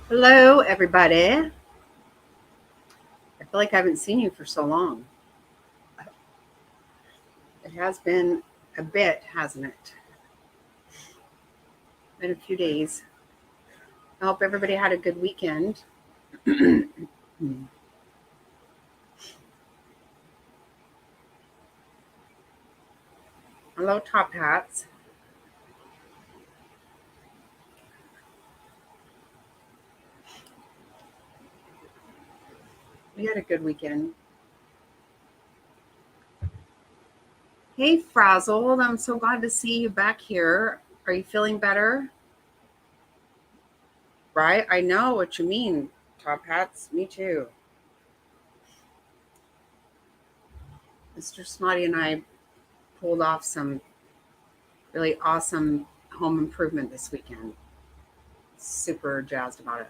Hello, everybody. I feel like I haven't seen you for so long. It has been a bit, hasn't it? Been a few days. I hope everybody had a good weekend. Hello, Top Hats. We had a good weekend. Hey, Frazzled. I'm so glad to see you back here. Are you feeling better? Right? I know what you mean, Top Hats. Me too. Mr. Snotty and I pulled off some really awesome home improvement this weekend. Super jazzed about it.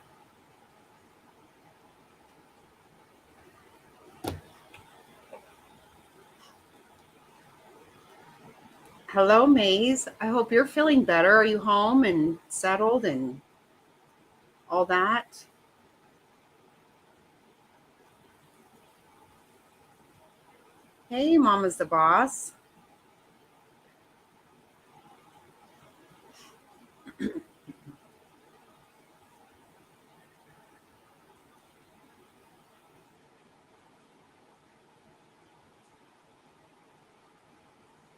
Hello, Maze. I hope you're feeling better. Are you home and settled and all that? Hey, Mama's the boss.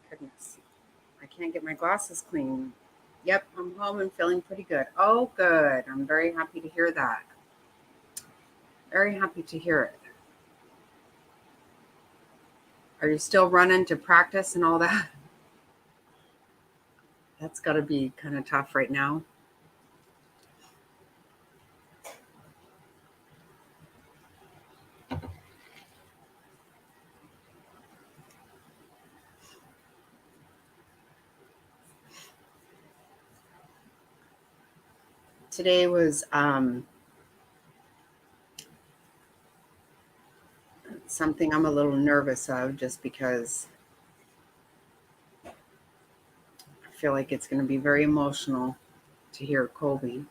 Goodness, I can't get my glasses clean. Yep, I'm home and feeling pretty good. Oh, good. I'm very happy to hear that. Very happy to hear it. Are you still running to practice and all that? That's got to be kind of tough right now. Today was something I'm a little nervous of just because I feel like it's going to be very emotional to hear Colby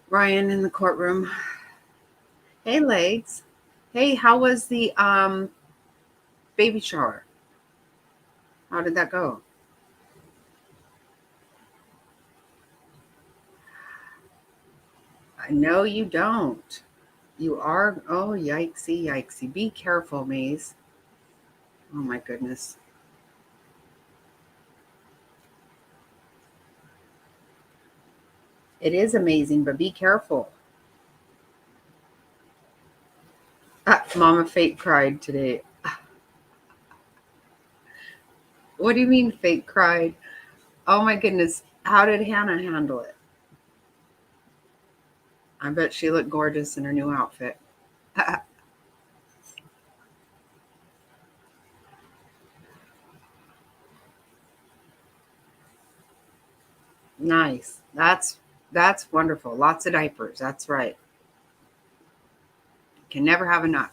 Ryan in the courtroom. Hey, Legs. Hey, how was the baby shower? How did that go? I know you don't. You are. Oh, yikesy, yikesy. Be careful, Maze. Oh, my goodness. It is amazing, but be careful. Mama Fate cried today. What do you mean, Fate cried? Oh, my goodness. How did Hannah handle it? I bet she looked gorgeous in her new outfit. Nice. That's wonderful. Lots of diapers. That's right. Can never have enough.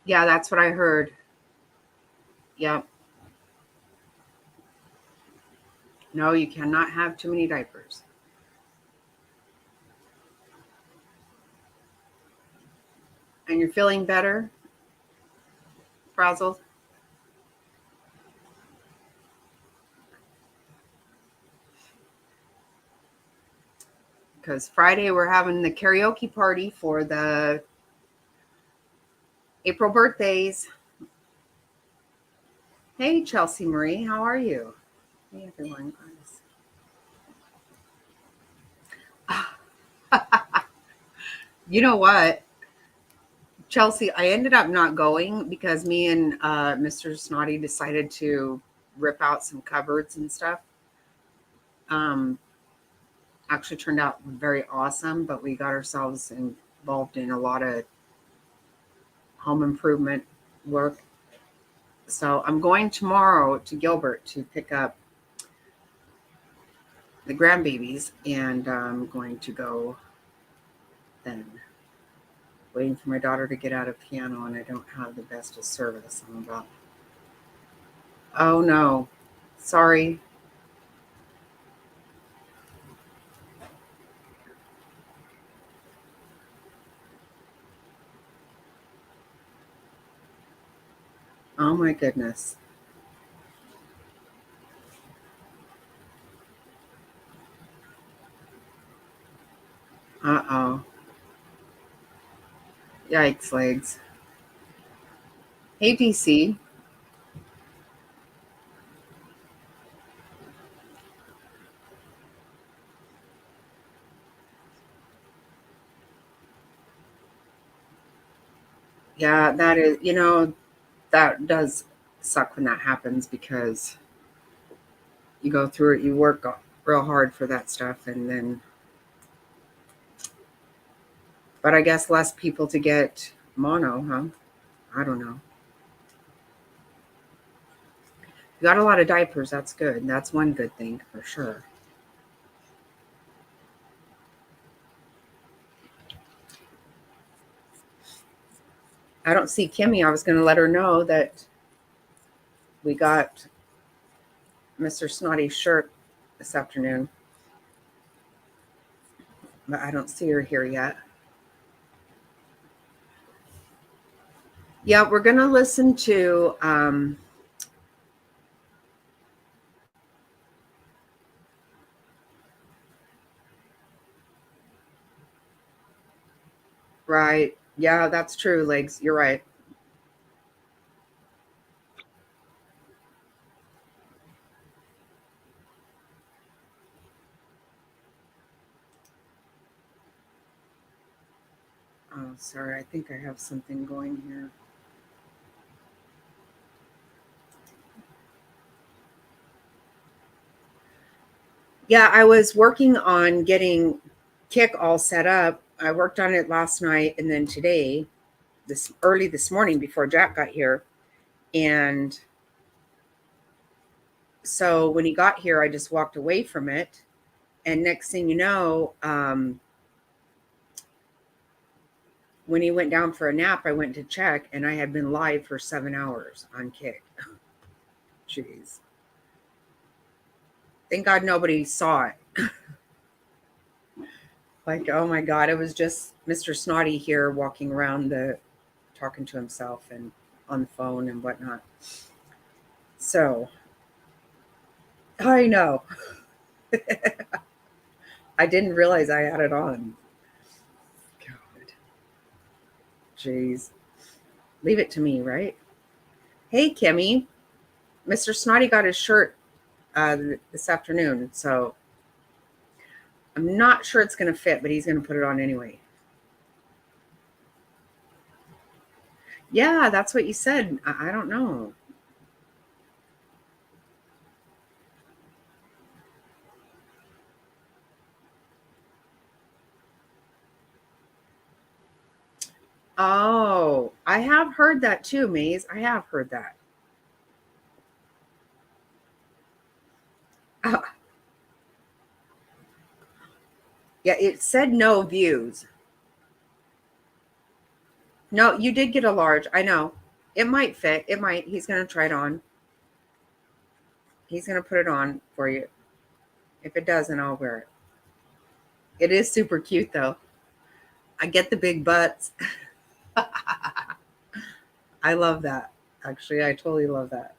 Yeah, that's what I heard. Yep. No, you cannot have too many diapers. And you're feeling better, Frazzled? Because Friday we're having the karaoke party for the April birthdays. Hey, Chelsea Marie, how are you? Hey, everyone. You know what, Chelsea, I ended up not going because me and Mr. Snotty decided to rip out some cupboards and stuff. Um, Actually turned out very awesome, but we got ourselves involved in a lot of home improvement work. So I'm going tomorrow to Gilbert to pick up the grandbabies, and I'm going to go then. Waiting for my daughter to get out of piano, and I don't have the best of service. I'm about, oh no, sorry. Oh my goodness. Uh oh. Yikes, legs. Hey, DC. Yeah, that is, that does suck when that happens because you go through it, you work real hard for that stuff, and then, but I guess less people to get mono, huh? I don't know. You got a lot of diapers. That's good. That's one good thing for sure. I don't see Kimmy. I was going to let her know that we got Mr. Snotty's shirt this afternoon, but I don't see her here yet. Yeah, we're going to listen to, right. Yeah, that's true, Legs. You're right. Oh, sorry. I think I have something going here. Yeah, I was working on getting Kick all set up. I worked on it last night and then today, this early this morning before Jack got here. And so when he got here, I just walked away from it. And next thing you know, when he went down for a nap, I went to check and I had been live for 7 hours on Kick. Jeez. Thank God nobody saw it. Like, oh my God, it was just Mr. Snotty here walking around the talking to himself and on the phone and whatnot. So I know. I didn't realize I had it on. God. Jeez. Leave it to me, right? Hey, Kimmy. Mr. Snotty got his shirt this afternoon. So I'm not sure it's going to fit, but he's going to put it on anyway. Yeah, that's what you said. I don't know. Oh, I have heard that too, Maze. I have heard that. Uh, yeah, it said no views. No, you did get a large. I know. It might fit. It might. He's going to try it on. He's going to put it on for you. If it doesn't, I'll wear it. It is super cute, though. I get the big butts. I love that. Actually, I totally love that.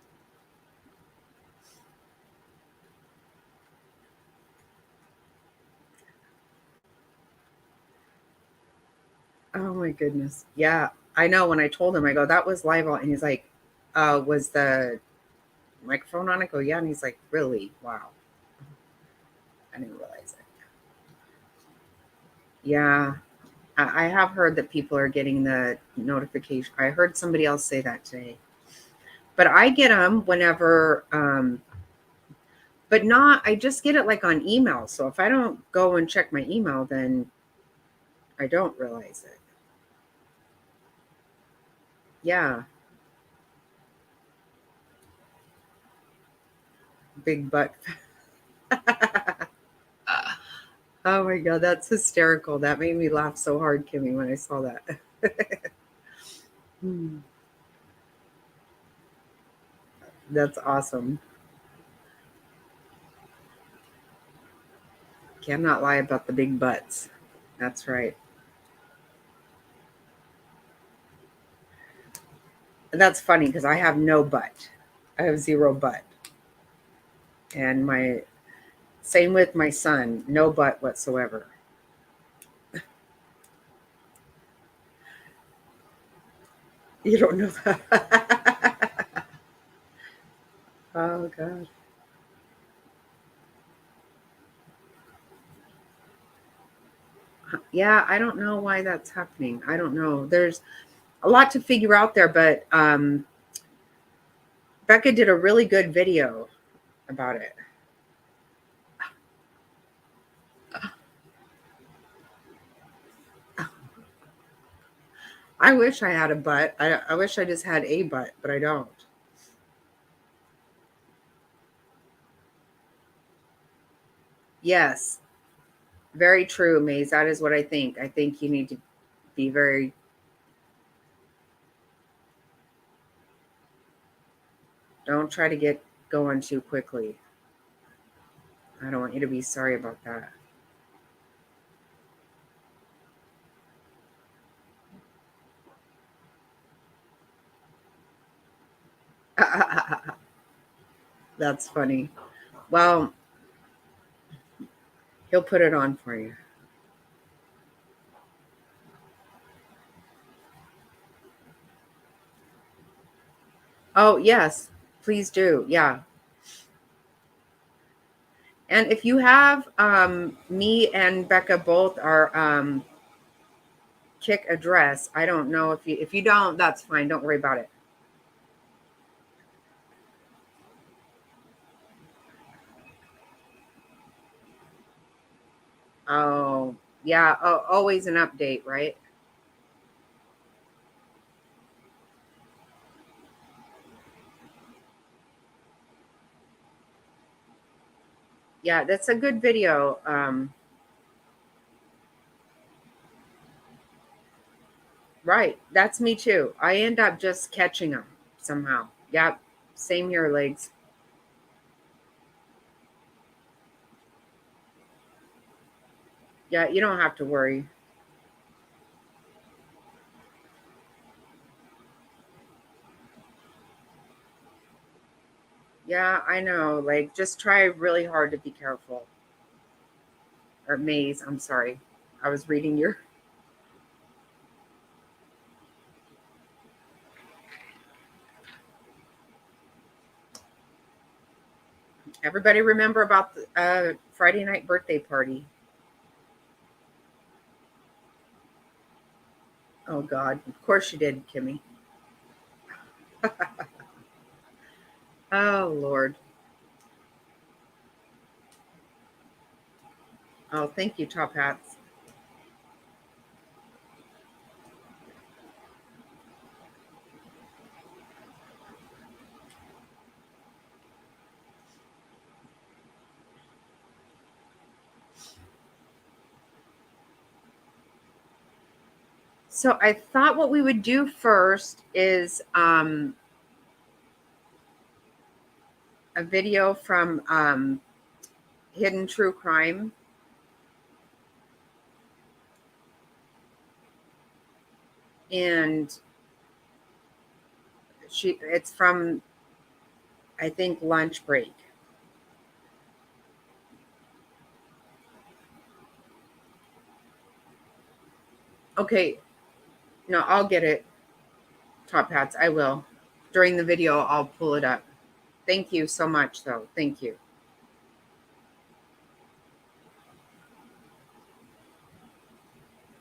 Oh my goodness. Yeah, I know. When I told him, I go, that was live on. And he's like, was the microphone on? I go, yeah. And he's like, really? Wow. I didn't realize it. Yeah. I have heard that people are getting the notification. I heard somebody else say that today. But I get them whenever, but not, I just get it like on email. So if I don't go and check my email, then I don't realize it. Yeah. Big butt. Oh my God, that's hysterical. That made me laugh so hard, Kimmy, when I saw that. Hmm, that's awesome. Cannot lie about the big butts. That's right. And that's funny because I have no butt. I have zero butt. And my same with my son, no butt whatsoever. You don't know that. Oh God. Yeah, I don't know why that's happening. I don't know. There's a lot to figure out there, but Becca did a really good video about it. I wish I had a butt. I wish I just had a butt, but I don't. Yes, very true, Maze. That is what I think. I think you need to be very, don't try to get going too quickly. I don't want you to be sorry about that. That's funny. Well, he'll put it on for you. Oh, yes, please do. Yeah. And if you have me and Becca both are kick address, I don't know if you don't, that's fine. Don't worry about it. Oh, yeah. Oh, always an update, right? Yeah, that's a good video. Right. That's me too. I end up just catching them somehow. Yep. Same here, legs. Yeah, you don't have to worry. Yeah, I know. Like, just try really hard to be careful. Or Maze, I'm sorry. I was reading your. Everybody remember about the Friday night birthday party? Oh, God. Of course you did, Kimmy. Oh, Lord. Oh, thank you, Top Hats. So I thought what we would do first is a video from Hidden True Crime. And it's from, I think, lunch break. Okay, no, I'll get it, Top Hats. I will. During the video, I'll pull it up. Thank you so much, though. Thank you.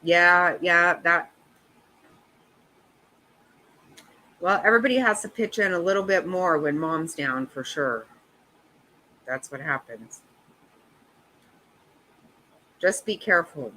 Yeah, yeah, that. Well, everybody has to pitch in a little bit more when mom's down for sure. That's what happens. Just be careful.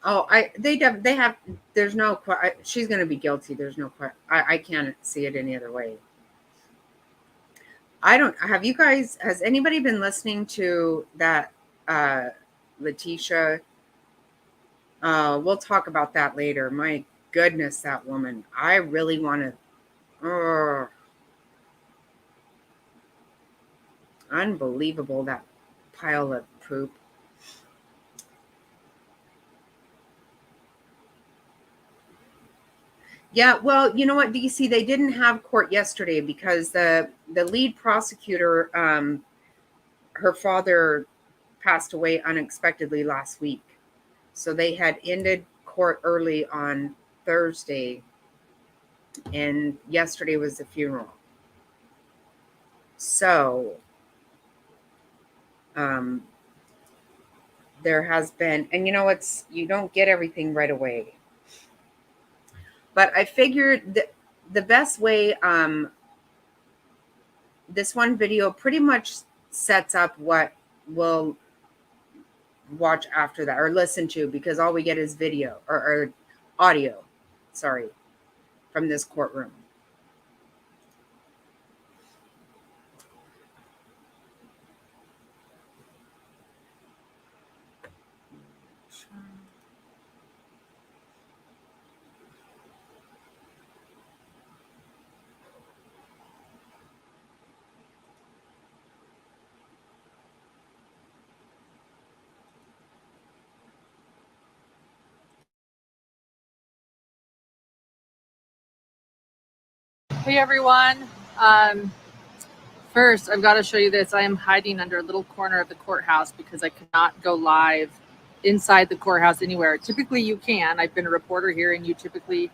Oh, they have. There's no. She's going to be guilty. There's no. I can't see it any other way. I don't. Have you guys? Has anybody been listening to that? Letitia. We'll talk about that later. My goodness, that woman. I really want to. Unbelievable, that pile of poop. Yeah, well, you know what, DC, they didn't have court yesterday because the lead prosecutor, her father passed away unexpectedly last week. So they had ended court early on Thursday, and yesterday was the funeral. So um, there has been, and you know, you don't get everything right away. But I figured that the best way, this one video pretty much sets up what we'll watch after that or listen to, because all we get is video or audio, sorry, from this courtroom. Hey everyone. First, I've got to show you this. I am hiding under a little corner of the courthouse because I cannot go live inside the courthouse anywhere. Typically you can. I've been a reporter here and you typically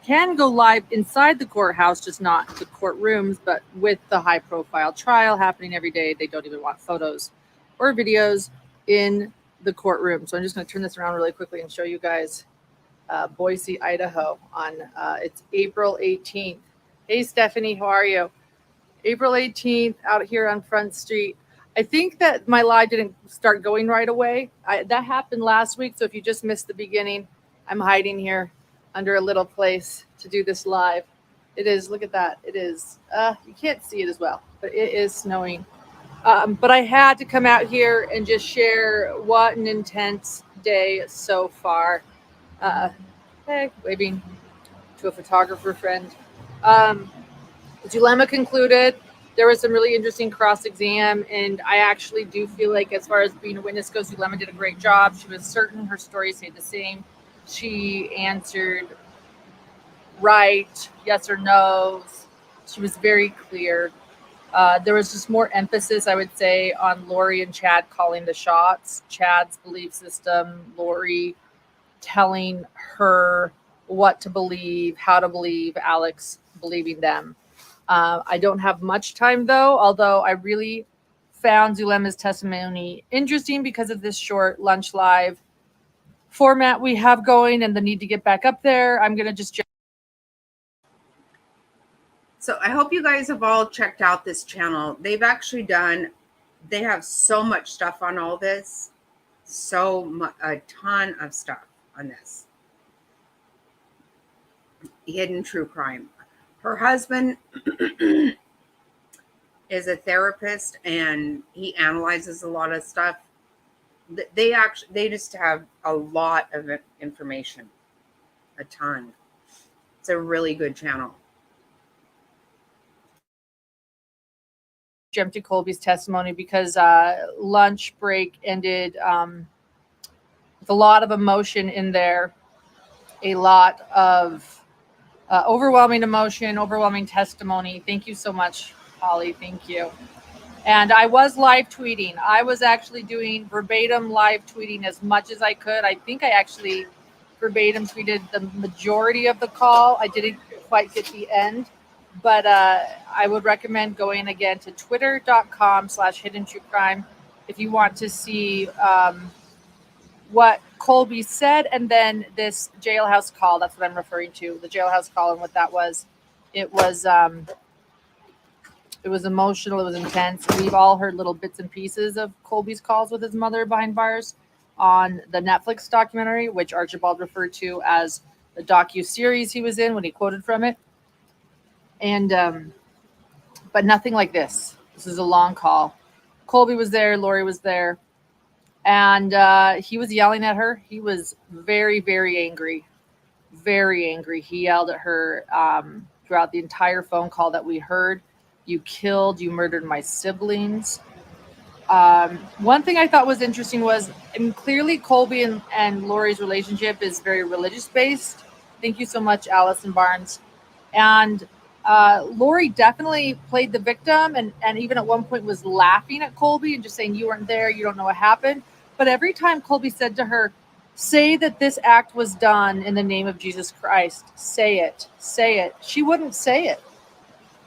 can go live inside the courthouse, just not the courtrooms, but with the high profile trial happening every day, they don't even want photos or videos in the courtroom. So I'm just going to turn this around really quickly and show you guys Boise, Idaho on it's April 18th. Hey Stephanie, how are you? April 18th, out here on Front Street. I think that my live didn't start going right away. That happened last week, so if you just missed the beginning, I'm hiding here under a little place to do this live. It is, look at that. It is, you can't see it as well, but it is snowing. But I had to come out here and just share what an intense day so far. Hey, waving to a photographer friend. Dilemma concluded. There was some really interesting cross-exam, and I actually do feel like, as far as being a witness goes, Dilemma did a great job. She was certain her story stayed the same. She answered right, yes or no's. She was very clear. There was just more emphasis, I would say, on Lori and Chad calling the shots. Chad's belief system, Lori telling her what to believe, how to believe, Alex believing them. I don't have much time, though, although I really found Dilemma's testimony interesting because of this short lunch live format we have going and the need to get back up there. I'm going to just... So I hope you guys have all checked out this channel. They've actually they have so much stuff on all this. A ton of stuff on this. Hidden true crime. Her husband is a therapist and he analyzes a lot of stuff. They just have a lot of information, a ton. It's a really good channel. Jump to Colby's testimony because lunch break ended with a lot of emotion in there, a lot of overwhelming emotion, overwhelming testimony. Thank you so much, Holly. Thank you. And I was live tweeting. I was actually doing verbatim live tweeting as much as I could. I think I actually verbatim tweeted the majority of the call. I didn't quite get the end, but I would recommend going again to twitter.com/hiddentruecrime if you want to see what Colby said, and then this jailhouse call. That's what I'm referring to, the jailhouse call, and what that was. It was emotional. It was intense. We've all heard little bits and pieces of Colby's calls with his mother behind bars. on the Netflix documentary, which Archibald referred to as the docu-series he was in when he quoted from it. And but nothing like this. This is a long call. Colby was there, Lori was there, and he was yelling at her. He was very, very angry. Very angry. He yelled at her throughout the entire phone call that we heard. You murdered my siblings. One thing I thought was interesting was, I mean, clearly Colby and Lori's relationship is very religious based. Thank you so much, Allison Barnes. And Lori definitely played the victim and even at one point was laughing at Colby and just saying, you weren't there, you don't know what happened. But every time Colby said to her, say that this act was done in the name of Jesus Christ, say it, she wouldn't say it.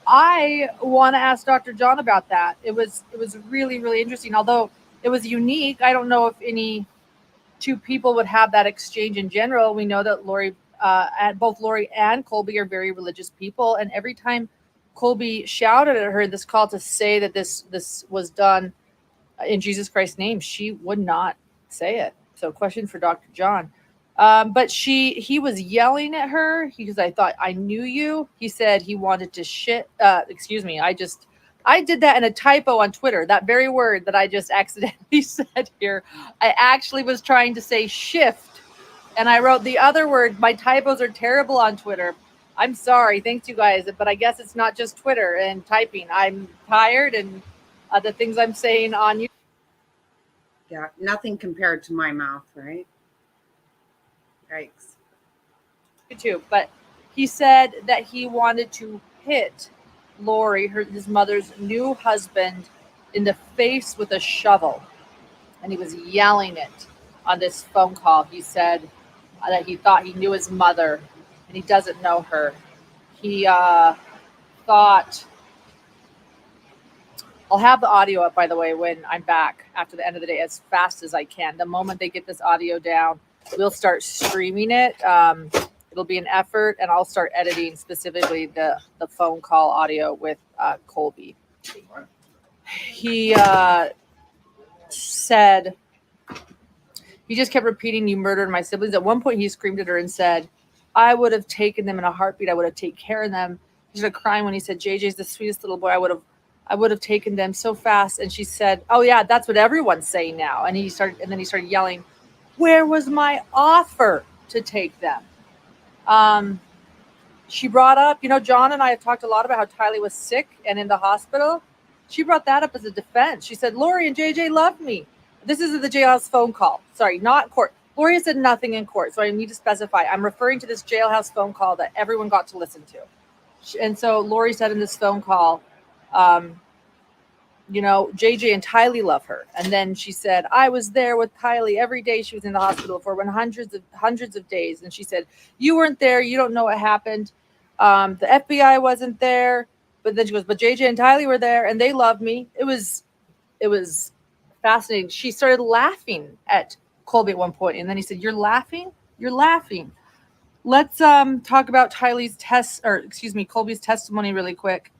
I want to ask Dr. John about that. It was really, really interesting. Although it was unique, I don't know if any two people would have that exchange in general. We know that both Lori and Colby are very religious people, and every time Colby shouted at her this call to say that this was done in Jesus Christ's name, she would not say it. So, question for Dr. John. But he was yelling at her because I thought, I knew you. He said he wanted to shit. Excuse me. I did that in a typo on Twitter. That very word that I just accidentally said here. I actually was trying to say shift and I wrote the other word. My typos are terrible on Twitter. I'm sorry. Thanks, you guys. But I guess it's not just Twitter and typing. I'm tired and the things I'm saying on you. Yeah, nothing compared to my mouth, right? Yikes. YouTube, but he said that he wanted to hit Lori, his mother's new husband, in the face with a shovel, and he was yelling it on this phone call. He said that he thought he knew his mother, and he doesn't know her. He thought. I'll have the audio up, by the way, when I'm back after the end of the day, as fast as I can. The moment they get this audio down, we'll start streaming it. It'll be an effort, and I'll start editing specifically the phone call audio with Colby. He said, he just kept repeating, you murdered my siblings. At one point, he screamed at her and said, I would have taken them in a heartbeat. I would have taken care of them. He started crying when he said, JJ's the sweetest little boy. I would have taken them so fast. And she said, oh, yeah, that's what everyone's saying now. And then he started yelling, where was my offer to take them? She brought up, John and I have talked a lot about how Tylee was sick and in the hospital. She brought that up as a defense. She said, Lori and JJ love me. This is the Jailhouse phone call. Sorry, not court. Lori said nothing in court. So I need to specify. I'm referring to this Jailhouse phone call that everyone got to listen to. And so Lori said in this phone call, JJ and Tylee love her. And then she said, I was there with Tylee every day she was in the hospital for hundreds of days. And she said, you weren't there. You don't know what happened. The FBI wasn't there. But then she goes, but JJ and Tylee were there and they loved me. It was fascinating. She started laughing at Colby at one point. And then he said, you're laughing? You're laughing. Let's talk about Colby's testimony really quick.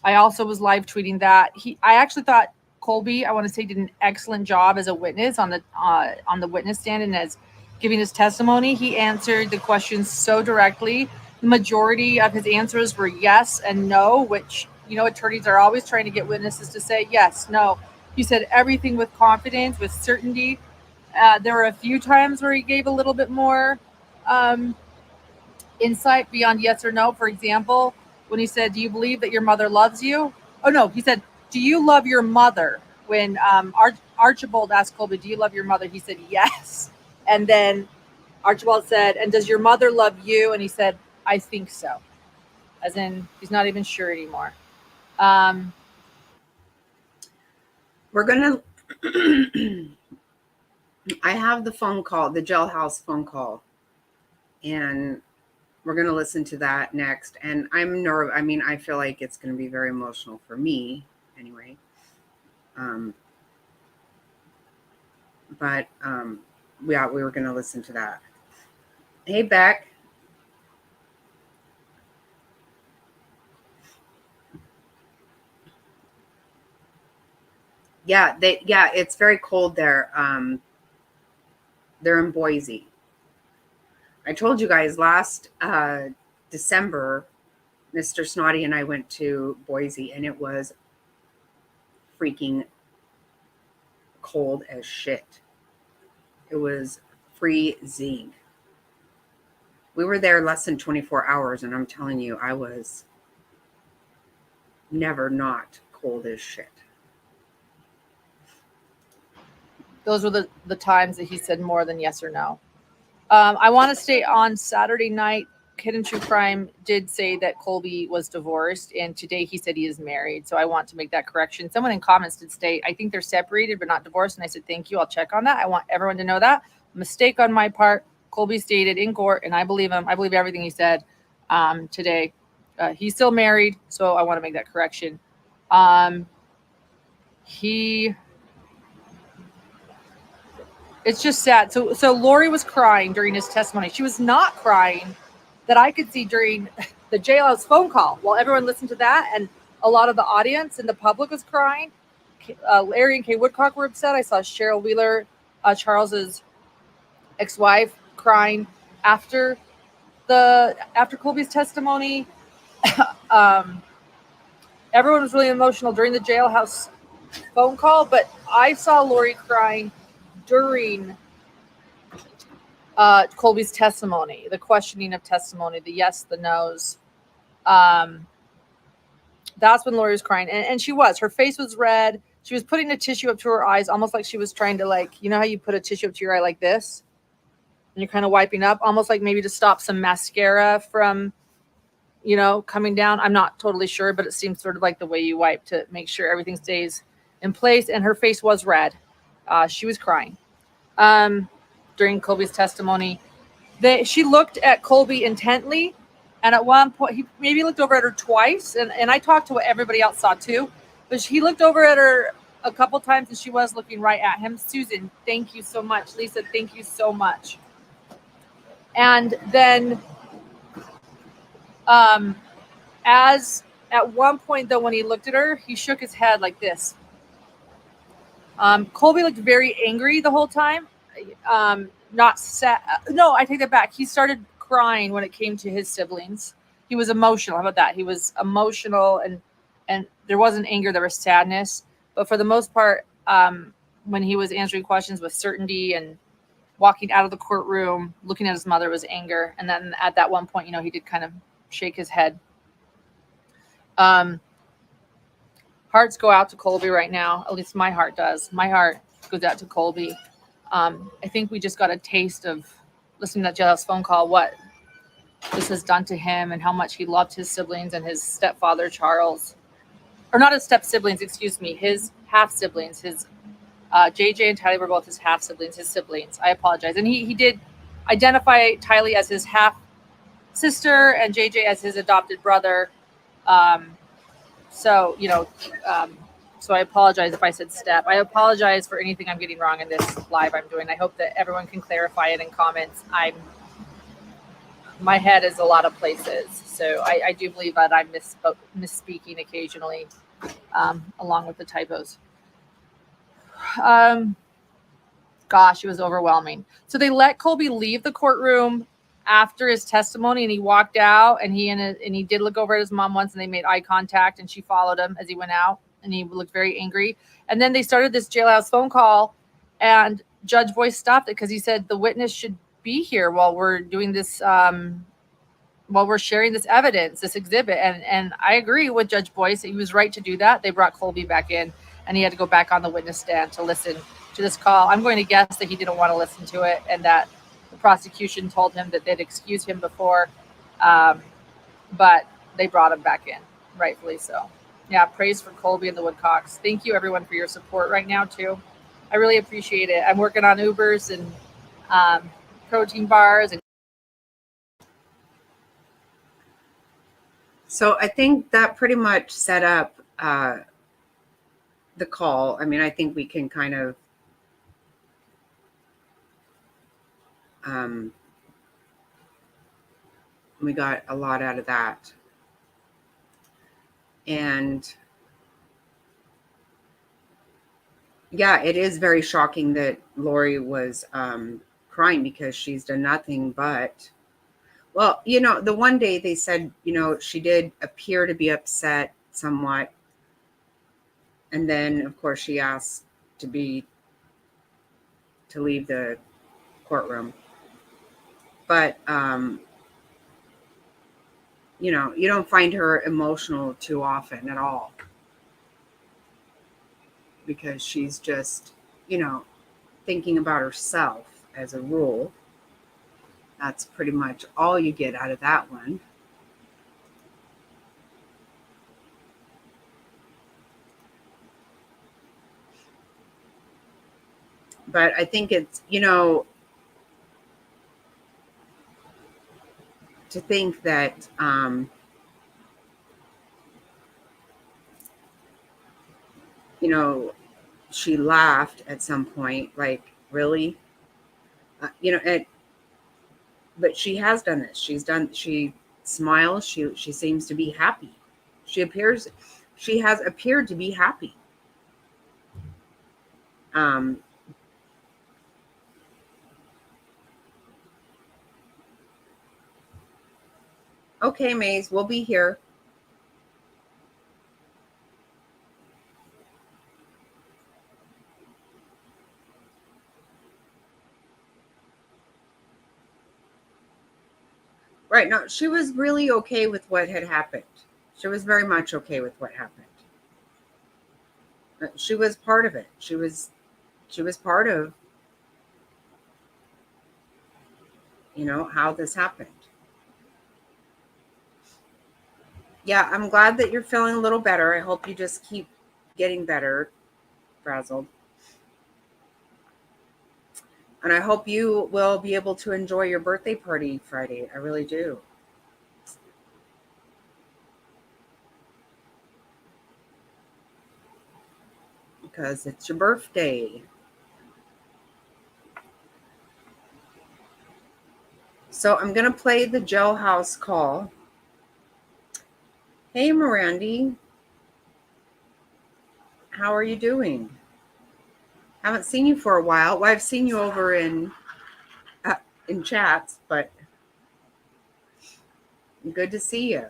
I also was live tweeting that. I actually thought Colby, I want to say, did an excellent job as a witness on the witness stand and as giving his testimony. He answered the questions so directly. The majority of his answers were yes and no, which, attorneys are always trying to get witnesses to say yes, no. He said everything with confidence, with certainty. There were a few times where he gave a little bit more insight beyond yes or no. For example, when he said, do you believe that your mother loves you? Oh, no, he said, do you love your mother? When Archibald asked Colby, do you love your mother? He said, yes. And then Archibald said, and does your mother love you? And he said, I think so. As in, he's not even sure anymore. We're going to, I have the phone call, the Jailhouse phone call, and we're going to listen to that next. And I'm nervous. I mean, I feel like it's going to be very emotional for me anyway. But yeah, we were going to listen to that. Hey, Beck. Yeah, it's very cold there. They're in Boise. I told you guys last December, Mr. Snotty and I went to Boise, and it was freaking cold as shit. It was freezing. We were there less than 24 hours, and I'm telling you, I was never not cold as shit. Those were the times that he said more than yes or no. I want to state on Saturday night, Hidden True Crime did say that Colby was divorced, and today he said he is married. So I want to make that correction. Someone in comments did state, I think they're separated but not divorced. And I said, thank you. I'll check on that. I want everyone to know that. Mistake on my part. Colby stated in court, and I believe him. I believe everything he said today. He's still married, so I want to make that correction. It's just sad. So Lori was crying during his testimony. She was not crying that I could see during the Jailhouse phone call. While everyone listened to that, and a lot of the audience and the public was crying, Larry and Kay Woodcock were upset. I saw Cheryl Wheeler, Charles's ex-wife, crying after Colby's testimony. Everyone was really emotional during the Jailhouse phone call, but I saw Lori crying during Colby's testimony, the questioning of testimony, the yes, the no's. That's when Lori was crying. And she was. Her face was red. She was putting a tissue up to her eyes, almost like she was trying to, like, you know how you put a tissue up to your eye like this? And you're kind of wiping up, almost like maybe to stop some mascara from, coming down. I'm not totally sure, but it seems sort of like the way you wipe to make sure everything stays in place. And her face was red. She was crying during Colby's testimony. She looked at Colby intently, and at one point he maybe looked over at her twice, and I talked to what everybody else saw too, but he looked over at her a couple times, and she was looking right at him. Susan, thank you so much. Lisa, thank you so much. And then as at one point though, when he looked at her, he shook his head like this. Colby looked very angry the whole time. Not sad. No, I take that back. He started crying when it came to his siblings. He was emotional. How about that? He was emotional, and there wasn't anger. There was sadness. But for the most part, when he was answering questions with certainty and walking out of the courtroom, looking at his mother, was anger. And then at that one point, he did kind of shake his head. Hearts go out to Colby right now. At least my heart does. My heart goes out to Colby. I think we just got a taste of listening to that Jailhouse phone call, what this has done to him and how much he loved his siblings and his stepfather, Charles. Or not his step-siblings, excuse me, his half-siblings. His JJ and Tylee were both his half-siblings, his siblings. I apologize. And he did identify Tylee as his half-sister and JJ as his adopted brother. So I apologize if I said step. I apologize for anything I'm getting wrong in this live I'm doing. I hope that everyone can clarify it in comments. My head is a lot of places. So I do believe that I'm misspeaking occasionally, along with the typos. Gosh, it was overwhelming. So they let Colby leave the courtroom after his testimony, and he walked out, and he did look over at his mom once, and they made eye contact, and she followed him as he went out, and he looked very angry. And then they started this Jailhouse phone call, and Judge Boyce stopped it because he said the witness should be here while we're doing this, while we're sharing this evidence, this exhibit. And I agree with Judge Boyce. He was right to do that. They brought Colby back in, and he had to go back on the witness stand to listen to this call. I'm going to guess that he didn't want to listen to it, and that the prosecution told him that they'd excused him before, but they brought him back in, rightfully so. Yeah, praise for Colby and the Woodcocks. Thank you, everyone, for your support right now, too. I really appreciate it. I'm working on Ubers and protein bars. So I think that pretty much set up the call. I mean, I think we can kind of we got a lot out of that. And yeah, it is very shocking that Lori was crying because she's done nothing but, well, the one day they said, she did appear to be upset somewhat. And then, of course, she asked to leave the courtroom. But, you don't find her emotional too often at all, because she's just, thinking about herself as a rule. That's pretty much all you get out of that one. But I think it's, to think that, she laughed at some point, like, really? But she has done this. She smiles. She seems to be happy. She has appeared to be happy. Um, okay, Maze, we'll be here. Right. No, she was really okay with what had happened. She was very much okay with what happened. She was part of it. She was part of, how this happened. Yeah, I'm glad that you're feeling a little better. I hope you just keep getting better, Frazzled. And I hope you will be able to enjoy your birthday party Friday. I really do. Because it's your birthday. So I'm going to play the Jailhouse call. Hey, Mirandy. How are you doing? Haven't seen you for a while. Well, I've seen you over in chats, but good to see you.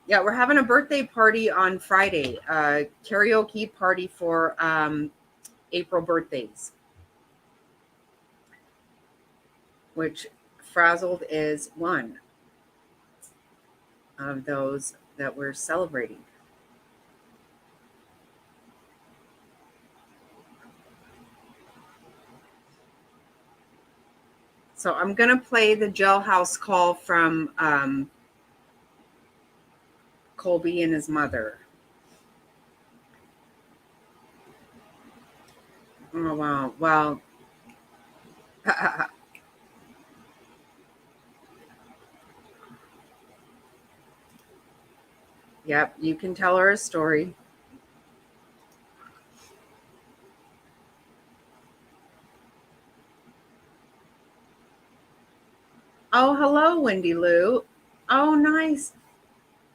Yeah, we're having a birthday party on Friday. Karaoke party for April birthdays, which Frazzled is one of those that we're celebrating. So I'm going to play the Jailhouse call from Colby and his mother. Oh, wow. Well, yep, you can tell her a story. Oh, hello, Wendy Lou. Oh, nice.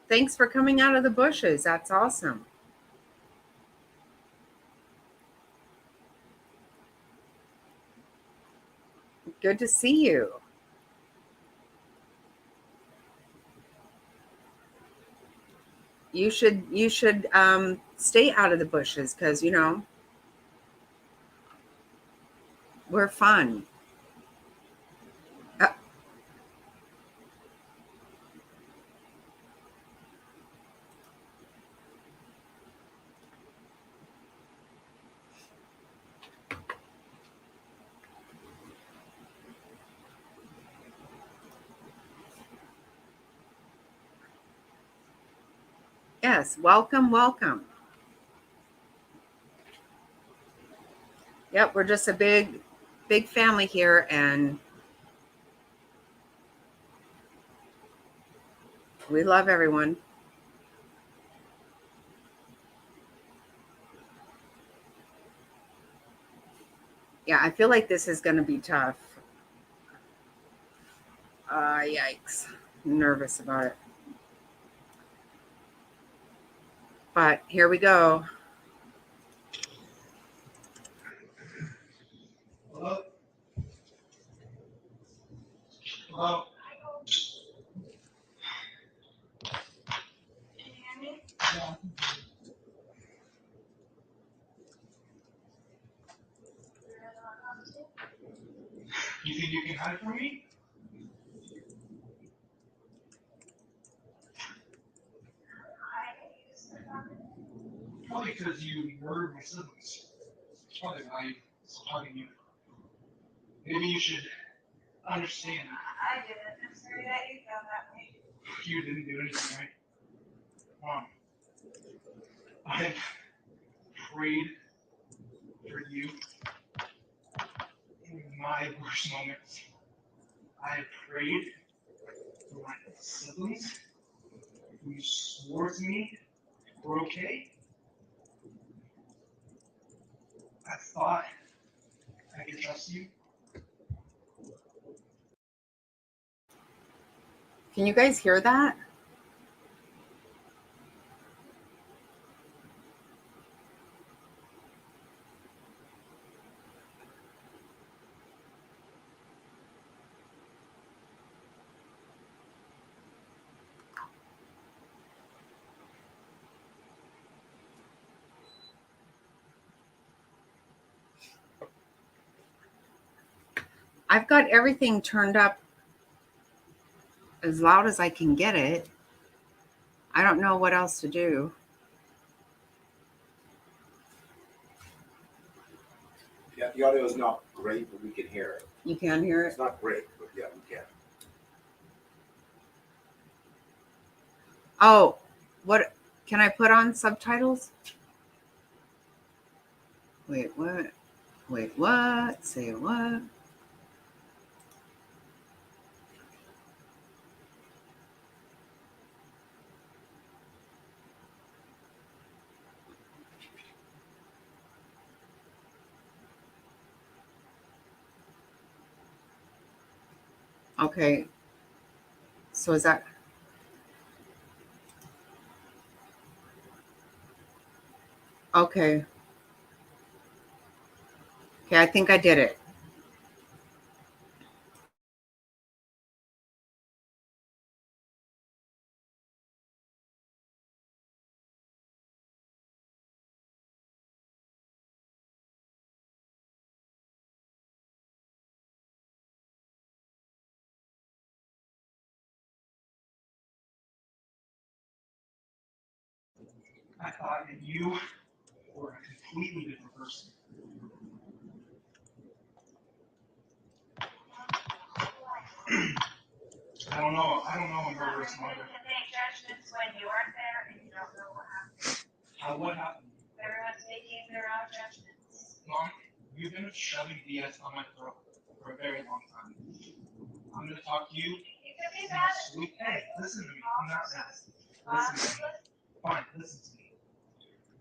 Thanks for coming out of the bushes. That's awesome. Good to see you. You should stay out of the bushes, because we're fun. Uh, yes, welcome, welcome. Yep, we're just a big family here, and we love everyone. Yeah, I feel like this is going to be tough. Yikes. I'm nervous about it. But here we go. Hello? Can you hear me? Yeah. You think you can hide from me? Probably because you murdered my siblings. It's probably why I'm talking to you. Maybe you should understand. I didn't. I'm sorry that you felt that way. You didn't do anything, right? Mom, I've prayed for you in my worst moments. I have prayed for my siblings who swore to me were okay. I thought I could trust you. Can you guys hear that? I've got everything turned up as loud as I can get it. I don't know what else to do. Yeah, the audio is not great, but we can hear it. You can hear it? It's not great, but yeah, we can. Oh, what? Can I put on subtitles? Wait, what? Wait, what? Say what? Okay. So is that okay? Okay, I think I did it. I thought that you were a completely different person. I don't know a murderous mother. You can make judgments when you weren't there and you don't know what happened. What happened? Everyone's making their own judgments. Mom, you've been shoving BS on my throat for a very long time. I'm gonna talk to you. You can be in a mad. sweet. Hey, listen to me. I'm not mad. Listen to me. Fine, listen to me.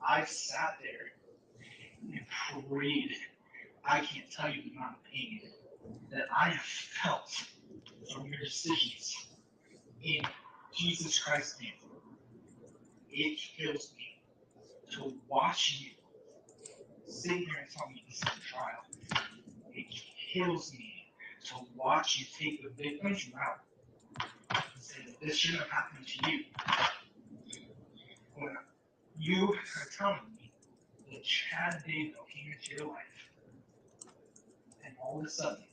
I've sat there and prayed. I can't tell you the amount of pain that I have felt from your decisions in Jesus Christ's name. It kills me to watch you sit here and tell me this is a trial. It kills me to watch you take the victim's route and say that this shouldn't have happened to you. When you are telling me that Chad Daybell came into your life and all of a sudden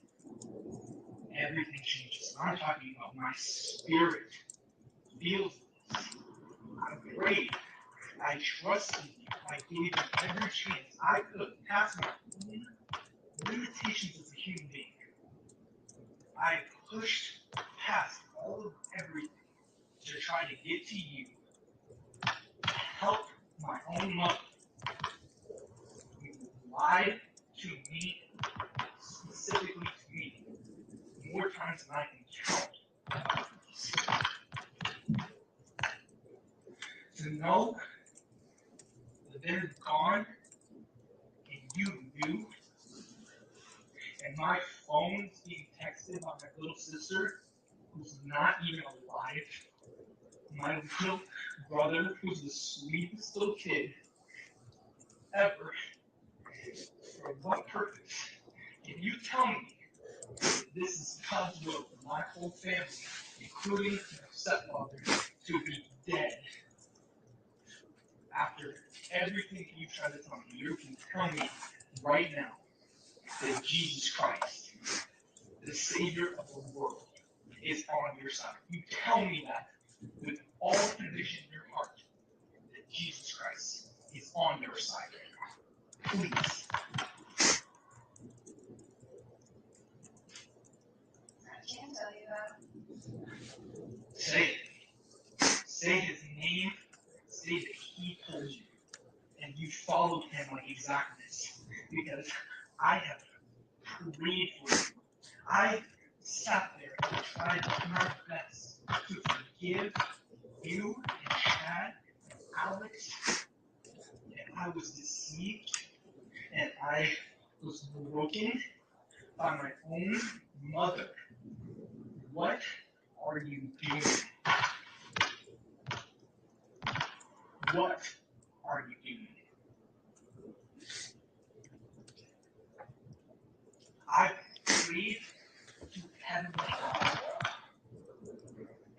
everything changes. I'm talking about my spirit feels this. I prayed. I trusted you. I gave you every chance I could past my own limitations as a human being. I pushed past all of everything to try to get to you, to help my own mother. You lied to me, specifically to me, more times than I can count. To know that they're gone and you knew, and my phone's being texted by my little sister, who's not even alive, my little brother, who's the sweetest little kid ever. For what purpose? Can you tell me This is God's will for my whole family, including my stepfather, to be dead. After everything that you tried to tell me, you can tell me right now that Jesus Christ, the Savior of the world, is on your side. You tell me that with all conviction in your heart that Jesus Christ is on your side. Please. I can't tell you that. Say it. Say his name. Say that he told you. And you followed him like exactness. Because I have prayed for you. I sat there and tried my best to forgive you and Chad and Alex. And I was deceived. And I was broken by my own mother. What are you doing? What are you doing? I prayed to Heavenly Father,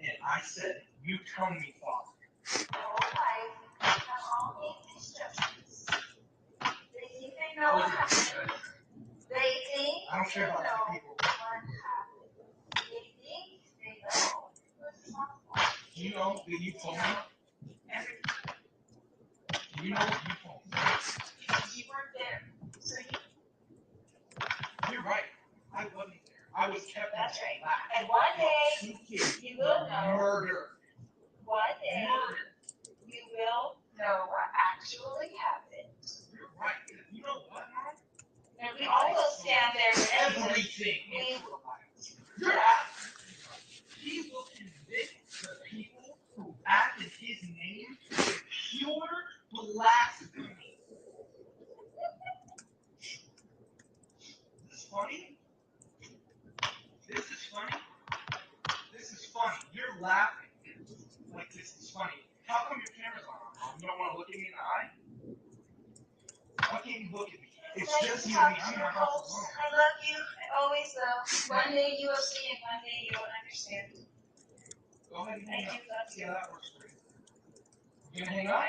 and I said, you tell me, Father. The whole life, have all made these judgments. They think they know what happened. They think I don't care they about know other people. what happened. They think they know who's responsible. Do you know that you told me? Everything. Do you know what you told me? Because you weren't there. So You're right. I wasn't there. I was kept that's in right. the lab. And one day, Two kids you will were know. murdered. One day, Murdered. you will know what actually happened. You're right. You know what, Mom? And we all will stand there and Everything we into the light. You're absolutely right. He will convict the people who act in his name with pure blasphemy. This is funny. This is funny. This is funny. You're laughing like this is funny. How come your camera's on? Mom? You don't want to look at me in the eye? Why can't you look at me? It's just you and me. I'm in my house alone. I love you. I always will. One day you will see and one day you will understand. Go ahead and I hang do up. love See you. how that works for you. You gonna hang up?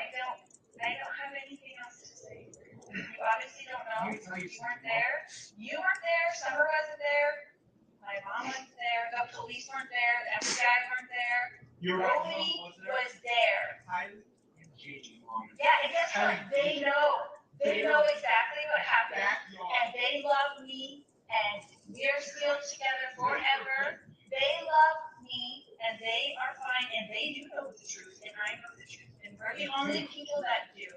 I don't have anything else to say. You obviously don't know. Let me tell you You weren't something. there. You weren't there. Summer wasn't there. My mom wasn't there. The police weren't there. The FBI weren't there. You're right. Nobody Mom was there. Kylie and JJ, Mom. Yeah, and guess what? They know. They know exactly what happened. Backyard. And they love me. And we're still together forever. They love me. And they are fine. And they do know the truth. And I know the truth. And we're the only people that do.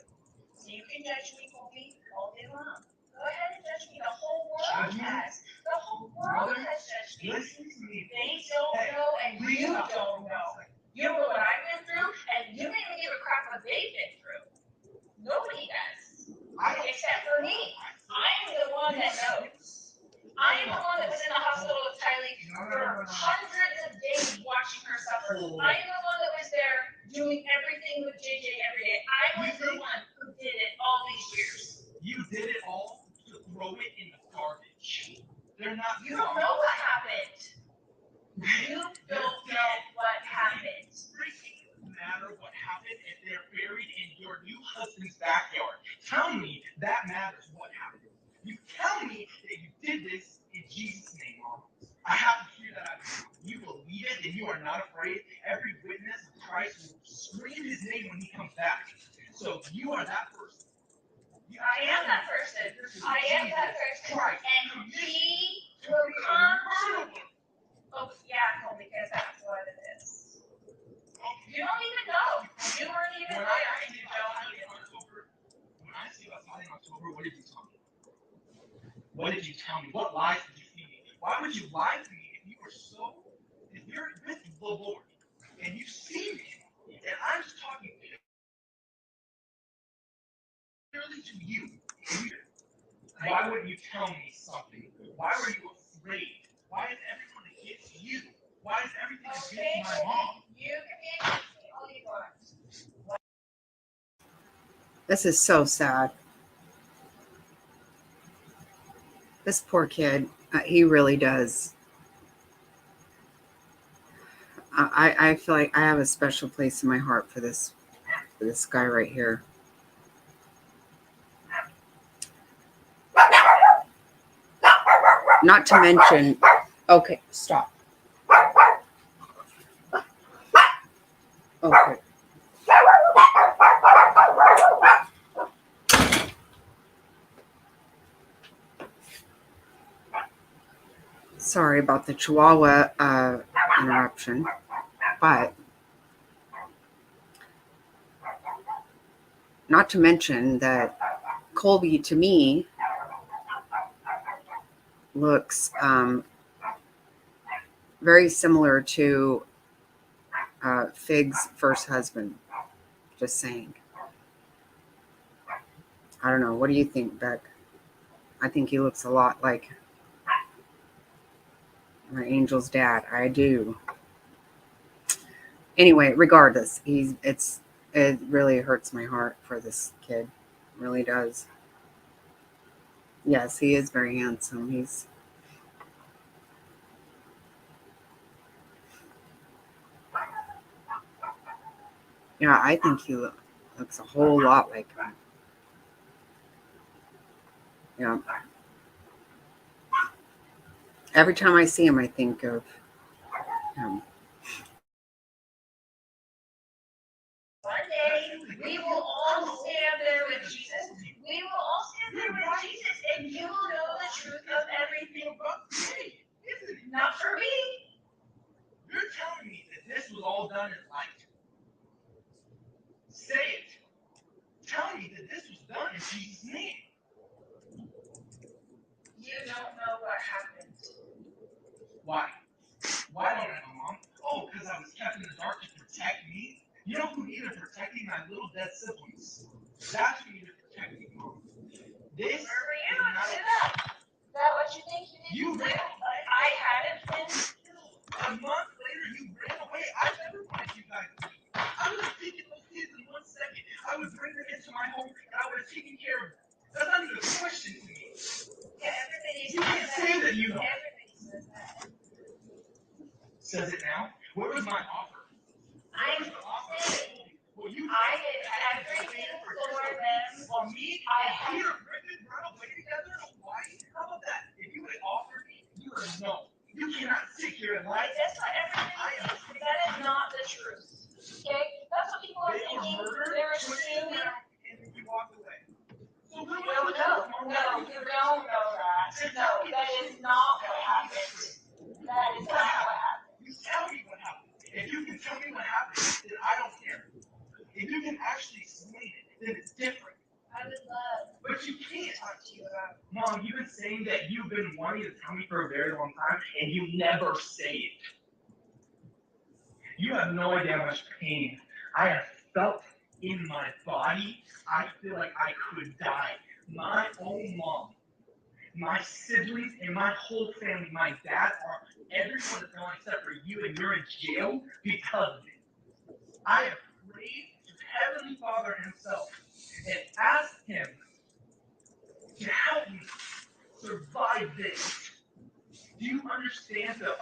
So you can judge me, Colby, all day long. Go ahead and judge me. The whole world has. The whole world has judged me. Listen to me. They don't know, and you don't know. You know what I've been through, and you don't even give a crap what they've been through. Nobody does, except for me. I'm the one that knows. I am the one that was in the hospital with Kylie for hundreds of days watching her suffer. I am the one that was there doing everything with JJ every day. I was the one who did it all these years. You did it all to throw it in the garbage. They're not. You don't know what happened. You don't know what happened. Freaking matter what happened if they're buried in your new husband's backyard. Tell me that matters what happened. You tell me that you did this in Jesus' name, Mom. I have to hear that out of you. You believe it and you are not afraid. Every witness of Christ will scream his name when he comes back. So you are that person. I am that person. I am that person. Christ. And he will come. Oh, yeah, Colby, because that's what it is. You don't even know. You weren't even When there. I You see don't you even. outside in October, what did you tell me? What did you tell me? What lies did you feed me? Why would you lie to me if you were so, if you're with the Lord and you've seen him, and I'm just talking purely to you, why wouldn't you tell me something? Why were you afraid? Why is everyone against you? Why is everything against my mom? You can be against me all you want. This is so sad. This poor kid. He really does. I feel like I have a special place in my heart for this guy right here. Not to mention, okay, stop. Okay. Sorry about the Chihuahua interruption, but not to mention that Colby, to me, looks very similar to Fig's first husband. Just saying. I don't know. What do you think, Beck? I think he looks a lot like my angel's dad. I do. Anyway, regardless, it really hurts my heart for this kid. It really does. Yes, he is very handsome. Yeah, I think he looks a whole lot like him. Yeah. Every time I see him, I think of him. One day, we will all stand there with Jesus. We will all stand there with Jesus, and you will know the truth of everything. Hey, listen, Not for me. you're telling me that this was all done in light. Say it. Tell me that this was done in Jesus' name. You don't know what happened. Why? Why don't I know, Mom? Oh, because I was kept in the dark to protect me? You know who needed protecting? My little dead siblings. That's who needed protecting, Mom. This Where were you? is not Do that. Is that what you think you You need to do? ran. I hadn't been. A month later, you ran away. I never wanted you guys to leave. I would have taken those kids in 1 second. I would bring them into my home, and I would have taken care of them. That's not even a question to me. Yeah, everybody You can't say that you know. Everybody says that. Says it now? Where was my offer? I'm Where was the offer? saying Well, you I did everything for them. Well, me I and had. Peter Griffin run away together in Hawaii? How about that? If you had offered me, you would have known. You cannot sit here and lie. That's not everything. That is not the truth. Okay? That's what people are They were thinking. murdered, They're twisted assuming. around, and then you walked away. So No, you don't know that. No, that is not what happened. That is not what happened. You tell me what happened. If you can tell me what happened, then I don't care. If you can actually explain it, then it's different. I would love But you can't. to talk to you about. Mom, you've been saying that you've been wanting to tell me for a very long time, and you never say it. You have no idea how much pain I have felt in my body. I feel like I could die. My own mom, my siblings, and my whole family, my dad, everyone is gone except for you, and you're in jail because of it. I have prayed to Heavenly Father himself and asked him to help me survive this. Do you understand the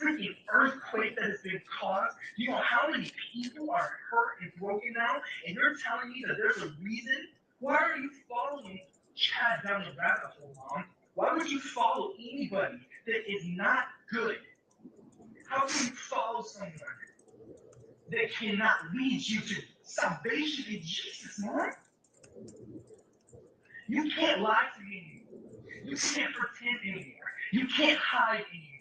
freaking earthquake that has been caused? Do you know how many people are hurt and broken now? And you're telling me that there's a reason? Why are you following Chad down the rabbit hole, Mom? Why would you follow anybody that is not good? How can you follow someone that cannot lead you to salvation in Jesus, Mom? You can't lie to me anymore. You can't pretend anymore. You can't hide anymore.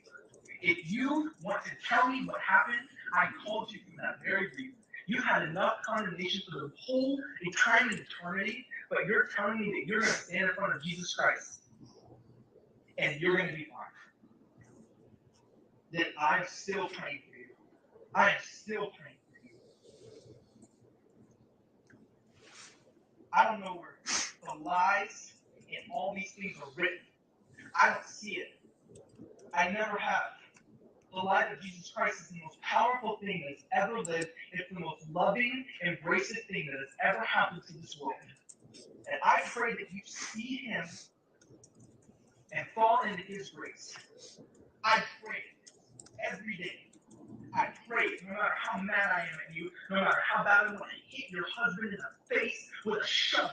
If you want to tell me what happened, I called you for that very reason. You had enough condemnation for the whole time and eternity, but you're telling me that you're going to stand in front of Jesus Christ and you're going to be fine. Then I'm still praying for you. I am still praying for you. I don't know where the lies and all these things are written. I don't see it. I never have. The light of Jesus Christ is the most powerful thing that's ever lived. It's the most loving, embracive thing that has ever happened to this world. And I pray that you see him and fall into His grace. I pray every day. I pray, no matter how mad I am at you, no matter how bad I want to hit your husband in the face with a shovel.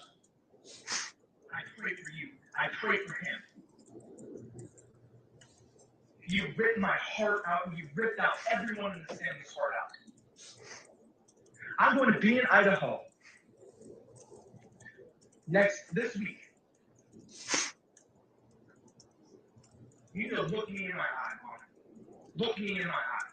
I pray for you. I pray for him. You've ripped my heart out, and you've ripped out everyone in this family's heart out. I'm going to be in Idaho this week. You need to look me in my eye, Mom. Look me in my eye.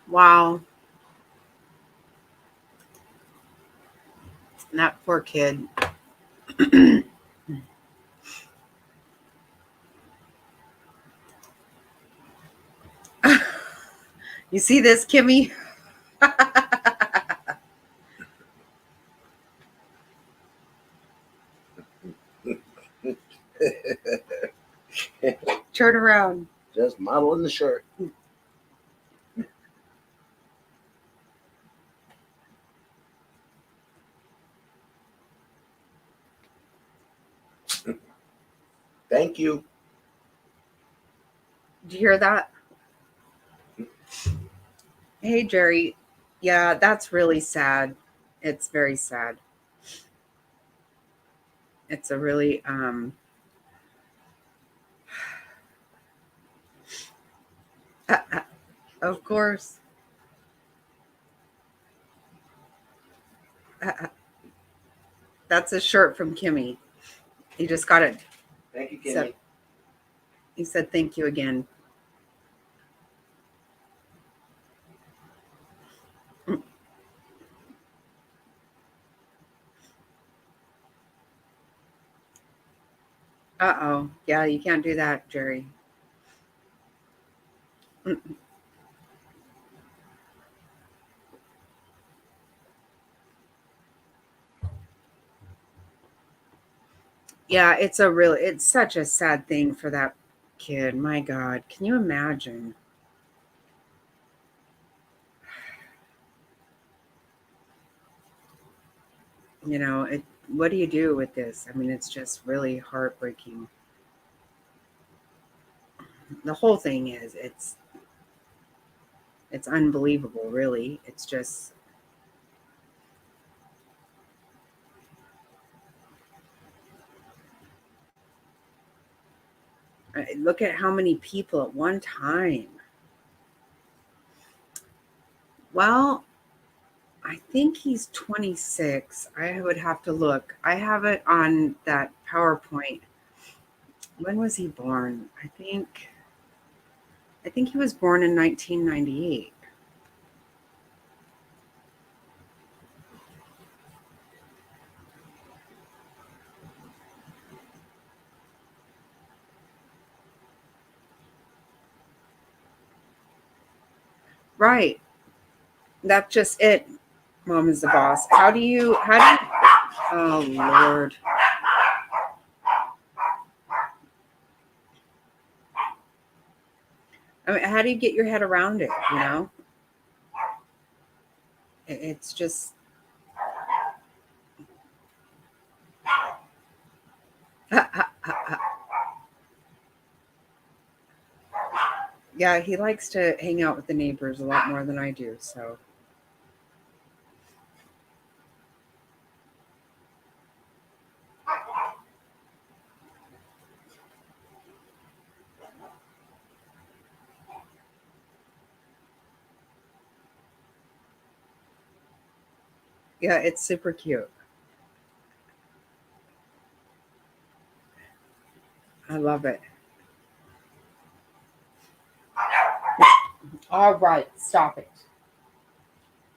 Wow. That poor kid. You see this, Kimmy? Turn around. Just modeling the shirt. Thank you. Did you hear that? Hey, Jerry. Yeah, that's really sad. It's very sad. It's a really, of course. That's a shirt from Kimmy. He just got it. Thank you, Kimmy. So, he said thank you again. Uh-oh. Yeah, you can't do that, Jerry. Yeah, it's such a sad thing for that kid. My God, can you imagine? You know, what do you do with this? I mean, it's just really heartbreaking. The whole thing is, it's unbelievable, really. It's just, look at how many people at one time. Well, I think he's 26. I would have to look. I have it on that PowerPoint. When was he born? I think he was born in 1998. Right. That's just it. Mom is the boss. How do you, oh Lord. I mean, how do you get your head around it? You know, it's just, yeah, he likes to hang out with the neighbors a lot more than I do. So, yeah, it's super cute. I love it. All right, stop it.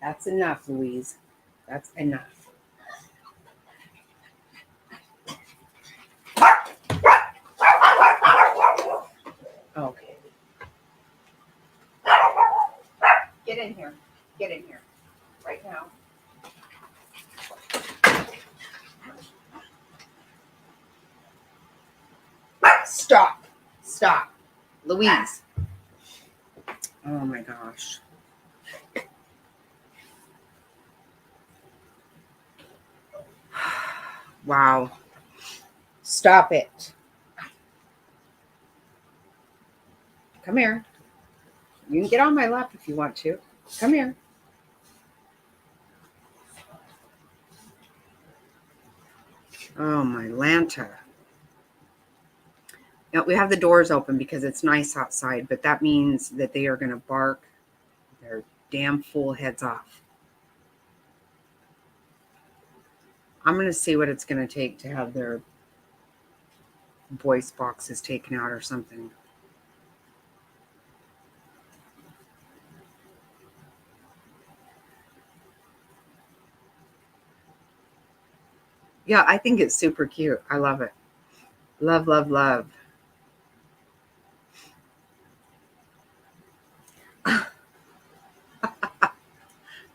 That's enough, Louise. That's enough. Okay. Get in here. Get in here. Right now. Stop. Stop. Louise. Oh my gosh. Wow. Stop it. Come here. You can get on my lap if you want to. Come here. Oh, my Lanta. Now, we have the doors open because it's nice outside, but that means that they are going to bark their damn fool heads off. I'm going to see what it's going to take to have their voice boxes taken out or something. Yeah, I think it's super cute. I love it. Love, love, love.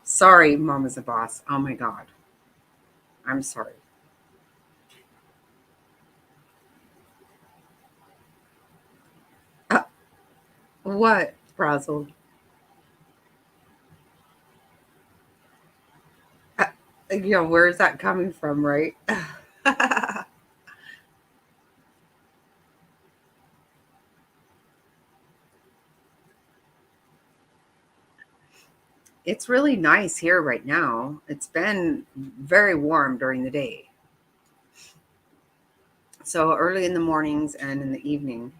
Sorry, Mama's a boss. Oh my God. I'm sorry. What, Brazel? Where's that coming from, right? It's really nice here right now. It's been very warm during the day. So early in the mornings and in the evening.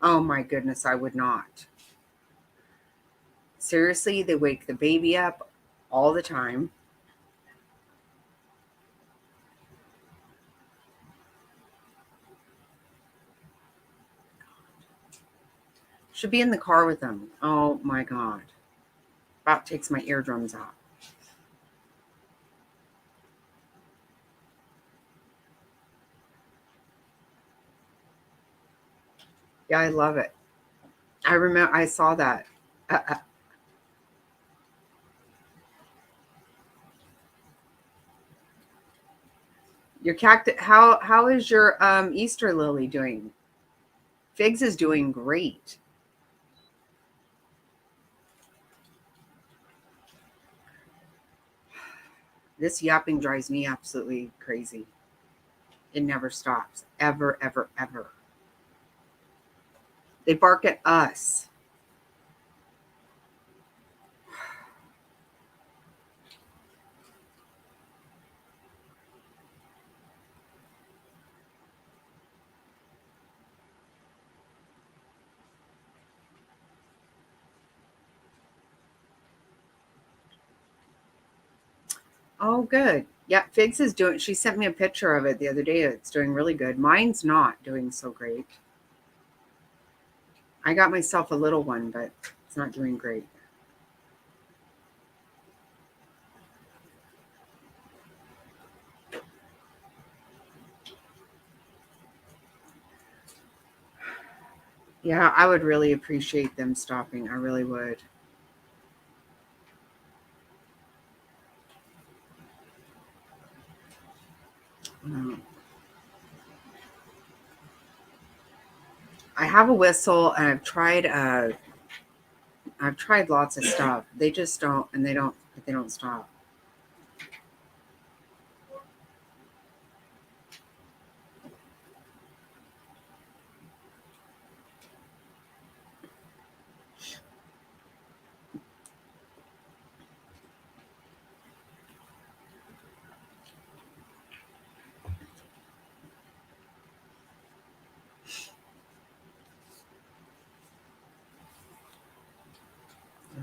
Oh my goodness, I would not. Seriously, they wake the baby up all the time. Should be in the car with them. Oh my God. About takes my eardrums out. Yeah, I love it. I remember I saw that. Your cactus. How is your Easter lily doing? Figs is doing great. This yapping drives me absolutely crazy. It never stops. Ever, ever, ever. They bark at us. Oh, good. Yeah, Figs is doing, she sent me a picture of it the other day. It's doing really good. Mine's not doing so great. I got myself a little one, but it's not doing great. Yeah, I would really appreciate them stopping. I really would. Um, I have a whistle, and I've tried lots of stuff. They just don't, and they don't stop.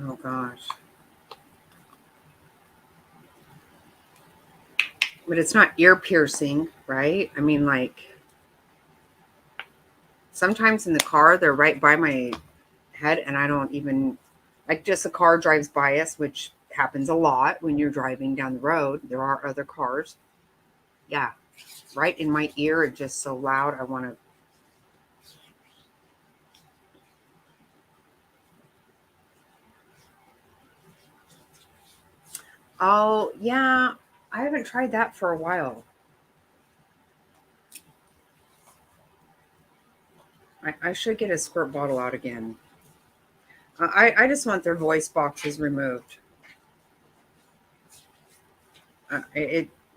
Oh gosh. But it's not ear piercing, right? I mean, like sometimes in the car, they're right by my head, and I don't even, like, just a car drives by us, which happens a lot when you're driving down the road. There are other cars. Yeah, right in my ear. It's just so loud. I want to. Oh, yeah. I haven't tried that for a while. I should get a squirt bottle out again. I just want their voice boxes removed.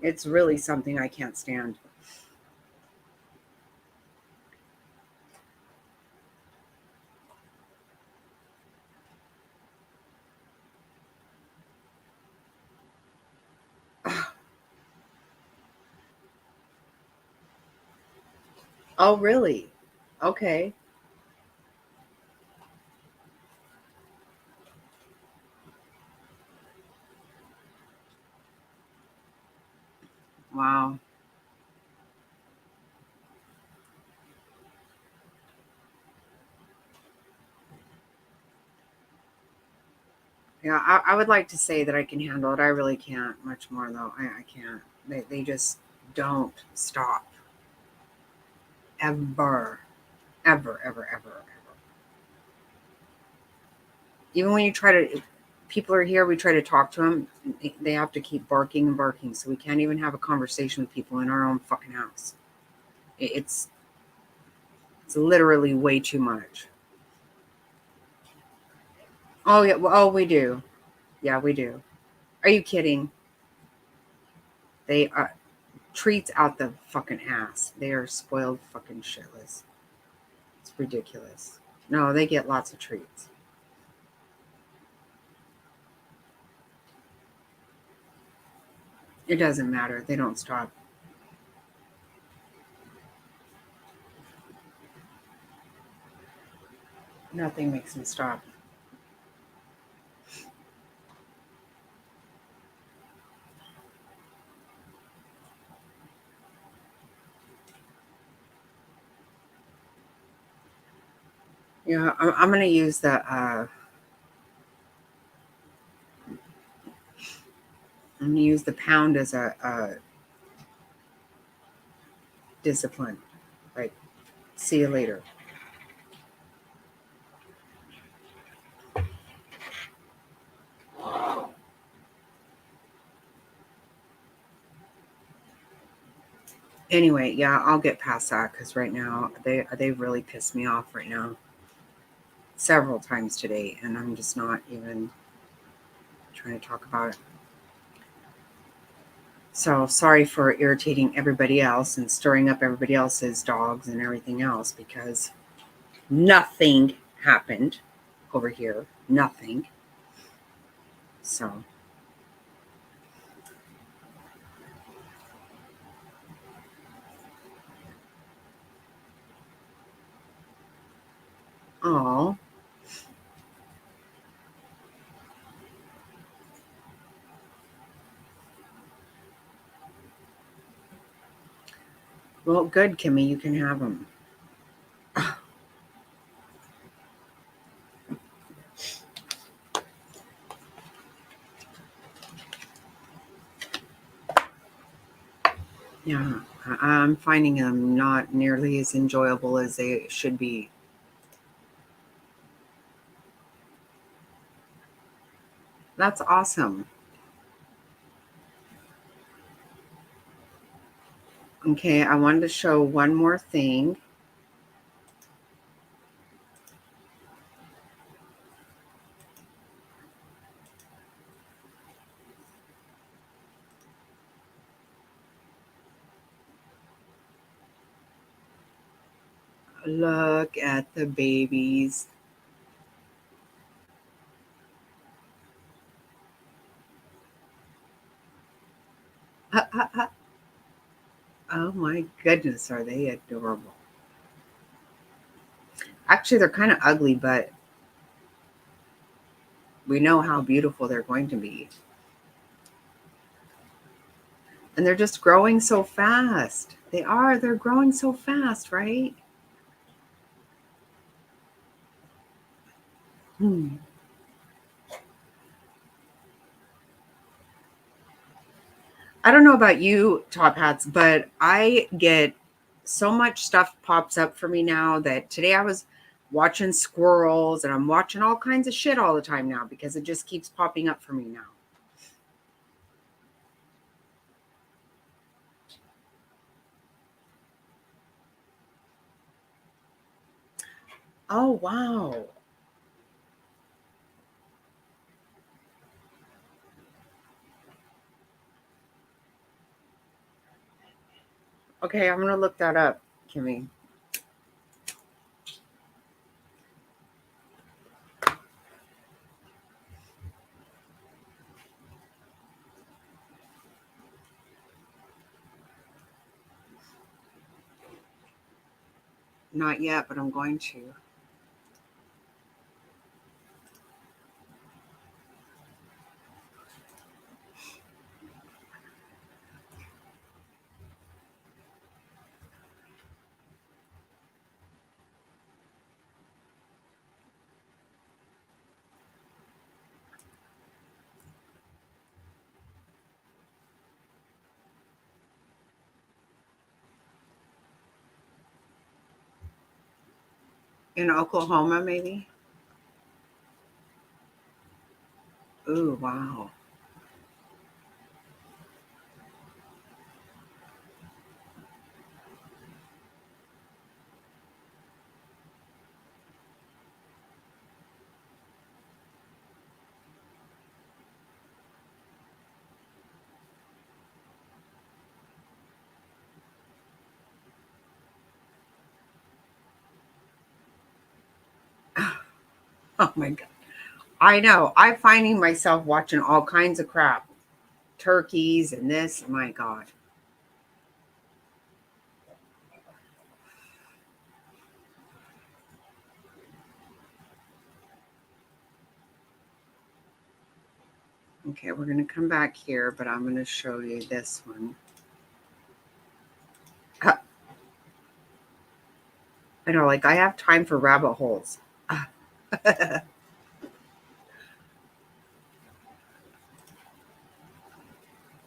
It's really something I can't stand. Oh, really? Okay. Wow. Yeah, I would like to say that I can handle it. I really can't much more though. I can't. They just don't stop. Ever. Ever, ever, ever, ever. Even when you try to, people are here, we try to talk to them, they have to keep barking and barking. So we can't even have a conversation with people in our own fucking house. It's literally way too much. Oh yeah, well, oh we do. Yeah, we do. Are you kidding? They are treats out the fucking ass. They are spoiled fucking shitless. It's ridiculous. No, they get lots of treats. It doesn't matter. They don't stop. Nothing makes them stop. Yeah, I'm gonna use the I'm gonna use the pound as a discipline. Like, see you later. Anyway, yeah, I'll get past that because right now they really pissed me off right now several times today, and I'm just not even trying to talk about it. So sorry for irritating everybody else and stirring up everybody else's dogs and everything else because nothing happened over here. Nothing. So, oh, well, good, Kimmy. You can have them. Yeah, I'm finding them not nearly as enjoyable as they should be. That's awesome. Okay, I wanted to show one more thing. Look at the babies. Oh my goodness, are they adorable? Actually, they're kind of ugly, but we know how beautiful they're going to be. And they're just growing so fast. They're growing so fast, right? Hmm. I don't know about you, Top Hats, but I get so much stuff pops up for me now that today I was watching squirrels and I'm watching all kinds of shit all the time now because it just keeps popping up for me now. Oh, wow. Okay, I'm gonna look that up, Kimmy. Not yet, but I'm going to. In Oklahoma, maybe? Ooh, wow. Oh my God. I know. I'm finding myself watching all kinds of crap. Turkeys and this. My God. Okay, we're going to come back here, but I'm going to show you this one. I know, like I have time for rabbit holes.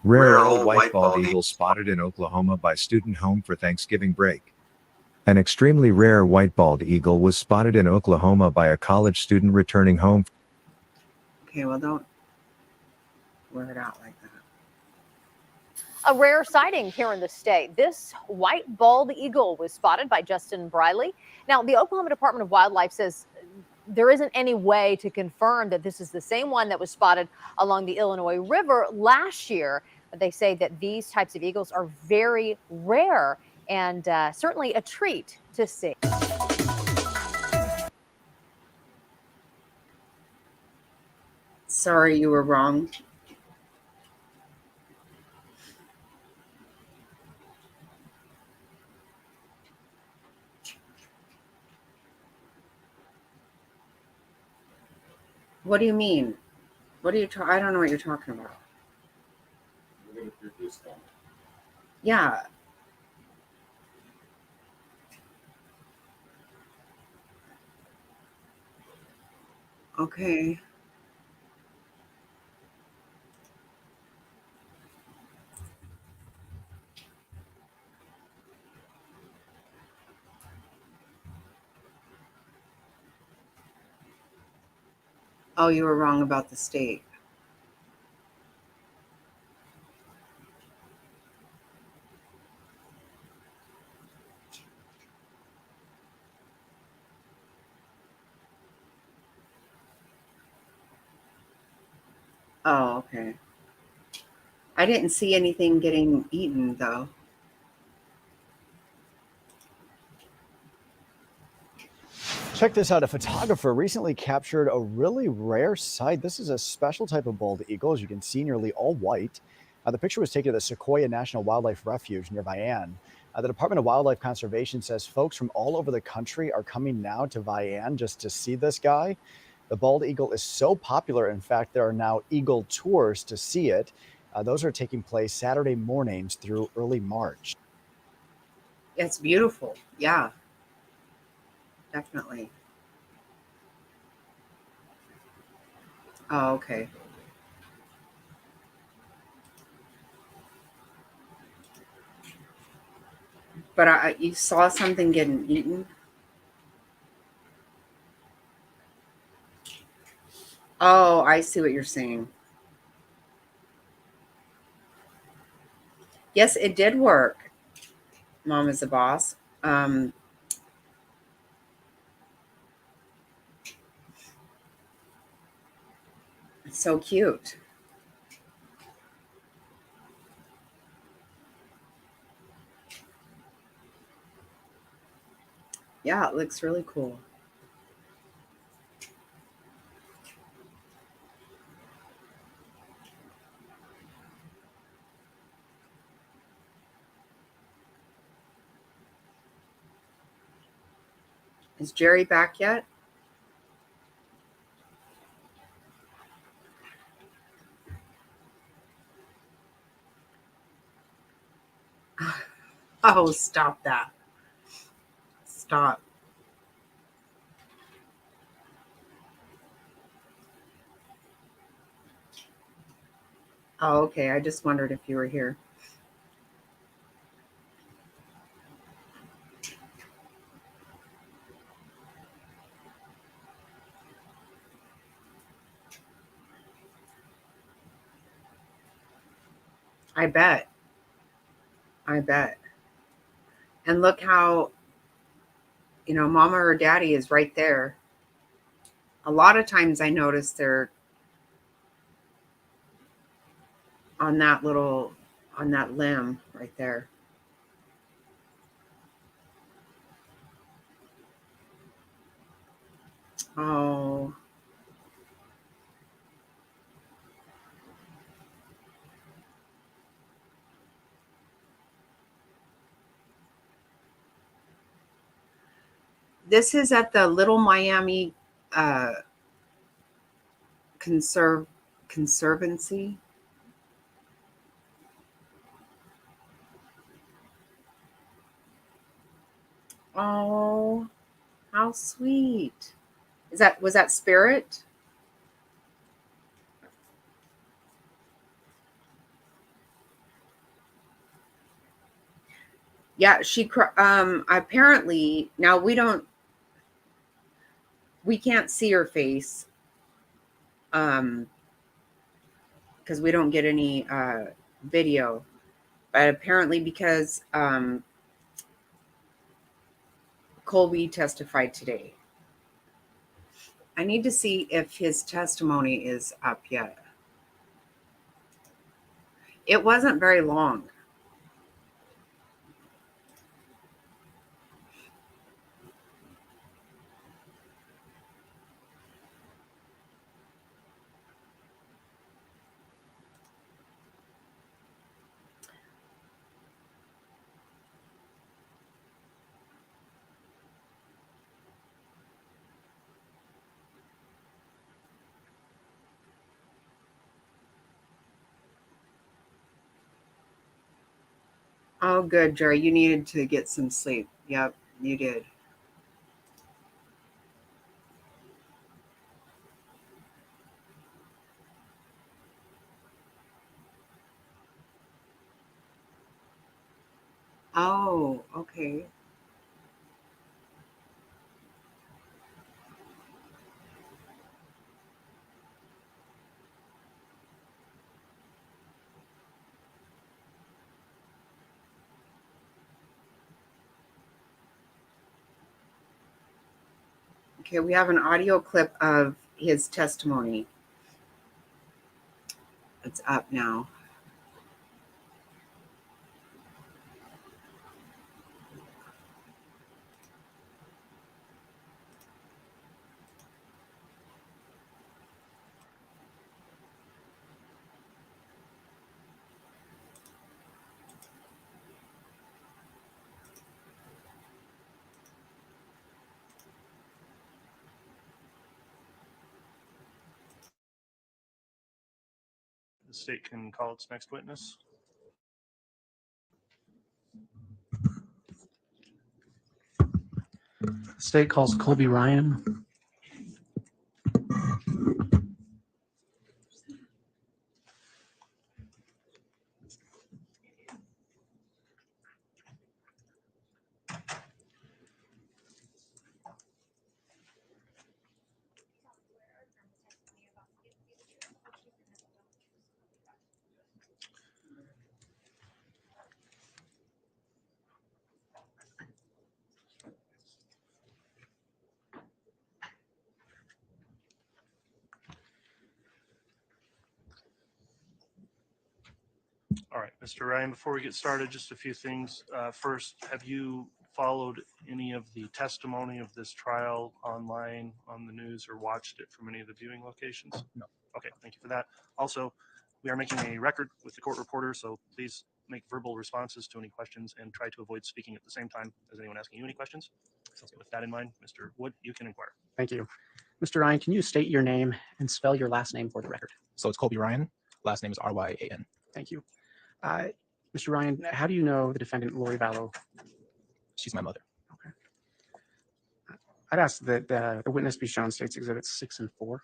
Rare old white bald eagle spotted in Oklahoma by student home for Thanksgiving break. An extremely rare white bald eagle was spotted in Oklahoma by a college student returning home. Okay, well, don't wear it out like that. A rare sighting here in the state. This white bald eagle was spotted by Justin Briley. Now, the Oklahoma Department of Wildlife says there isn't any way to confirm that this is the same one that was spotted along the Illinois River last year. But they say that these types of eagles are very rare and certainly a treat to see. Sorry, you were wrong. What do you mean? What are you I don't know what you're talking about. Yeah. Okay. Oh, you were wrong about the state. Oh, okay. I didn't see anything getting eaten though. Check this out. A photographer recently captured a really rare sight. This is a special type of bald eagle, as you can see, nearly all white. The picture was taken at the Sequoia National Wildlife Refuge near Vian. The Department of Wildlife Conservation says folks from all over the country are coming now to Vian just to see this guy. The bald eagle is so popular, in fact, there are now eagle tours to see it. Those are taking place Saturday mornings through early March. It's beautiful. Yeah, definitely. Oh, okay. But you saw something getting eaten? Oh, I see what you're saying. Yes, it did work. Mom is a boss. It's so cute. Yeah, it looks really cool. Is Jerry back yet? Oh, stop that. Stop. Oh, okay. I just wondered if you were here. I bet. I bet. And look how, mama or daddy is right there. A lot of times I notice they're on on that limb right there. Oh, this is at the Little Miami uh, Conservancy. Oh, how sweet. Was that Spirit? Yeah, apparently now we can't see her face because we don't get any video. But apparently because Colby testified today. I need to see if his testimony is up yet. It wasn't very long. Oh, good, Jerry. You needed to get some sleep. Yep, you did. Oh, okay. Okay, we have an audio clip of his testimony. It's up now. The state can call its next witness. The state calls Colby Ryan. All right, Mr. Ryan, before we get started, just a few things. First, have you followed any of the testimony of this trial online, on the news, or watched it from any of the viewing locations? No. Okay, thank you for that. Also, we are making a record with the court reporter, so please make verbal responses to any questions and try to avoid speaking at the same time as anyone asking you any questions. So with that in mind, Mr. Wood, you can inquire. Thank you. Mr. Ryan, can you state your name and spell your last name for the record? So it's Colby Ryan. Last name is Ryan. Thank you. Mr. Ryan, how do you know the defendant, Lori Vallow? She's my mother. Okay. I'd ask that the witness be shown State's Exhibits 6 and 4.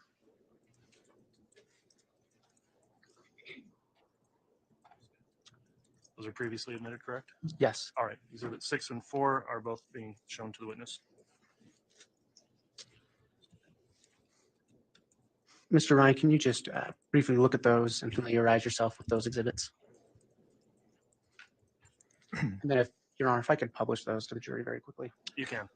Those are previously admitted, correct? Yes. All right. Exhibits 6 and 4 are both being shown to the witness. Mr. Ryan, can you just briefly look at those and familiarize yourself with those exhibits? And then, if Your Honor, if I could publish those to the jury very quickly. You can.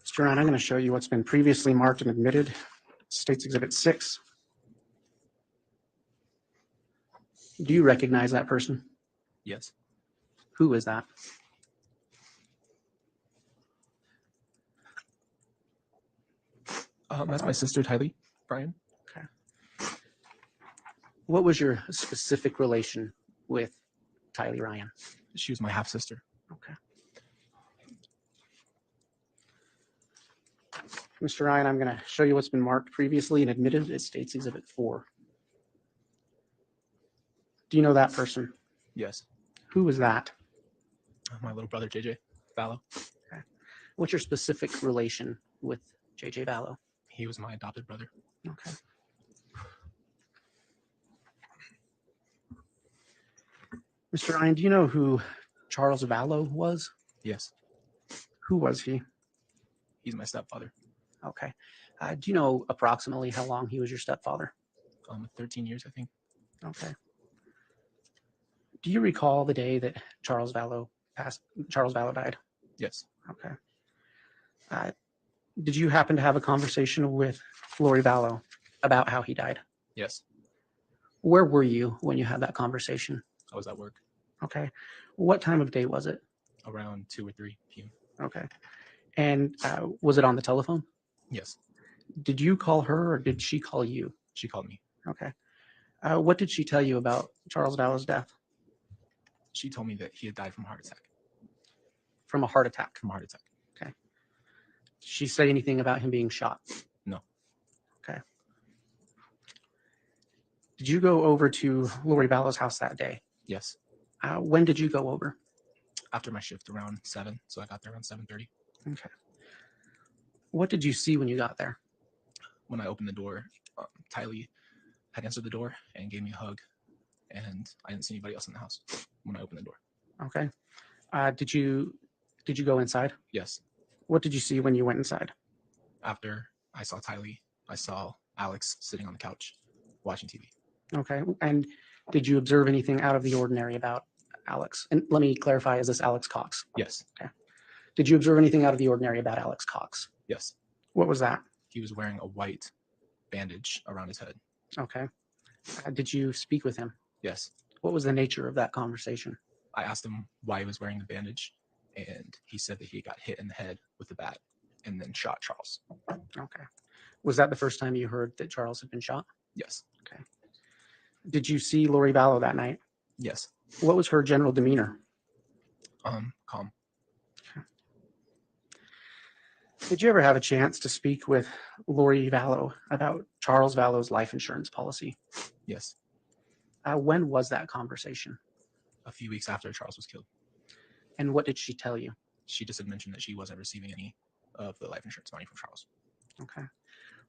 Mr. Ryan, I'm going to show you what's been previously marked and admitted. State's Exhibit 6. Do you recognize that person? Yes. Who is that? That's my sister, Tylee Bryan. Okay. What was your specific relation with Tylee Ryan? She was my half sister. Okay. Mr. Ryan, I'm going to show you what's been marked previously and admitted as State's Exhibit 4. Do you know that person? Yes. Who was that? My little brother, JJ Vallow. Okay. What's your specific relation with JJ Vallow? He was my adopted brother. Okay. Mr. Ryan, do you know who Charles Vallow was? Yes. Who was he? He's my stepfather. Okay. Do you know approximately how long he was your stepfather? 13 years, I think. Okay. Do you recall the day that Charles Vallow died? Yes. Okay. Did you happen to have a conversation with Lori Vallow about how he died? Yes. Where were you when you had that conversation? I was at work Okay. What time of day was it? around 2 or 3 p.m. Okay. And was it on the telephone? Yes. Did you call her or did she call you? She called me. Okay. What did she tell you about Charles Vallow's death? She told me that he had died from a heart attack. From a heart attack. From a heart attack. Okay. Did she say anything about him being shot? No. Okay. Did you go over to Lori Vallow's house that day? Yes. When did you go over? After my shift around 7, so I got there around 7:30. Okay. What did you see when you got there? When I opened the door, Tylee had answered the door and gave me a hug, and I didn't see anybody else in the house when I opened the door. Okay. Did you go inside? Yes. What did you see when you went inside? After I saw Tylee, I saw Alex sitting on the couch watching TV. Okay. And did you observe anything out of the ordinary about Alex? And let me clarify, is this Alex Cox? Yes. Okay. Did you observe anything out of the ordinary about Alex Cox? Yes. What was that? He was wearing a white bandage around his head. Okay. Did you speak with him? Yes. What was the nature of that conversation? I asked him why he was wearing the bandage, and he said that he got hit in the head with a bat and then shot Charles. Okay. Was that the first time you heard that Charles had been shot? Yes. Okay. Did you see Lori Vallow that night? Yes. What was her general demeanor? Calm. Did you ever have a chance to speak with Lori Vallow about Charles Vallow's life insurance policy? Yes. When was that conversation? A few weeks after Charles was killed. And what did she tell you? She just had mentioned that she wasn't receiving any of the life insurance money from Charles. Okay.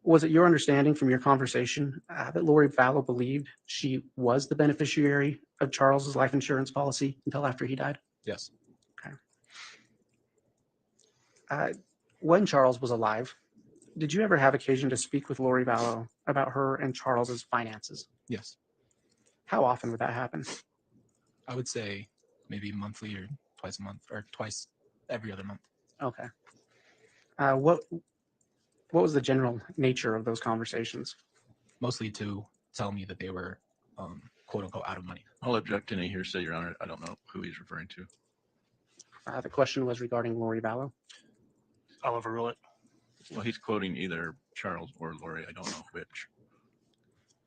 Was it your understanding from your conversation that Lori Vallow believed she was the beneficiary of Charles's life insurance policy until after he died? Yes. Okay. When Charles was alive, did you ever have occasion to speak with Lori Vallow about her and Charles's finances? Yes. How often would that happen? I would say maybe monthly or twice a month or twice every other month. Okay. What was the general nature of those conversations? Mostly to tell me that they were quote unquote out of money. I'll object to any hearsay, Your Honor. I don't know who he's referring to. The question was regarding Lori Vallow. I'll overrule it. Well, he's quoting either Charles or Lori. I don't know which.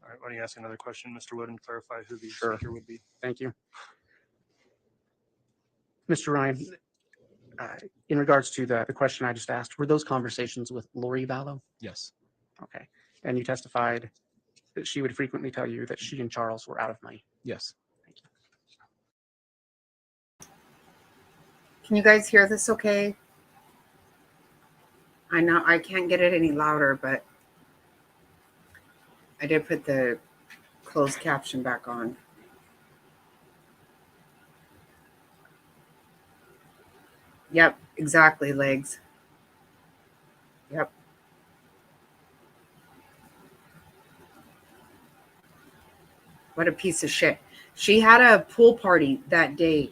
All right, why don't you ask another question, Mr. Wood, and clarify who the Sure. speaker would be? Thank you. Mr. Ryan, in regards to the question I just asked, were those conversations with Lori Vallow? Yes. Okay. And you testified that she would frequently tell you that she and Charles were out of money. Yes. Thank you. Can you guys hear this okay? I know I can't get it any louder, but I did put the closed caption back on. Yep, exactly, legs. Yep. What a piece of shit. She had a pool party that day.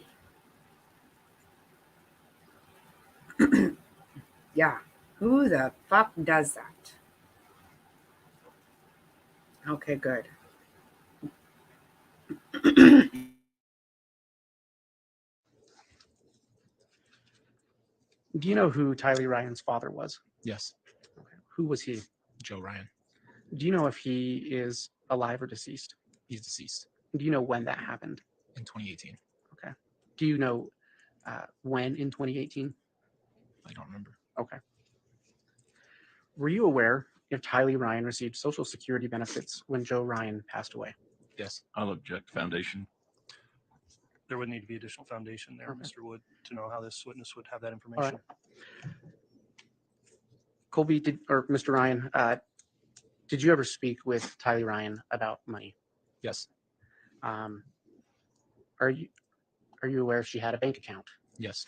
Yeah. Who the fuck does that? Okay, good. Do you know who Tylee Ryan's father was? Yes. Okay. Who was he? Joe Ryan. Do you know if he is alive or deceased? He's deceased. Do you know when that happened? In 2018. Okay. Do you know when in 2018? I don't remember. Okay. Were you aware if Tylee Ryan received Social Security benefits when Joe Ryan passed away? Yes. I'll object. Foundation. There would need to be additional foundation there, Okay. Mr. Wood, to know how this witness would have that information. Colby, Mr. Ryan, did you ever speak with Tylee Ryan about money? Yes. Are you aware if she had a bank account? Yes.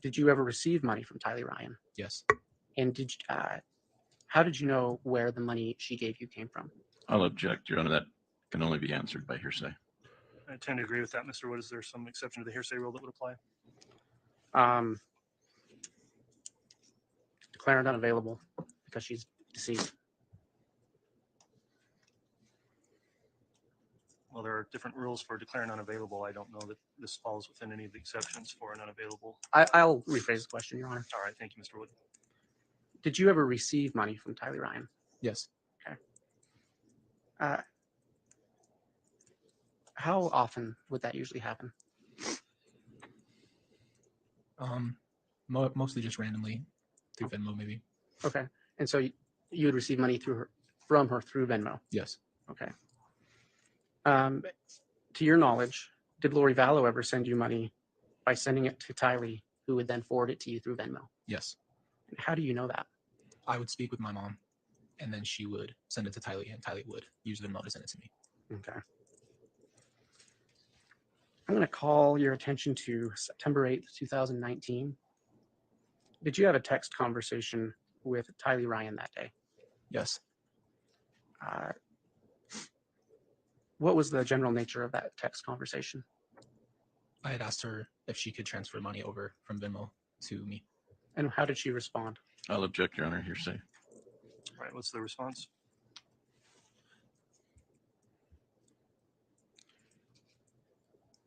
Did you ever receive money from Tylee Ryan? Yes. And how did you know where the money she gave you came from? I'll object, Your Honor. That can only be answered by hearsay. I tend to agree with that, Mr. Wood. Is there some exception to the hearsay rule that would apply? Declare it unavailable because she's deceased. Well, there are different rules for declaring unavailable. I don't know that this falls within any of the exceptions for an unavailable. I'll rephrase the question, Your Honor. All right, thank you, Mr. Wood. Did you ever receive money from Tylee Ryan? Yes. Okay. How often would that usually happen? Mostly just randomly through Venmo, maybe. Okay. And so you would receive money from her through Venmo? Yes. Okay. To your knowledge, did Lori Vallow ever send you money by sending it to Tylee, who would then forward it to you through Venmo? Yes. How do you know that? I would speak with my mom, and then she would send it to Tylee, and Tylee would use Venmo to send it to me. Okay. I'm going to call your attention to September 8th, 2019. Did you have a text conversation with Tylee Ryan that day? Yes. What was the general nature of that text conversation? I had asked her if she could transfer money over from Venmo to me. And how did she respond? I'll object, Your Honor. Hearsay. All right, what's the response?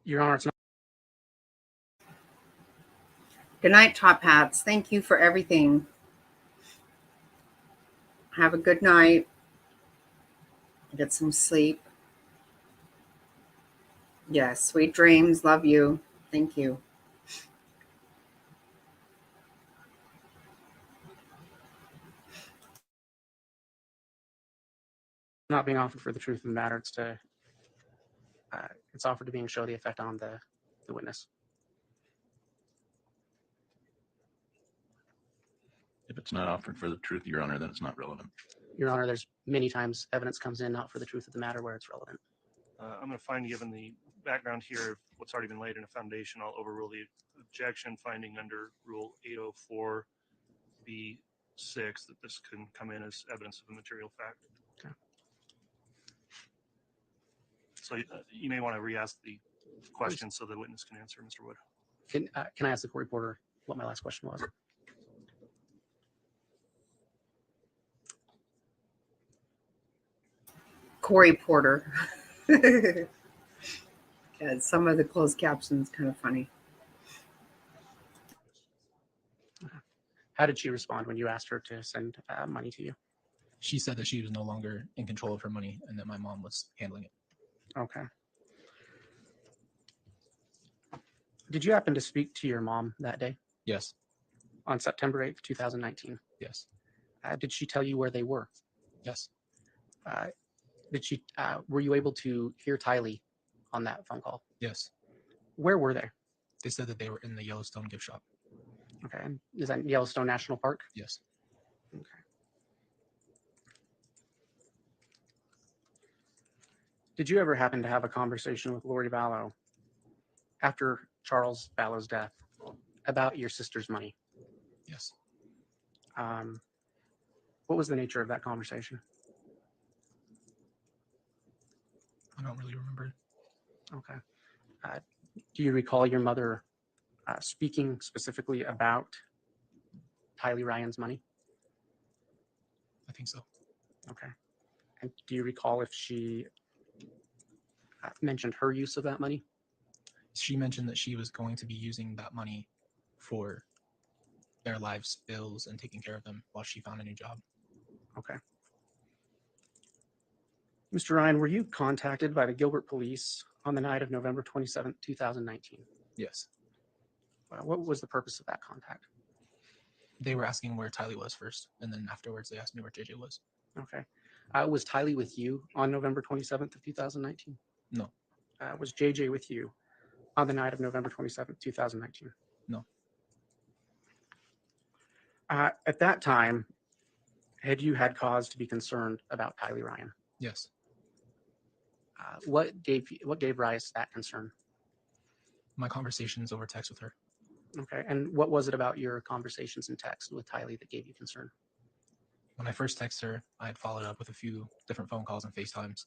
Your Honor, it's not. Good night, Top Hats. Thank you for everything. Have a good night. Get some sleep. Yes, sweet dreams. Love you. Thank you. Not being offered for the truth of the matter. It's offered to being show the effect on the witness. If it's not offered for the truth, Your Honor, then it's not relevant. Your Honor, there's many times evidence comes in not for the truth of the matter where it's relevant. I'm going to find, given the background here of what's already been laid in a foundation, I'll overrule the objection finding under Rule 804B6 that this can come in as evidence of a material fact. Okay. So you may want to re-ask the question so the witness can answer, Mr. Wood. Can I ask the court reporter what my last question was? Corey Porter. Yeah, some of the closed captions kind of funny. How did she respond when you asked her to send money to you? She said that she was no longer in control of her money and that my mom was handling it. Okay. Did you happen to speak to your mom that day Yes. on September 8th, 2019? Yes. Did she tell you where they were? Yes. Were you able to hear Tylee on that phone call? Yes. Where were they? They said that they were in the Yellowstone gift shop. Okay. And is that Yellowstone National Park? Yes. Okay. Did you ever happen to have a conversation with Lori Vallow after Charles Vallow's death about your sister's money? Yes. What was the nature of that conversation? I don't really remember. Okay. Do you recall your mother speaking specifically about Tylee Ryan's money? I think so. Okay. And do you recall if she mentioned her use of that money? She mentioned that she was going to be using that money for their lives' bills and taking care of them while she found a new job. Okay. Mr. Ryan, were you contacted by the Gilbert police on the night of November 27th, 2019? Yes. What was the purpose of that contact? They were asking where Tylee was first, and then afterwards they asked me where JJ was. Okay. Was Tylee with you on November 27th of 2019? No. Was JJ with you on the night of November 27th, 2019? No. At that time, had you had cause to be concerned about Tylee Ryan? Yes. What gave rise to that concern? My conversations over text with her. Okay. And what was it about your conversations in text with Tylee that gave you concern? When I first texted her, I had followed up with a few different phone calls and FaceTimes.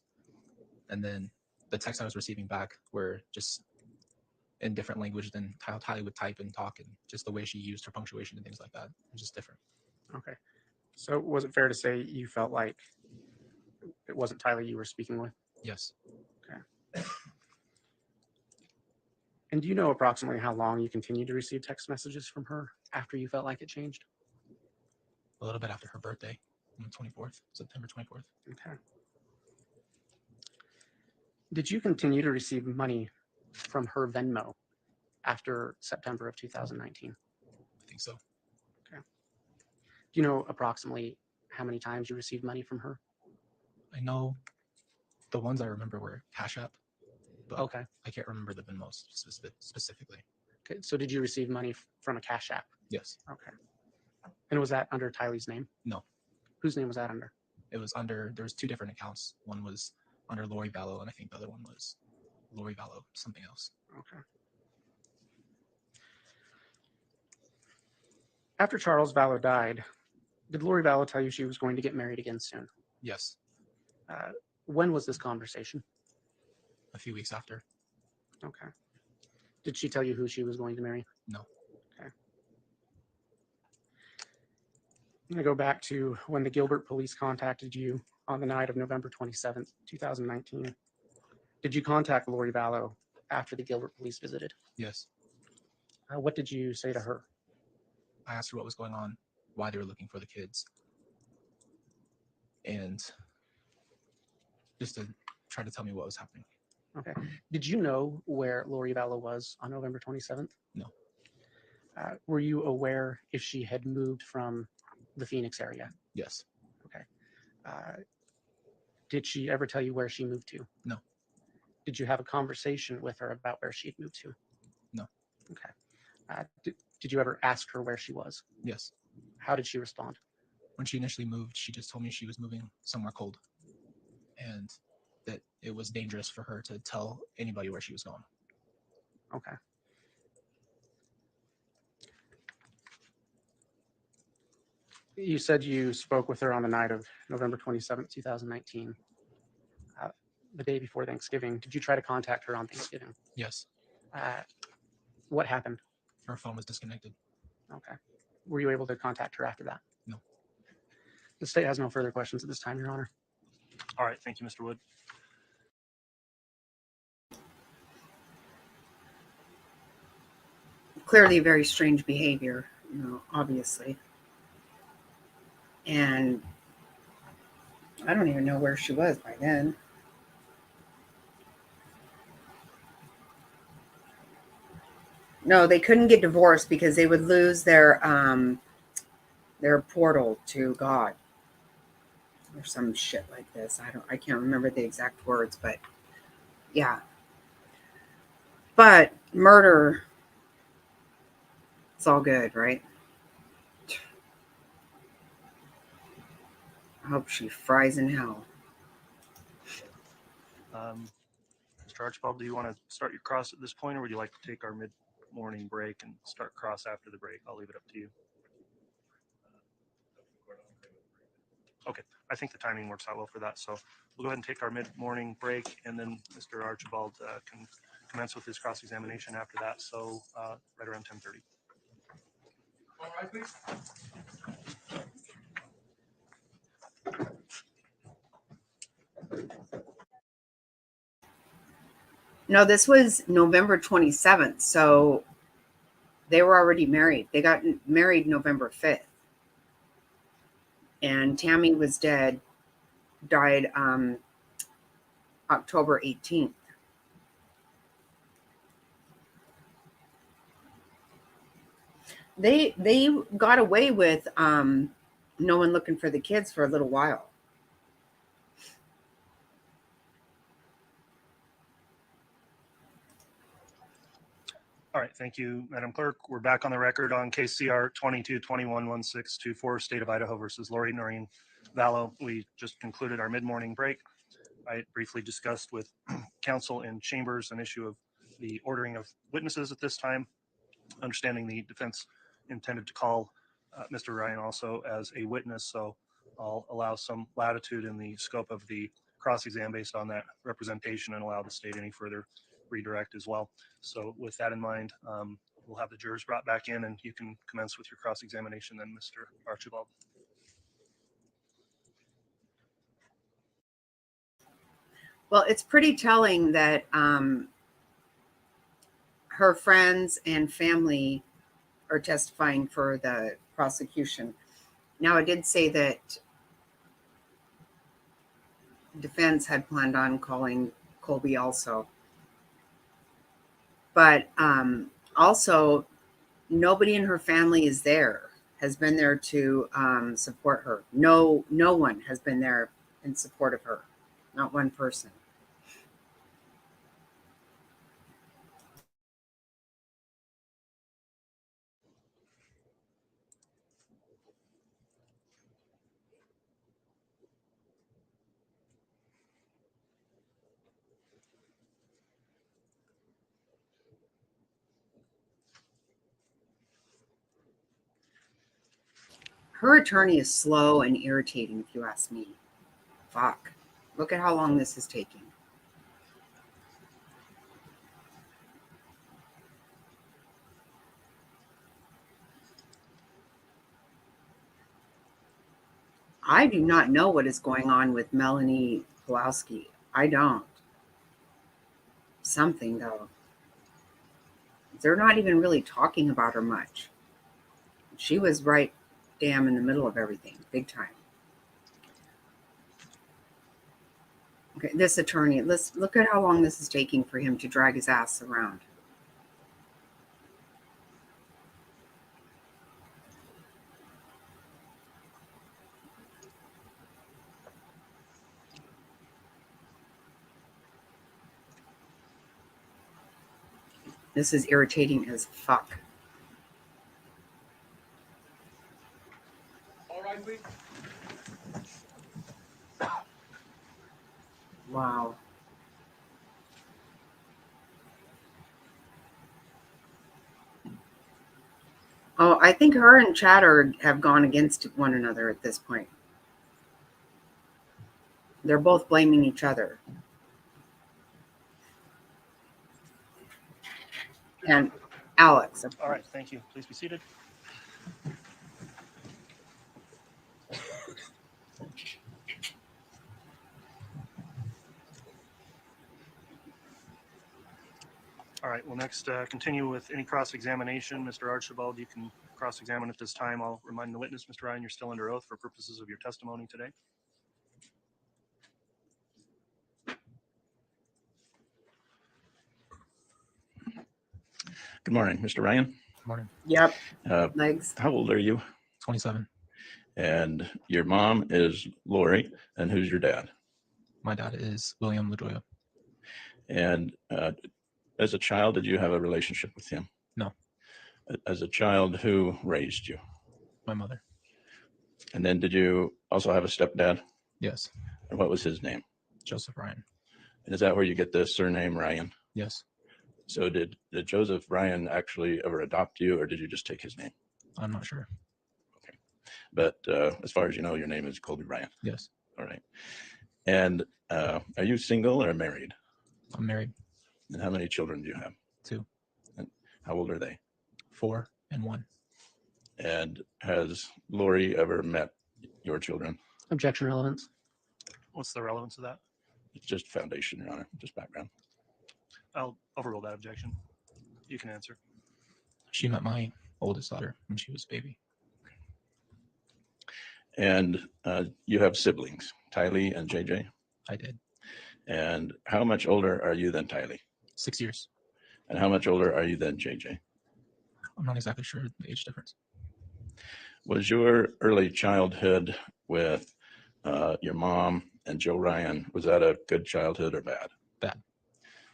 And then the texts I was receiving back were just in different language than how Tylee would type and talk, and just the way she used her punctuation and things like that. It was just different. Okay. So was it fair to say you felt like it wasn't Tylee you were speaking with? Yes. Okay. And do you know approximately how long you continued to receive text messages from her after you felt like it changed? A little bit after her birthday, on the 24th, September 24th. Okay. Did you continue to receive money from her Venmo after September of 2019? I think so. Okay. Do you know approximately how many times you received money from her? I know the ones I remember were Cash App, but Okay. I can't remember the most specifically. Okay. So did you receive money from a Cash App? Yes. Okay. And was that under Tylee's name? No. Whose name was that under? It was under, there was two different accounts. One was under Lori Vallow, and I think the other one was Lori Vallow, something else. Okay. After Charles Vallow died, did Lori Vallow tell you she was going to get married again soon? Yes. When was this conversation? A few weeks after. Okay. Did she tell you who she was going to marry? No. Okay. I'm going to go back to when the Gilbert police contacted you on the night of November 27th, 2019. Did you contact Lori Vallow after the Gilbert police visited? Yes. What did you say to her? I asked her what was going on, why they were looking for the kids, and just to try to tell me what was happening. Okay. Did you know where Lori Vallow was on November 27th? No. Were you aware if she had moved from the Phoenix area? Yes. Okay. Did she ever tell you where she moved to? No. Did you have a conversation with her about where she had moved to? No. Okay. Did you ever ask her where she was? Yes. How did she respond? When she initially moved, she just told me she was moving somewhere cold and that it was dangerous for her to tell anybody where she was going. Okay. You said you spoke with her on the night of November 27th, 2019, the day before Thanksgiving. Did you try to contact her on Thanksgiving? Yes. What happened? Her phone was disconnected. Okay. Were you able to contact her after that? No. The state has no further questions at this time, Your Honor. All right, thank you, Mr. Wood. Clearly very strange behavior, obviously. And I don't even know where she was by then. No, they couldn't get divorced because they would lose their portal to God or some shit like this. I can't remember the exact words, but yeah. But murder, it's all good, right? I hope she fries in hell. Mr. Archibald, do you want to start your cross at this point, or would you like to take our mid-morning break and start cross after the break? I'll leave it up to you. Okay, I think the timing works out well for that. So we'll go ahead and take our mid-morning break, and then Mr. Archibald can commence with his cross-examination after that. So right around 10:30. All right, please. No, this was November 27th. So they were already married. They got married November 5th. And Tammy was died October 18th. They got away with no one looking for the kids for a little while. All right, thank you, Madam Clerk. We're back on the record on case CR 22-21-1624, State of Idaho versus Lori Vallow. We just concluded our mid-morning break. I briefly discussed with counsel in chambers an issue of the ordering of witnesses at this time, understanding the defense intended to call Mr. Ryan also as a witness, so I'll allow some latitude in the scope of the cross-exam based on that representation and allow the state any further redirect as well. So with that in mind, we'll have the jurors brought back in and you can commence with your cross-examination then, Mr. Archibald. Well, it's pretty telling that her friends and family are testifying for the prosecution. Now, it did say that defense had planned on calling Colby also. But also, nobody in her family is there, has been there to support her. No one has been there in support of her. Not one person. Her attorney is slow and irritating, if you ask me. Fuck. Look at how long this is taking. I do not know what is going on with Melanie Pulowski. I don't. Something, though. They're not even really talking about her much. She was right damn in the middle of everything, big time. Okay, this attorney, let's look at how long this is taking for him to drag his ass around. This is irritating as fuck. All right, please. Wow. Oh, I think her and Chatter have gone against one another at this point. They're both blaming each other. And Alex. All right, thank you. Please be seated. right, we'll next continue with any cross-examination. Mr. Archibald, you can cross-examine at this time. I'll remind the witness, Mr. Ryan, you're still under oath for purposes of your testimony today. Good morning, Mr. Ryan. Good morning. Yep. Uh, Legs. how old are you? 27. And your mom is Lori, and who's your dad? My dad is William LaJoya. And as a child, did you have a relationship with him? No. As a child, who raised you? My mother. And then did you also have a stepdad? Yes. And what was his name? Joseph Ryan. And is that where you get the surname Ryan? Yes. So did Joseph Ryan actually ever adopt you, or did you just take his name? I'm not sure. Okay. But as far as you know, your name is Colby Ryan. Yes. All right. And are you single or married? I'm married. And how many children do you have? 2. And how old are they? 4 and 1. And has Lori ever met your children? Objection relevance. What's the relevance of that? It's just foundation, Your Honor, just background. I'll overrule that objection. You can answer. She met my oldest daughter when she was a baby. And you have siblings, Tylee and JJ? I did. And how much older are you than Tylee? 6 years. And how much older are you than JJ? I'm not exactly sure the age difference. Was your early childhood with your mom and Joe Ryan, was that a good childhood or bad? Bad.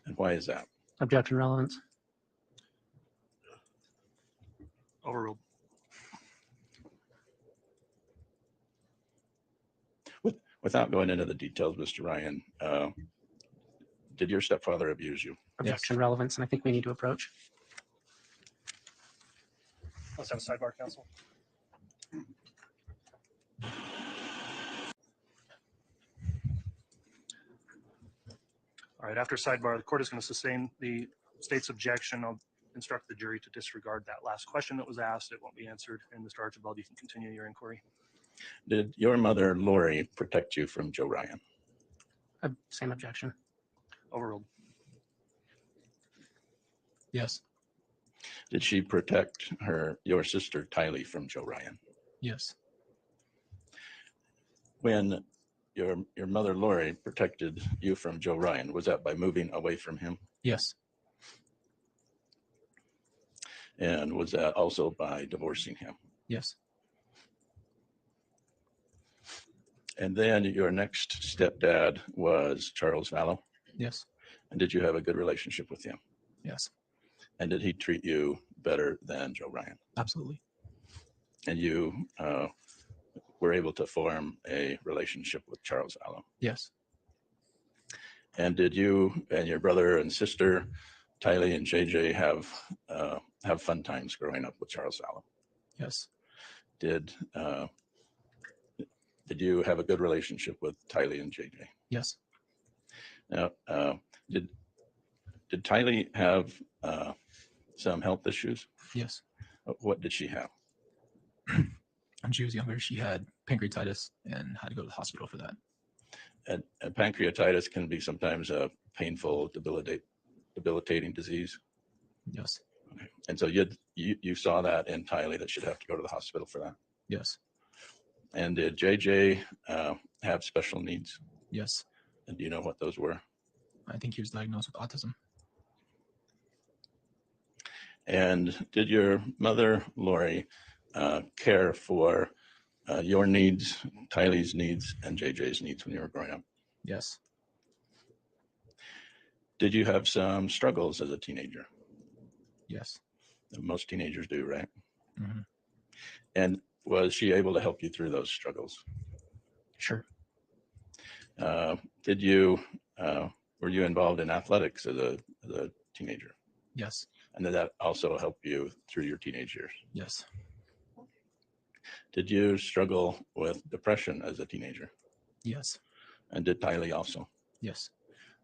And why is that? Objection relevance. Overruled. Without going into the details, Mr. Ryan, did your stepfather abuse you? Objection relevance, and I think we need to approach. Let's have a sidebar, counsel. All right, after sidebar, the court is going to sustain the state's objection. I'll instruct the jury to disregard that last question that was asked. It won't be answered. And Mr. Archibald, you can continue your inquiry. Did your mother, Lori, protect you from Joe Ryan? Same objection. Overruled. Yes. Did she protect your sister, Tylee, from Joe Ryan? Yes. When your mother, Lori, protected you from Joe Ryan, was that by moving away from him? Yes. And was that also by divorcing him? Yes. And then your next stepdad was Charles Vallow? Yes. And did you have a good relationship with him? Yes. And did he treat you better than Joe Ryan? Absolutely. And you were able to form a relationship with Charles Vallow? Yes. And did you and your brother and sister, Tylee and JJ, have fun times growing up with Charles Vallow? Yes. Did you have a good relationship with Tylee and JJ? Yes. Now, did Tylee have some health issues? Yes. What did she have? When she was younger, she had pancreatitis and had to go to the hospital for that. And pancreatitis can be sometimes a painful, debilitating disease. Yes. Okay. And so you saw that in Tylee, that she'd have to go to the hospital for that. Yes. And did JJ have special needs? Yes. And do you know what those were? I think he was diagnosed with autism. And did your mother, Lori, care for your needs, Tylee's needs, and JJ's needs when you were growing up? Yes. Did you have some struggles as a teenager? Yes. Most teenagers do, right? Mm-hmm. And was she able to help you through those struggles? Sure. Were you involved in athletics as a teenager? Yes. And did that also help you through your teenage years? Yes. Did you struggle with depression as a teenager? Yes. And did Tylee also? Yes.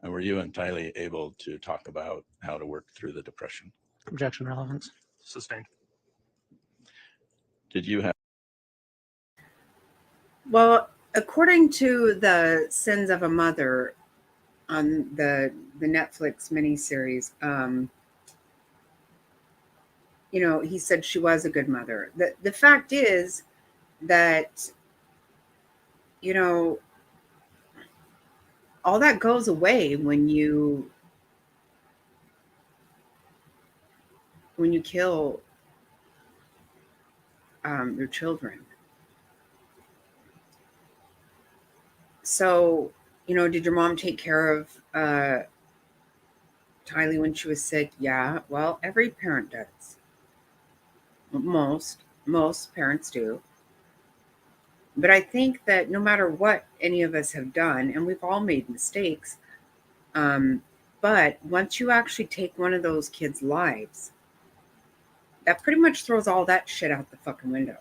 And were you and Tylee able to talk about how to work through the depression? Objection relevance. Sustained. Did you have? Well, according to the Sins of a Mother on the Netflix miniseries, he said she was a good mother. The fact is that, all that goes away when you kill your children. So, did your mom take care of Tylee when she was sick? Yeah. Well, every parent does. Most parents do. But I think that no matter what any of us have done, and we've all made mistakes, but once you actually take one of those kids' lives, that pretty much throws all that shit out the fucking window.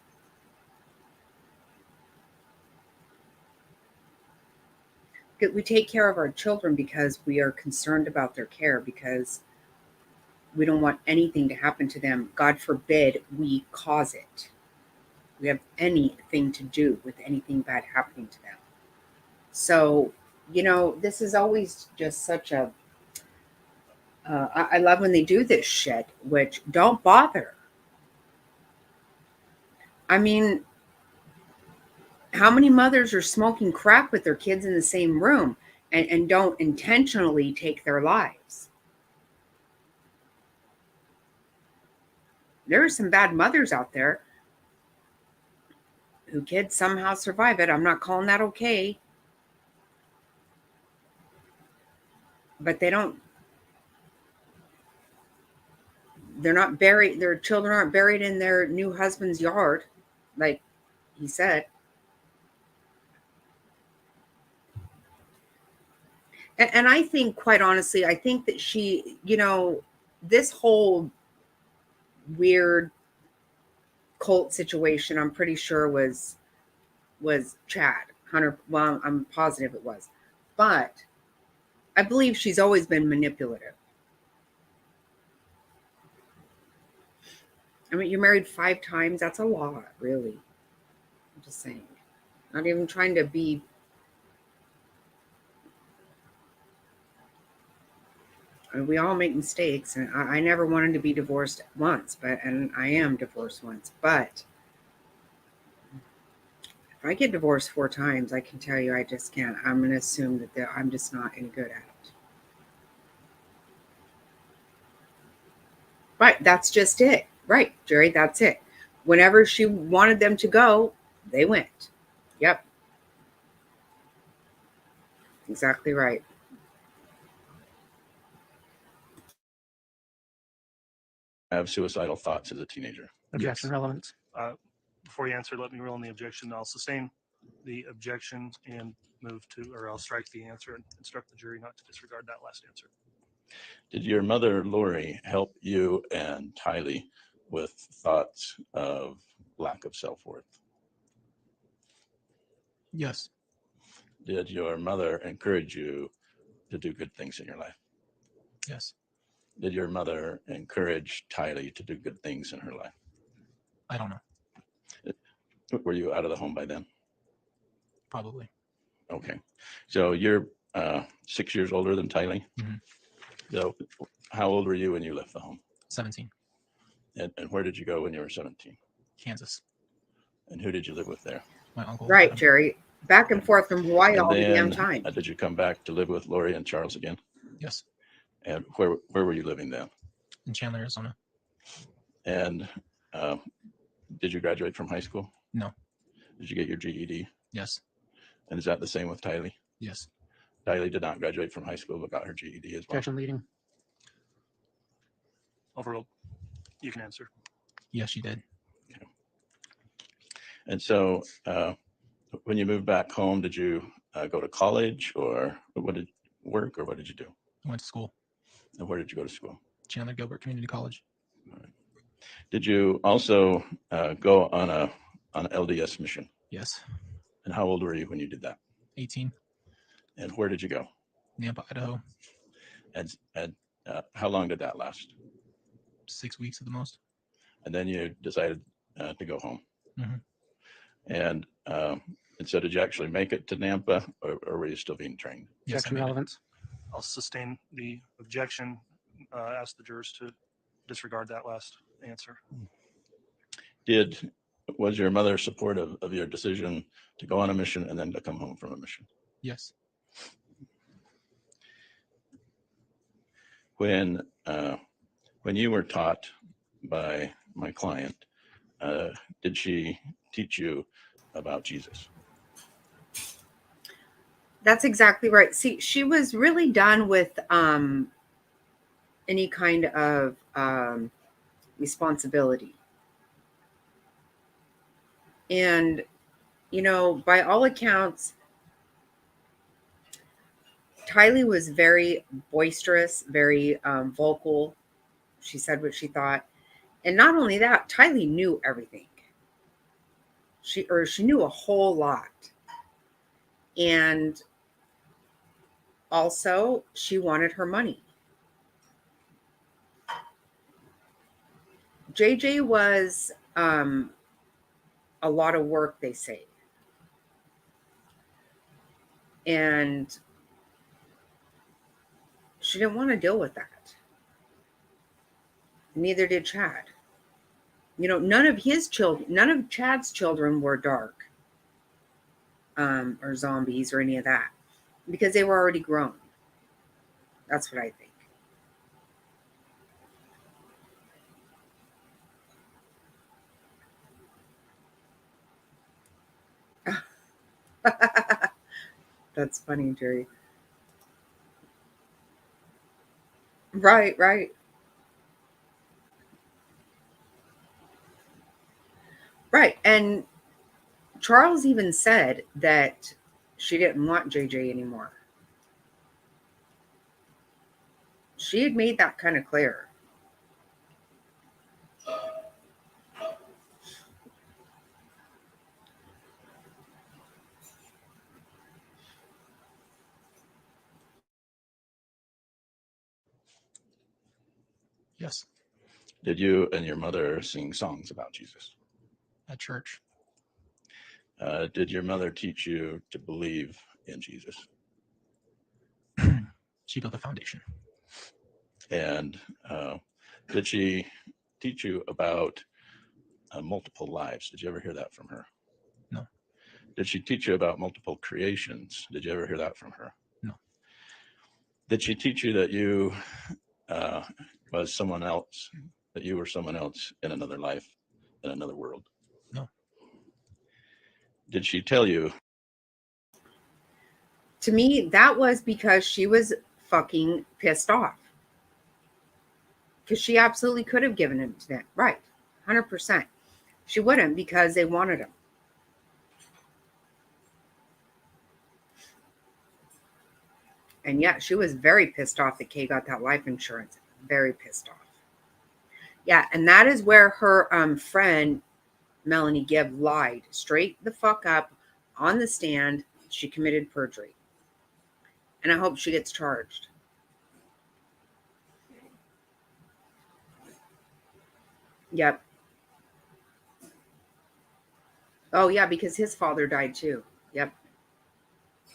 We take care of our children because we are concerned about their care, because we don't want anything to happen to them. God forbid we cause it. We have anything to do with anything bad happening to them. So, this is always just such a I love when they do this shit, which don't bother. I mean, how many mothers are smoking crack with their kids in the same room and don't intentionally take their lives? There are some bad mothers out there who kids somehow survive it. I'm not calling that okay. But they're not buried, their children aren't buried in their new husband's yard, like he said. And I think, quite honestly, I think that she, this whole weird cult situation, I'm pretty sure was Chad. 100, well, I'm positive it was. But I believe she's always been manipulative. I mean, you're married 5 times. That's a lot, really. I'm just saying. Not even trying to be. I mean, we all make mistakes, and I never wanted to be divorced once, and I am divorced once. But if I get divorced 4 times, I can tell you I just can't. I'm going to assume that I'm just not any good at it. Right, that's just it. Right, Jerry, that's it. Whenever she wanted them to go, they went. Yep. Exactly right. Have suicidal thoughts as a teenager? Objection relevance. Before you answer, let me rule on the objection. I'll sustain the objection and I'll strike the answer and instruct the jury not to disregard that last answer. Did your mother, Lori, help you and Tylee with thoughts of lack of self-worth? Yes. Did your mother encourage you to do good things in your life? Yes. Did your mother encourage Tylee to do good things in her life? I don't know. Were you out of the home by then? Probably. Okay. So you're 6 years older than Tylee? Mm-hmm. So how old were you when you left the home? 17. And where did you go when you were 17? Kansas. And who did you live with there? My uncle. Right, Adam. Jerry. Back and forth from Hawaii all the damn time. Did you come back to live with Lori and Charles again? Yes. And where were you living then? In Chandler, Arizona. And did you graduate from high school? No. Did you get your GED? Yes. And is that the same with Tylee? Yes. Tylee did not graduate from high school, but got her GED as well. Objection leading. Overruled. You can answer. Yes, she did. Okay. And so when you moved back home, did you go to college, or what did you do? I went to school. And where did you go to school? Chandler Gilbert Community College. All right. Did you also go on an LDS mission? Yes. And how old were you when you did that? 18. And where did you go? Nampa, Idaho. And how long did that last? 6 weeks at the most. And then you decided to go home. Mm-hmm. And so did you actually make it to Nampa, or were you still being trained? Yes, Objection relevance. I'll sustain the objection. Ask the jurors to disregard that last answer. Was your mother supportive of your decision to go on a mission and then to come home from a mission? Yes. When you were taught by my client, did she teach you about Jesus? That's exactly right. See, she was really done with any kind of responsibility. And, you know, by all accounts, Tylee was very boisterous, very vocal. She said what she thought. And not only that, Tylee knew everything. She knew a whole lot. And also, she wanted her money. JJ was a lot of work, they say. And she didn't want to deal with that. Neither did Chad. You know, none of Chad's children were dark or zombies or any of that because they were already grown. That's what I think. That's funny, Jerry. Right, right. Right. And Charles even said that she didn't want JJ anymore. She had made that kind of clear. Yes. Did you and your mother sing songs about Jesus? At church. Did your mother teach you to believe in Jesus? She built a foundation. And did she teach you about multiple lives? Did you ever hear that from her? No. Did she teach you about multiple creations? Did you ever hear that from her? No. Did she teach you that you was someone else, that you were someone else in another life, in another world? No. Did she tell you? To me, that was because she was fucking pissed off. Because she absolutely could have given him to them. Right. 100%. She wouldn't because they wanted him. And yeah, she was very pissed off that Kay got that life insurance. Very pissed off. Yeah, and that is where her friend, Melanie Gibb, lied straight the fuck up on the stand. She committed perjury. And I hope she gets charged. Yep. Oh, yeah, because his father died too. Yep.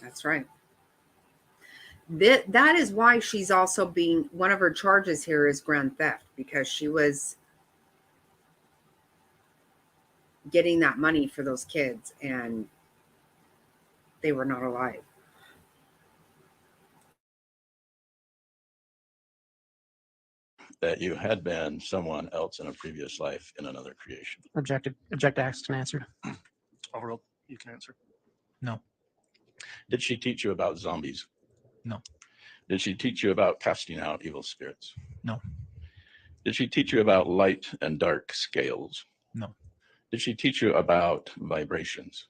That's right. That is why she's also being, one of her charges here is grand theft, because she was getting that money for those kids and they were not alive. That you had been someone else in a previous life in another creation? Object asked and answered. Overruled. You can answer. No. Did she teach you about zombies? No. Did she teach you about casting out evil spirits? No. Did she teach you about light and dark scales? No. Did she teach you about vibrations?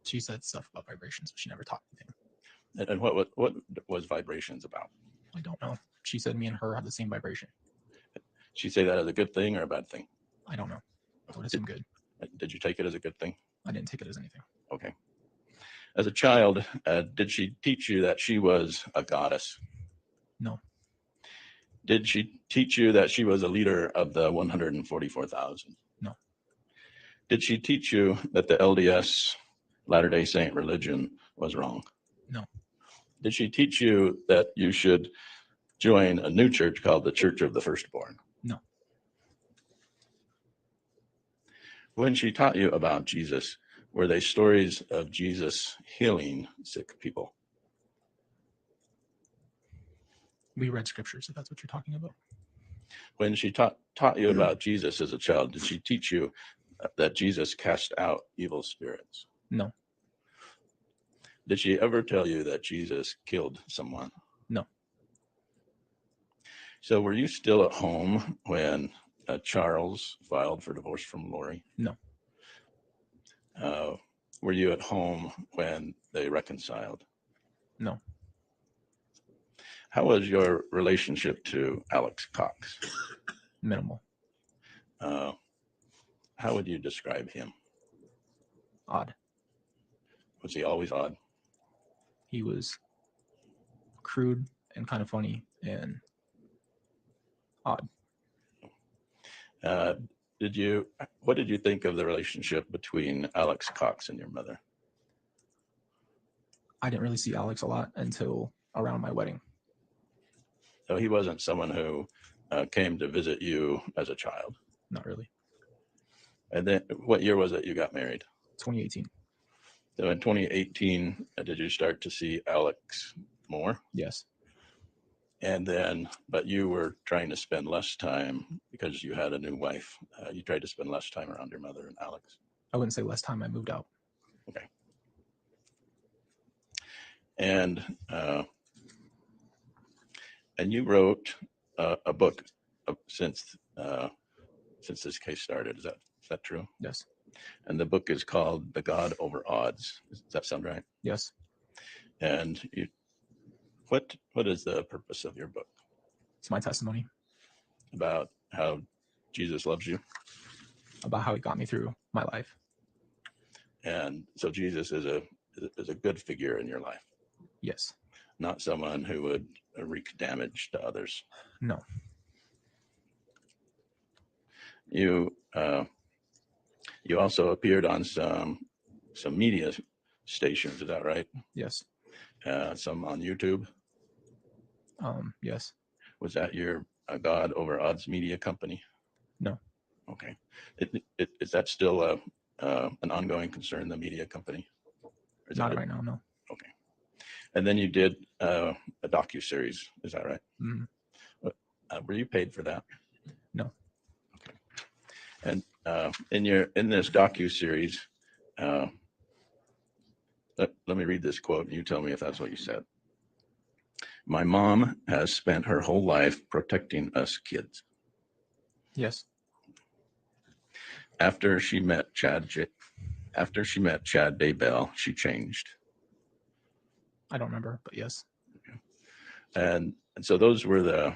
She said stuff about vibrations, but she never taught anything. And what was vibrations about? I don't know. She said me and her had the same vibration. She say that as a good thing or a bad thing? I don't know. I would assume good. Did you take it as a good thing? I didn't take it as anything. Okay. As a child, did she teach you that she was a goddess? No. Did she teach you that she was a leader of the 144,000? No. Did she teach you that the LDS Latter-day Saint religion was wrong? No. Did she teach you that you should join a new church called the Church of the Firstborn? No. When she taught you about Jesus, were they stories of Jesus healing sick people? We read scriptures, if that's what you're talking about. When she taught you about Jesus as a child, did she teach you that Jesus cast out evil spirits? No. Did she ever tell you that Jesus killed someone? No. So were you still at home when Charles filed for divorce from Lori? No. Were you at home when they reconciled? No. How was your relationship to Alex Cox? Minimal. How would you describe him? Odd. Was he always odd? He was crude and kind of funny and odd. What did you think of the relationship between Alex Cox and your mother? I didn't really see Alex a lot until around my wedding. So he wasn't someone who came to visit you as a child? Not really. And then what year was it you got married? 2018. So in 2018, did you start to see Alex more? Yes. And then, but you were trying to spend less time because you had a new wife. You tried to spend less time around your mother and Alex. I wouldn't say less time. I moved out. Okay. And you wrote a book since this case started. Is that true? Yes. And the book is called The God Over Odds. Does that sound right? Yes. And what is the purpose of your book? It's my testimony. About how Jesus loves you? About how he got me through my life. And so Jesus is a good figure in your life? Yes. Not someone who would wreak damage to others? No. You also appeared on some media stations, is that right? Yes. Some on YouTube? Yes. Was that your God Over Odds media company? No. Okay. Is that still an ongoing concern, the media company? Not right now, no. Okay. And then you did a docuseries, is that right? Mm-hmm. Were you paid for that? No. Okay. And in this docuseries, let me read this quote and you tell me if that's what you said. My mom has spent her whole life protecting us kids. Yes. After she met Chad Daybell, she changed. I don't remember, but yes. Okay. And so those were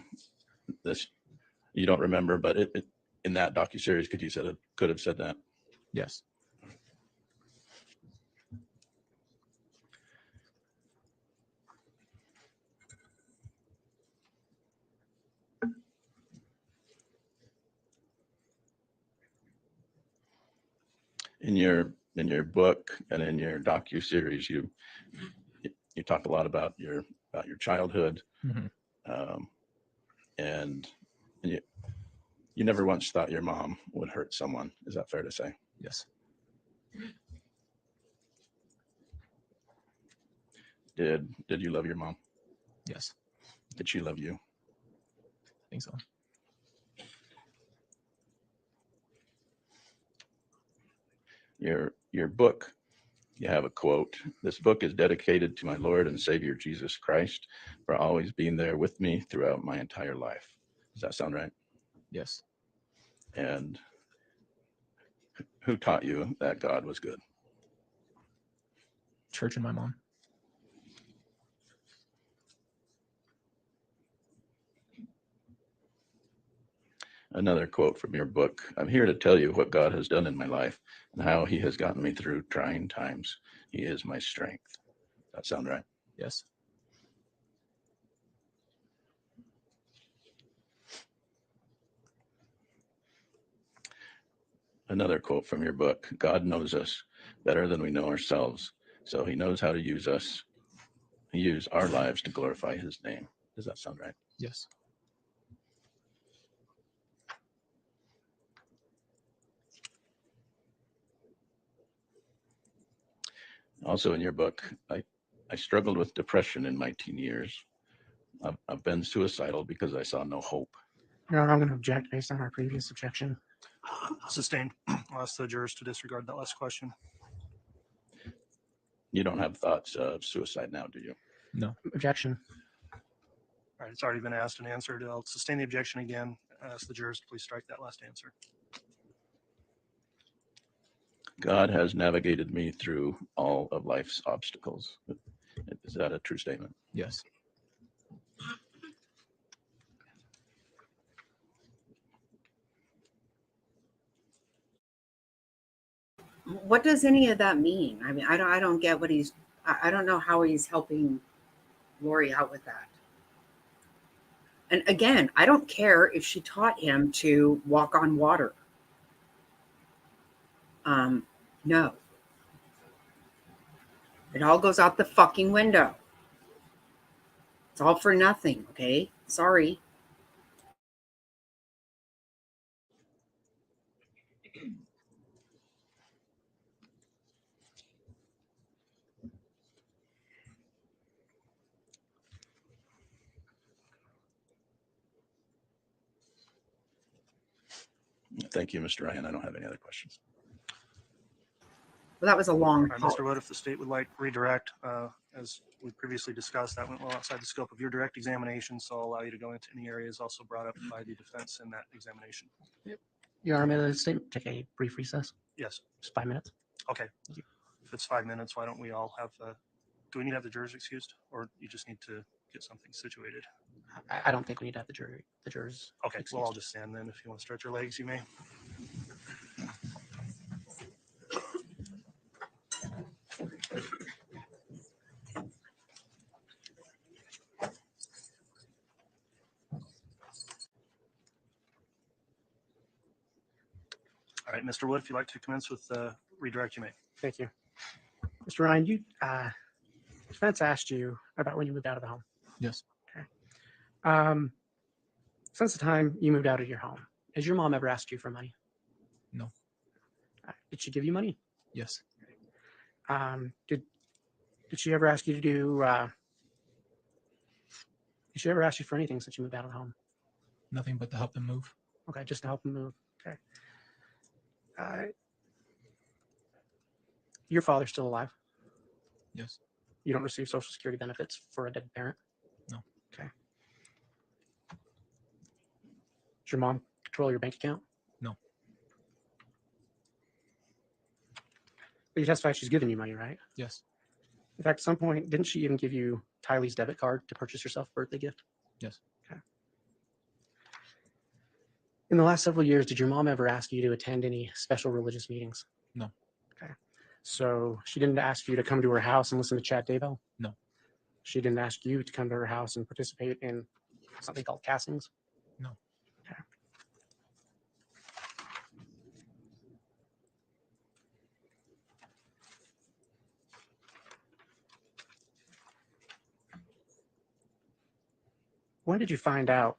this. You don't remember, but it in that docuseries, could have said that. Yes. In your book and in your docuseries, you talk a lot about your childhood, Mm-hmm. And you never once thought your mom would hurt someone. Is that fair to say? Yes. Did you love your mom? Yes. Did she love you? I think so. Your book, you have a quote. This book is dedicated to my Lord and Savior Jesus Christ for always being there with me throughout my entire life. Does that sound right? Yes. And who taught you that God was good? Church and my mom. Another quote from your book. I'm here to tell you what God has done in my life and how he has gotten me through trying times. He is my strength. Does that sound right? Yes. Another quote from your book. God knows us better than we know ourselves, so he knows how to use us. Use our lives to glorify his name. Does that sound right? Yes. Also in your book, I struggled with depression in my teen years. I've been suicidal because I saw no hope. Your Honor, I'm going to object based on our previous objection. Sustained. I'll ask the jurors to disregard that last question. You don't have thoughts of suicide now, do you? No. Objection. All right, it's already been asked and answered. I'll sustain the objection again. Ask the jurors to please strike that last answer. God has navigated me through all of life's obstacles. Is that a true statement? Yes. What does any of that mean? I mean, I don't get what I don't know how he's helping Lori out with that. And again, I don't care if she taught him to walk on water. No. It all goes out the fucking window. It's all for nothing, okay? Sorry. Thank you, Mr. Ryan. I don't have any other questions. Well, that was a long All right, Mr. Wood, if the state would like redirect, as we previously discussed, that went well outside the scope of your direct examination, so I'll allow you to go into any areas also brought up by the defense in that examination. Your Honor, may the state take a brief recess? Yes. Just 5 minutes. Okay. If it's 5 minutes, why don't we all have, do we need to have the jurors excused, or you just need to get something situated? I don't think we need to have the jurors. Okay, well, I'll just stand then. If you want to stretch your legs, you may. All right, Mr. Wood, if you'd like to commence with redirect, you may. Thank you. Mr. Ryan, defense asked you about when you moved out of the home. Yes. Okay. Since the time you moved out of your home, has your mom ever asked you for money? No. Did she give you money? Yes. Did she ever ask you to do? Did she ever ask you for anything since you moved out of the home? Nothing but to help them move. Okay, just to help them move. Okay. Your father's still alive? Yes. You don't receive Social Security benefits for a dead parent? No. Okay. Does your mom control your bank account? No. But you testified she's given you money, right? Yes. In fact, at some point, didn't she even give you Tylee's debit card to purchase yourself a birthday gift? Yes. Okay. In the last several years, did your mom ever ask you to attend any special religious meetings? No. Okay. So she didn't ask you to come to her house and listen to Chad Daybell? No. She didn't ask you to come to her house and participate in something called castings? No. Okay. When did you find out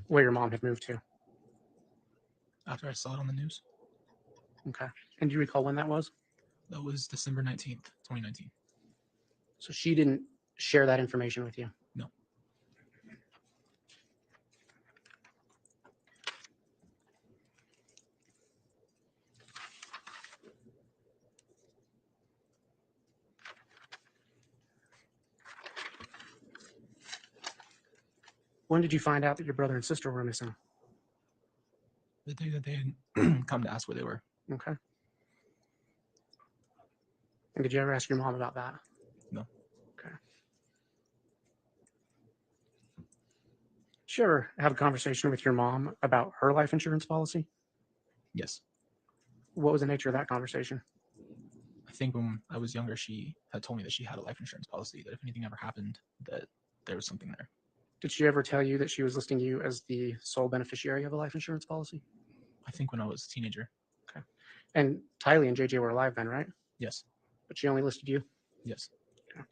where your mom had moved to? After I saw it on the news. Okay. And do you recall when that was? That was December 19th, 2019. So she didn't share that information with you? No. When did you find out that your brother and sister were missing? The day that they had come to ask where they were. Okay. And did you ever ask your mom about that? No. Okay. Did you ever have a conversation with your mom about her life insurance policy? Yes. What was the nature of that conversation? I think when I was younger, she had told me that she had a life insurance policy, that if anything ever happened, that there was something there. Did she ever tell you that she was listing you as the sole beneficiary of a life insurance policy? I think when I was a teenager. Okay. And Tylee and JJ were alive then, right? Yes. But she only listed you? Yes. Okay.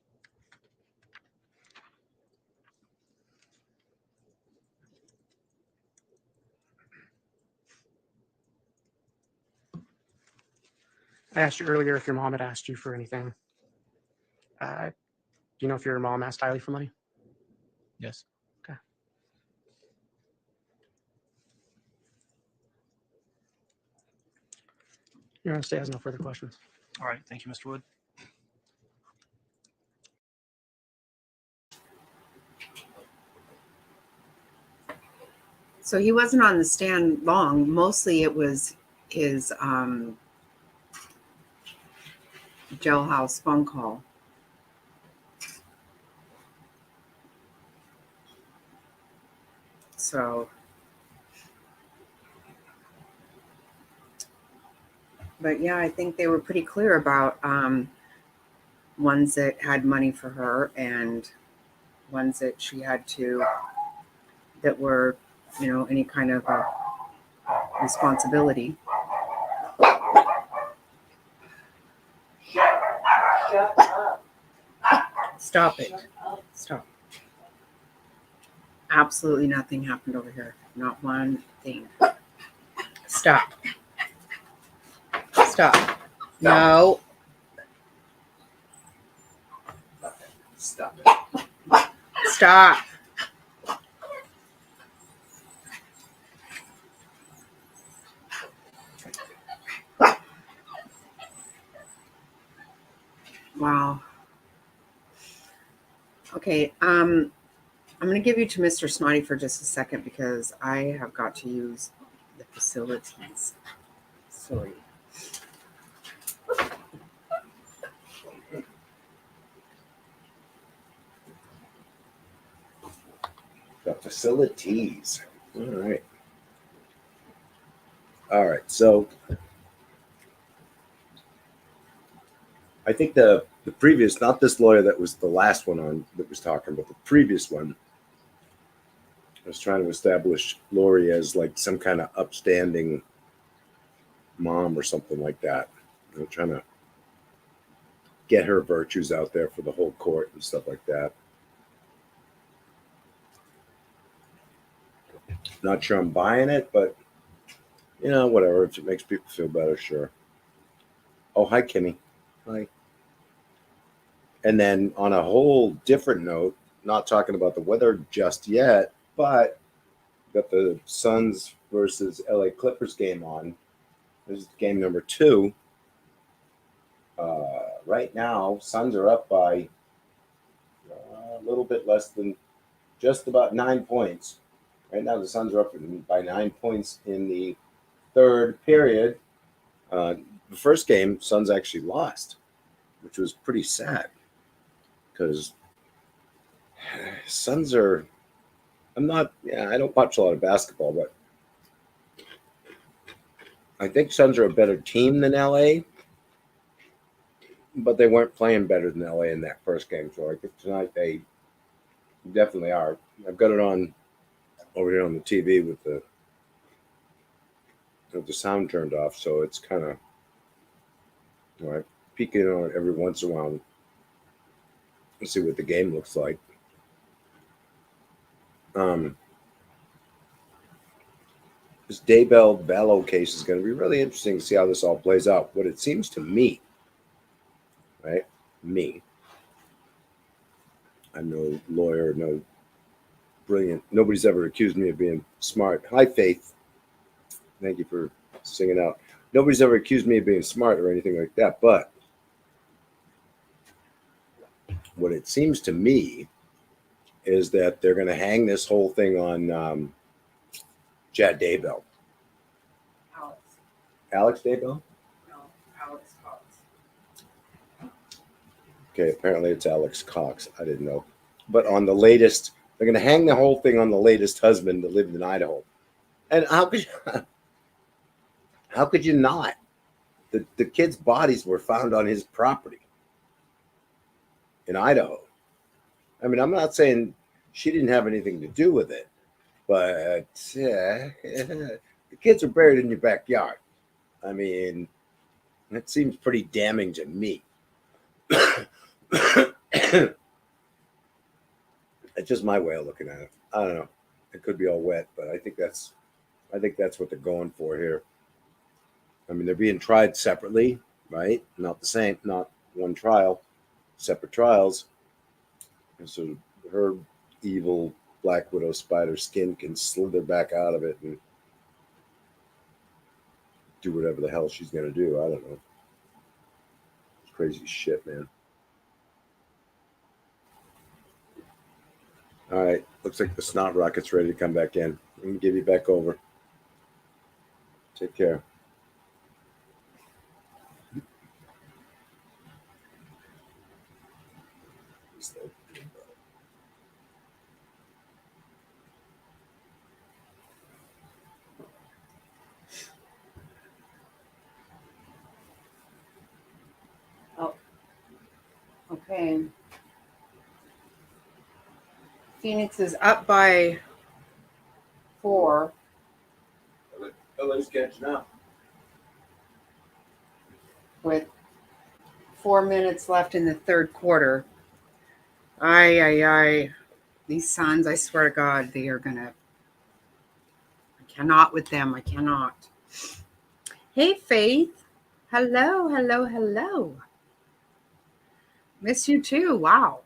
I asked you earlier if your mom had asked you for anything. Do you know if your mom asked Tylee for money? Yes. Okay. Your Honor, state has no further questions. All right. Thank you, Mr. Wood. So he wasn't on the stand long. Mostly it was his jailhouse phone call. So, but yeah, I think they were pretty clear about ones that had money for her and ones that she had to, that were, any kind of responsibility. Shut up. Stop it. Stop. Absolutely nothing happened over here. Not one thing. Stop. Stop. No. Stop it. Stop. Wow. Okay. I'm going to give you to Mr. Snotty for just a second because I have got to use the facilities. Sorry. The facilities. All right. All right. So I think the previous, not this lawyer that was the last one on that was talking, but the previous one was trying to establish Lori as like some kind of upstanding mom or something like that. Trying to get her virtues out there for the whole court and stuff like that. Not sure I'm buying it, but whatever. If it makes people feel better, sure. Oh, hi, Kimmy. Hi. And then on a whole different note, not talking about the weather just yet, but got the Suns versus LA Clippers game on. This is game number 2. Right now, Suns are up by a little bit less than just about 9 points. Right now, the Suns are up by 9 points in the third period. The first game, Suns actually lost, which was pretty sad because Suns are. I don't watch a lot of basketball, but I think Suns are a better team than LA. But they weren't playing better than LA in that first game. So I think tonight they definitely are. I've got it on over here on the TV with the sound turned off, so it's kind of peeking on it every once in a while and see what the game looks like. This Daybell Vallow case is going to be really interesting to see how this all plays out. What it seems to me, right? Me. I'm no lawyer, no brilliant. Nobody's ever accused me of being smart. Hi, Faith. Thank you for singing out. Nobody's ever accused me of being smart or anything like that. But what it seems to me is that they're going to hang this whole thing on Chad Daybell. Alex Daybell? No, Alex Cox. Okay, apparently it's Alex Cox. I didn't know. But on the latest, they're going to hang the whole thing on the latest husband that lived in Idaho. And how could you not? The kids' bodies were found on his property in Idaho. I mean, I'm not saying she didn't have anything to do with it, but the kids are buried in your backyard. I mean, that seems pretty damning to me. It's just my way of looking at it. I don't know. It could be all wet, but I think that's what they're going for here. I mean, they're being tried separately. right? Not the same, not one trial, separate trials. And so her evil Black Widow spider skin can slither back out of it and do whatever the hell she's going to do. I don't know. It's crazy shit, man. All right. Looks like the snot rocket's ready to come back in. I'm going to give you back over. Take care. Oh, okay. Phoenix is up by 4. LA's catching up. With 4 minutes left in the third quarter. Ay. These Suns, I swear to God, they are gonna. I cannot with them. I cannot. Hey, Faith. Hello. Miss you too. Wow.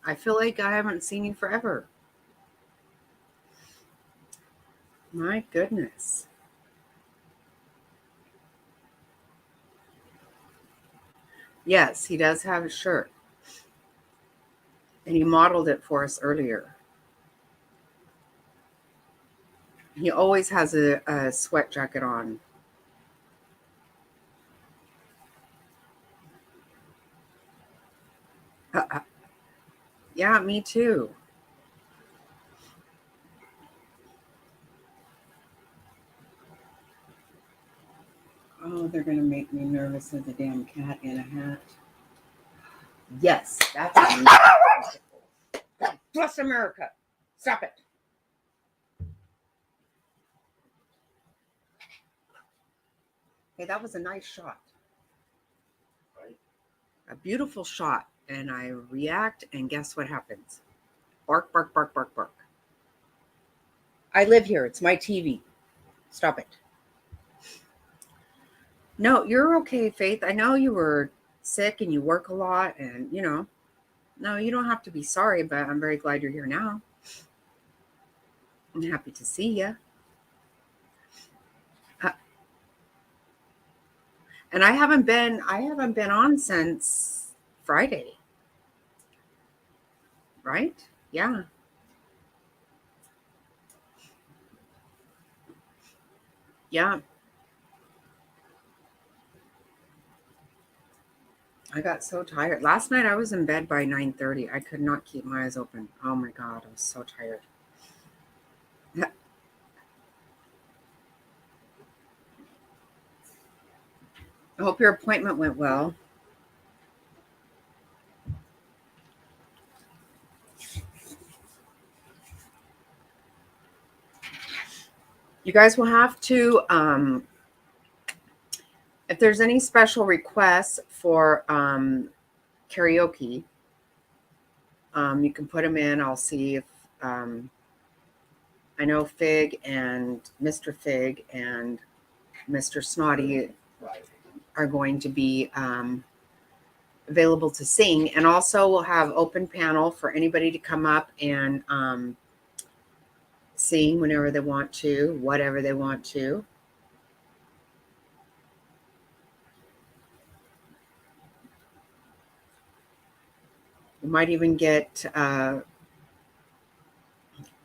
I feel like I haven't seen you forever. My goodness. Yes, he does have a shirt. And he modeled it for us earlier. He always has a sweat jacket on. Yeah, me too. Oh, they're going to make me nervous as a damn cat in a hat. Yes, that's God bless America. Stop it. Hey, that was a nice shot. Right. A beautiful shot. And I react, and guess what happens? Bark, bark, bark, bark, bark. I live here. It's my TV. Stop it. No, you're okay, Faith. I know you were sick and you work a lot, and no, you don't have to be sorry, but I'm very glad you're here now. I'm happy to see you. And I haven't been on since Friday. Right? Yeah. Yeah. I got so tired. Last night I was in bed by 9:30. I could not keep my eyes open. Oh my God, I was so tired. I hope your appointment went well. You guys will have to, if there's any special requests for karaoke, you can put them in. I'll see if I know Fig and Mr. Fig and Mr. Snotty are going to be available to sing. And also we'll have open panel for anybody to come up and sing whenever they want to, whatever they want to. We might even get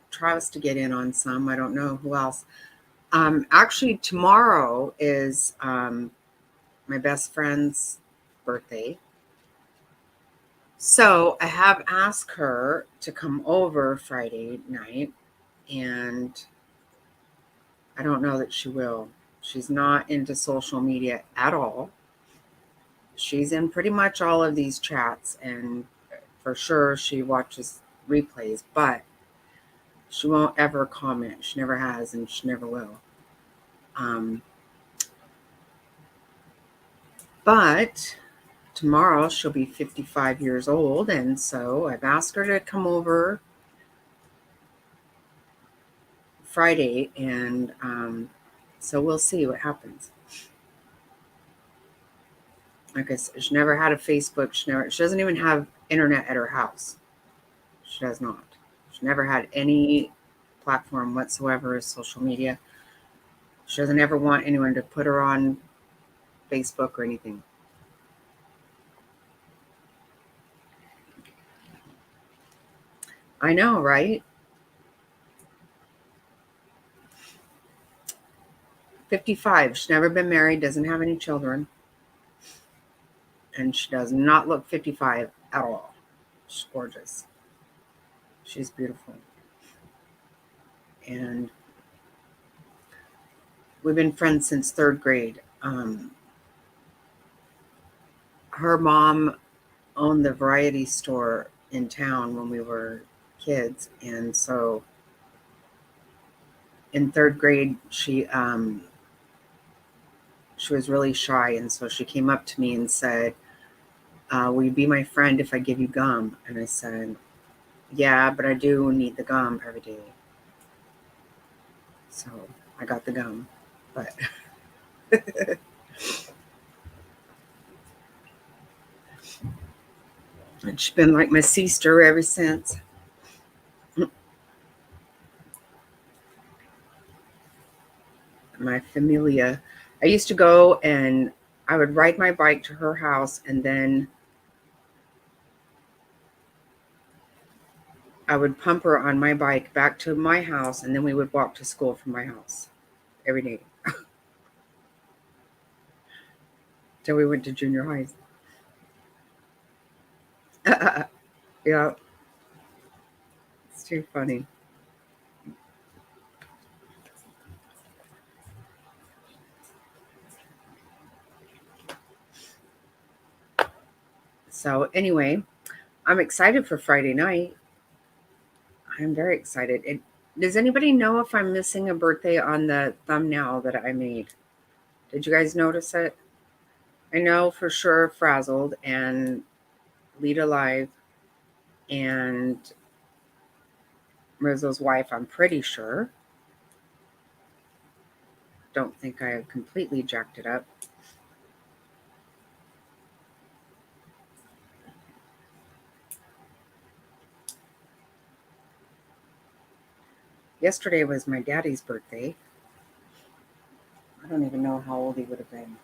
Travis to get in on some. I don't know who else. Actually, tomorrow is my best friend's birthday. So I have asked her to come over Friday night, and I don't know that she will. She's not into social media at all. She's in pretty much all of these chats, and for sure she watches replays, but she won't ever comment. She never has, and she never will. But tomorrow she'll be 55 years old, and so I've asked her to come over Friday, and so we'll see what happens. Like I said, she never had a Facebook. She doesn't even have internet at her house. She does not. She never had any platform whatsoever as social media. She doesn't ever want anyone to put her on Facebook or anything. I know, right? 55. She's never been married, doesn't have any children, and she does not look 55 at all. She's gorgeous. She's beautiful. And we've been friends since third grade. Her mom owned the variety store in town when we were kids, and so in third grade she was really shy, and so she came up to me and said, will you be my friend if I give you gum? And I said, yeah, but I do need the gum every day. So I got the gum, but and she's been like my sister ever since. My familia. I used to go and I would ride my bike to her house, and then I would pump her on my bike back to my house, and then we would walk to school from my house every day till we went to junior high. Yeah, it's too funny. So anyway, I'm excited for Friday night. I'm very excited. Does anybody know if I'm missing a birthday on the thumbnail that I made? Did you guys notice it? I know for sure Frazzled and Lead Alive and Rizzo's wife, I'm pretty sure. Don't think I completely jacked it up. Yesterday was my daddy's birthday. I don't even know how old he would have been.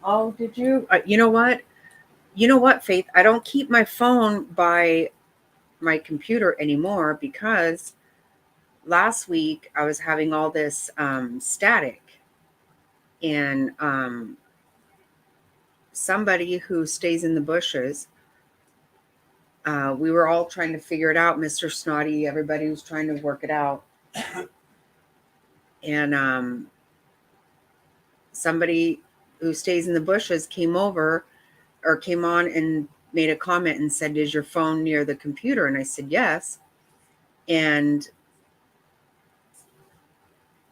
Oh, did you? You know what? You know what, Faith? I don't keep my phone by my computer anymore because last week I was having all this static, and somebody who stays in the bushes, we were all trying to figure it out. Mr. Snotty, everybody was trying to work it out. And somebody who stays in the bushes came over or came on and made a comment and said, is your phone near the computer? And I said, yes. And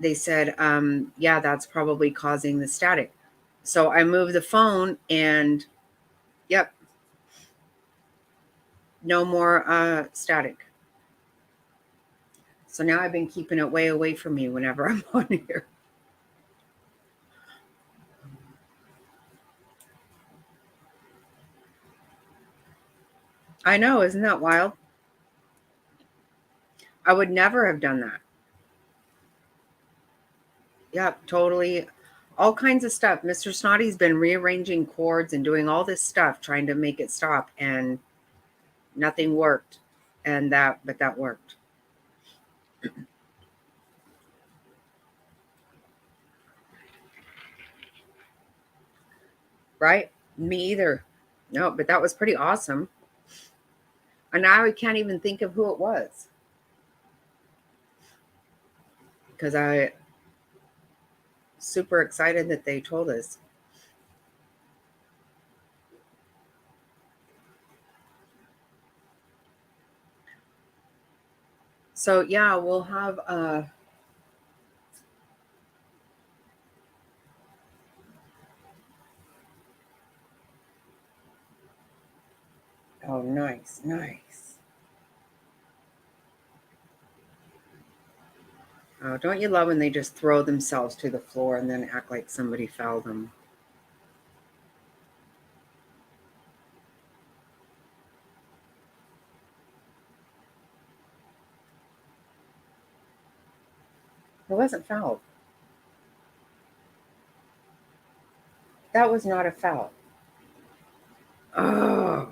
they said, yeah, that's probably causing the static. So I moved the phone and yep, no more static. So now I've been keeping it way away from me whenever I'm on here. I know, isn't that wild? I would never have done that. Yep, totally. All kinds of stuff. Mr. Snotty's been rearranging chords and doing all this stuff, trying to make it stop, and nothing worked. But that worked. Right? Me either. No, but that was pretty awesome. And now I can't even think of who it was. Because I super excited that they told us. So yeah, we'll have Oh, nice, nice. Oh, don't you love when they just throw themselves to the floor and then act like somebody fouled them? It wasn't fouled. That was not a foul. Oh.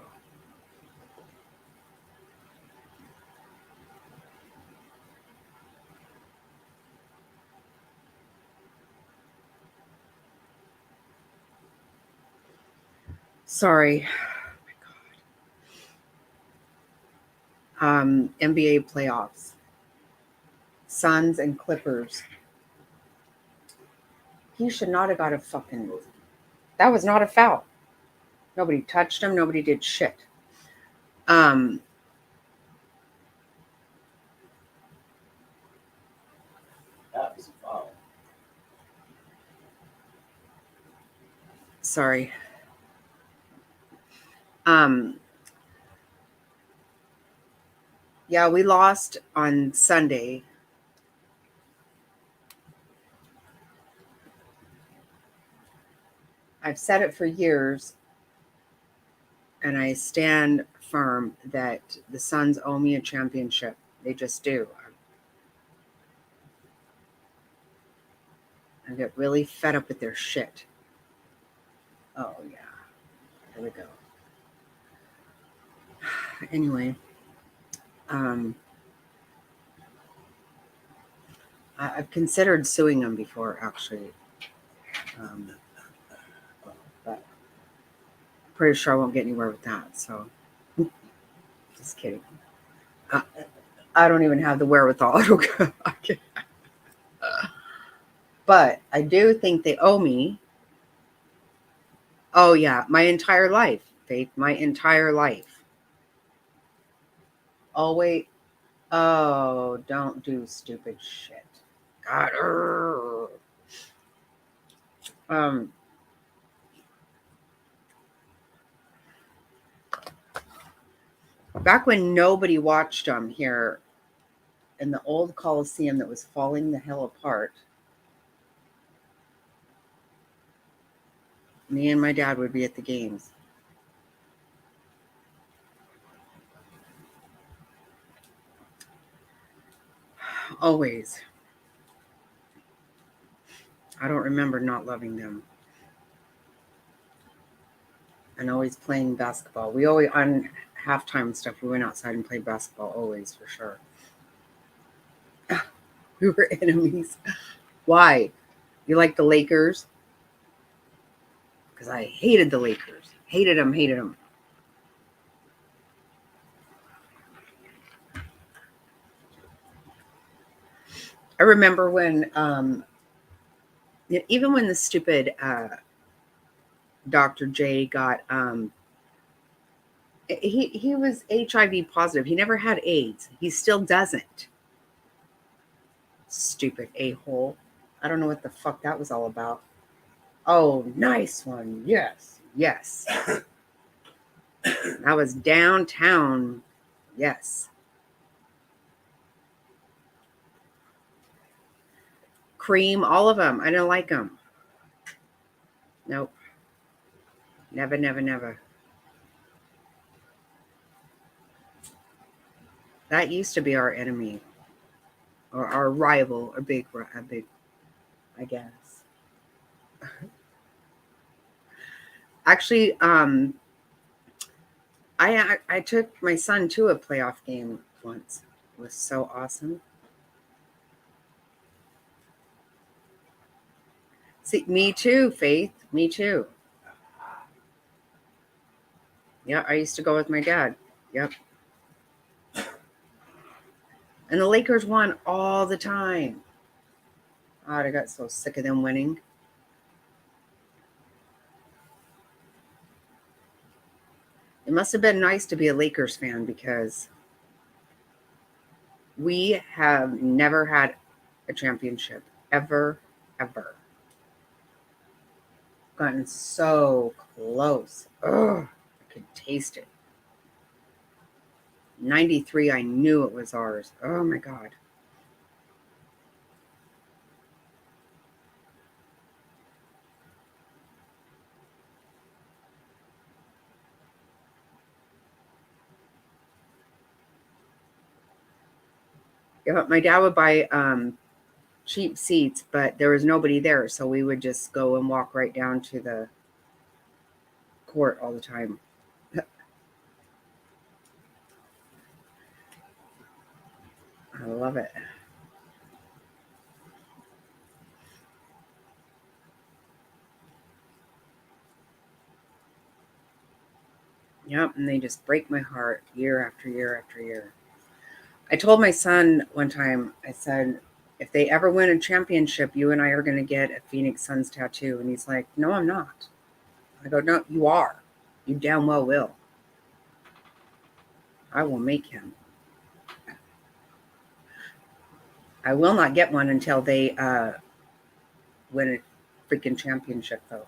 Sorry. NBA playoffs. Suns and Clippers. He should not have got a fucking. That was not a foul. Nobody touched him. Nobody did shit. That was a foul. Sorry. Yeah, we lost on Sunday. I've said it for years, and I stand firm that the Suns owe me a championship. They just do. I get really fed up with their shit. Oh, yeah. Here we go. Anyway, I've considered suing them before, actually. But pretty sure I won't get anywhere with that. So, just kidding. I don't even have the wherewithal. But I do think they owe me. Oh, yeah. My entire life, Faith. My entire life. Oh, wait. Oh, don't do stupid shit. God. Back when nobody watched them here in the old Coliseum that was falling the hell apart, me and my dad would be at the games. Always. I don't remember not loving them. And always playing basketball. We always, on halftime and stuff, we went outside and played basketball, always, for sure. We were enemies. Why? You like the Lakers? Because I hated the Lakers. Hated them, hated them. I remember when, even when the stupid Dr. J got, he was HIV positive. He never had AIDS. He still doesn't. Stupid a-hole. I don't know what the fuck that was all about. Oh, nice one. Yes. Yes. That was downtown. Yes. Cream, all of them. I don't like them. Nope. Never, never, never. That used to be our enemy. Or our rival. A big, I guess. Actually, I took my son to a playoff game once. It was so awesome. See, me too, Faith. Me too. Yeah, I used to go with my dad. Yep. And the Lakers won all the time. God, I got so sick of them winning. It must have been nice to be a Lakers fan because we have never had a championship. Ever, ever. Gotten so close. Ugh, I could taste it. 93, I knew it was ours. Oh my God. Yeah, my dad would buy cheap seats, but there was nobody there, so we would just go and walk right down to the court all the time. I love it. Yep, and they just break my heart year after year after year. I told my son one time, I said, if they ever win a championship, you and I are going to get a Phoenix Suns tattoo. And he's like, no, I'm not. I go, no, you are. You damn well will. I will make him. I will not get one until they win a freaking championship, though.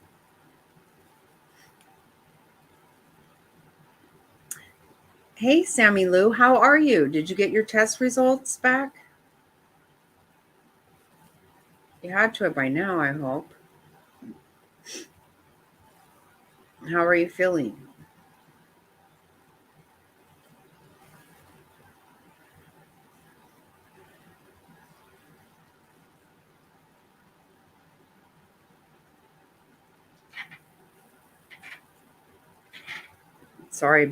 Hey, Sammy Lou, how are you? Did you get your test results back? You had to have by now, I hope. How are you feeling? Sorry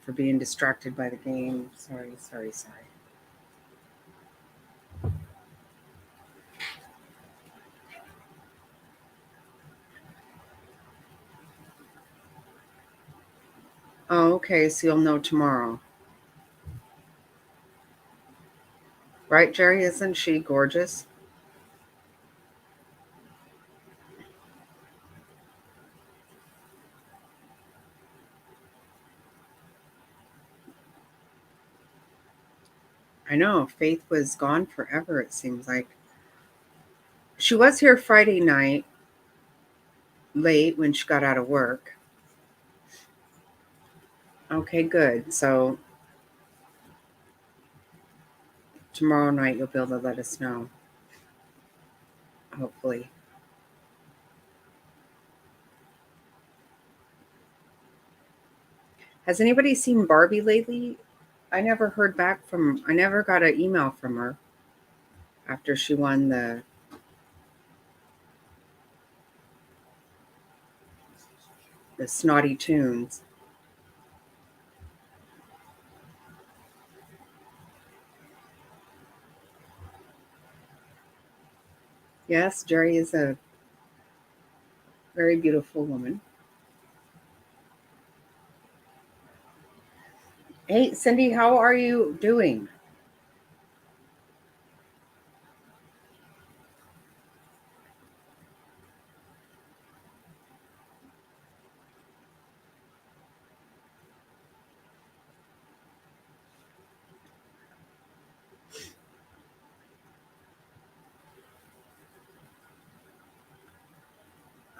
for being distracted by the game. Sorry. Oh, okay, so you'll know tomorrow. Right, Jerry? Isn't she gorgeous? I know. Faith was gone forever, it seems like. She was here Friday night, late when she got out of work. Okay, good. So tomorrow night you'll be able to let us know. Hopefully. Has anybody seen Barbie lately? I never got an email from her after she won the Snotty Tunes. Yes, Jerry is a very beautiful woman. Hey, Cindy, how are you doing?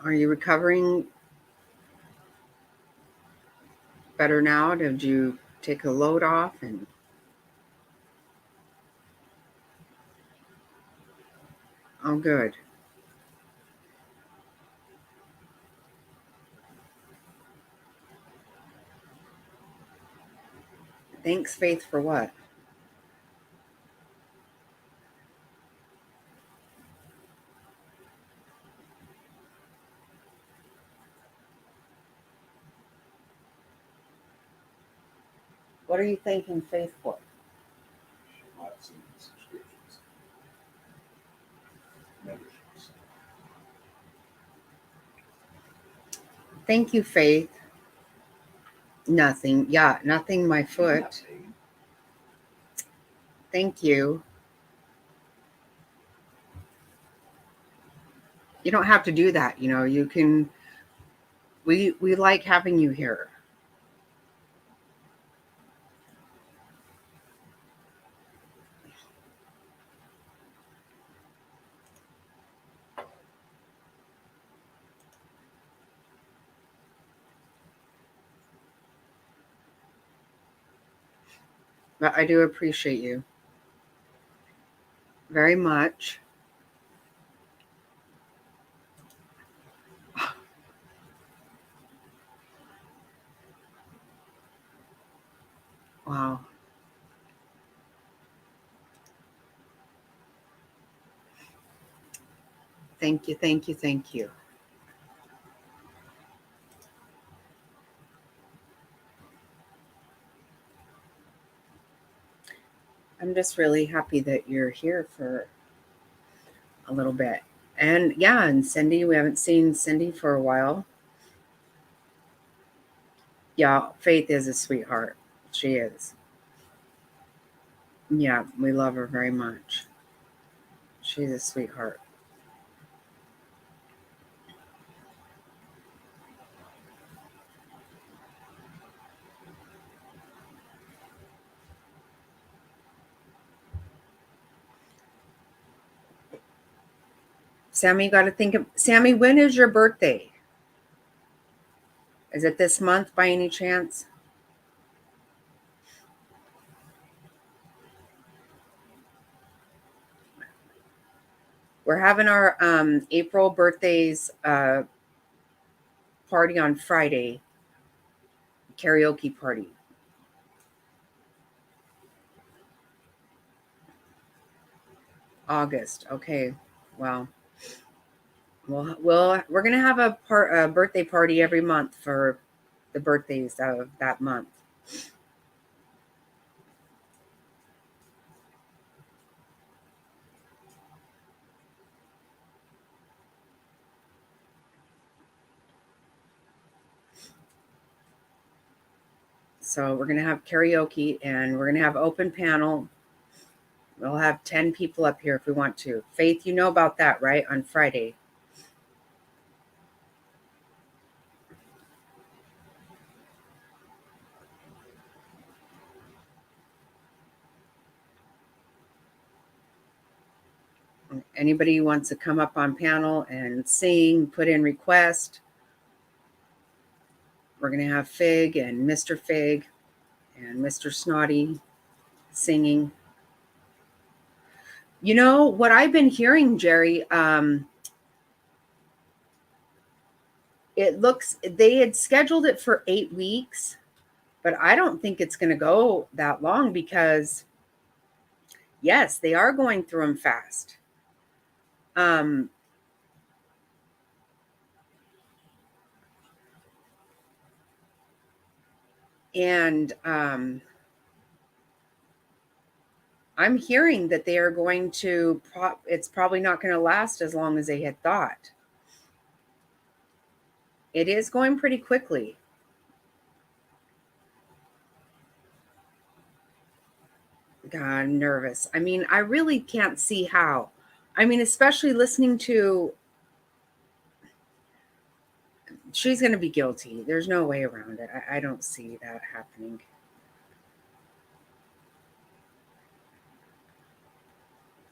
Are you recovering better now? Did you take a load off? And oh, good. Thanks, Faith, for what? What are you thanking Faith for? Thank you, Faith. Nothing. Yeah, nothing. My foot. Thank you. You don't have to do that. You can. We like having you here. But I do appreciate you very much. Wow. Thank you, thank you, thank you. I'm just really happy that you're here for a little bit. And yeah, and Cindy, we haven't seen Cindy for a while. Yeah, Faith is a sweetheart. She is. Yeah, we love her very much. She's a sweetheart. Sammy, you got to think of Sammy. When is your birthday? Is it this month by any chance? We're having our April birthdays party on Friday, karaoke party. August. Okay. Well, we're gonna have a birthday party every month for the birthdays of that month. So we're gonna have karaoke and we're gonna have open panel. We'll have 10 people up here if we want to. Faith, you know about that, right? On Friday. Anybody who wants to come up on panel and sing, put in request. We're going to have Fig and Mr. Fig and Mr. Snotty singing. You know what I've been hearing, Jerry? It looks they had scheduled it for 8 weeks, but I don't think it's going to go that long because, yes, they are going through them fast. And I'm hearing that they are going to, it's probably not going to last as long as they had thought. It is going pretty quickly. God, I'm nervous. I mean, I really can't see how. I mean, especially listening to, she's going to be guilty. There's no way around it. I don't see that happening.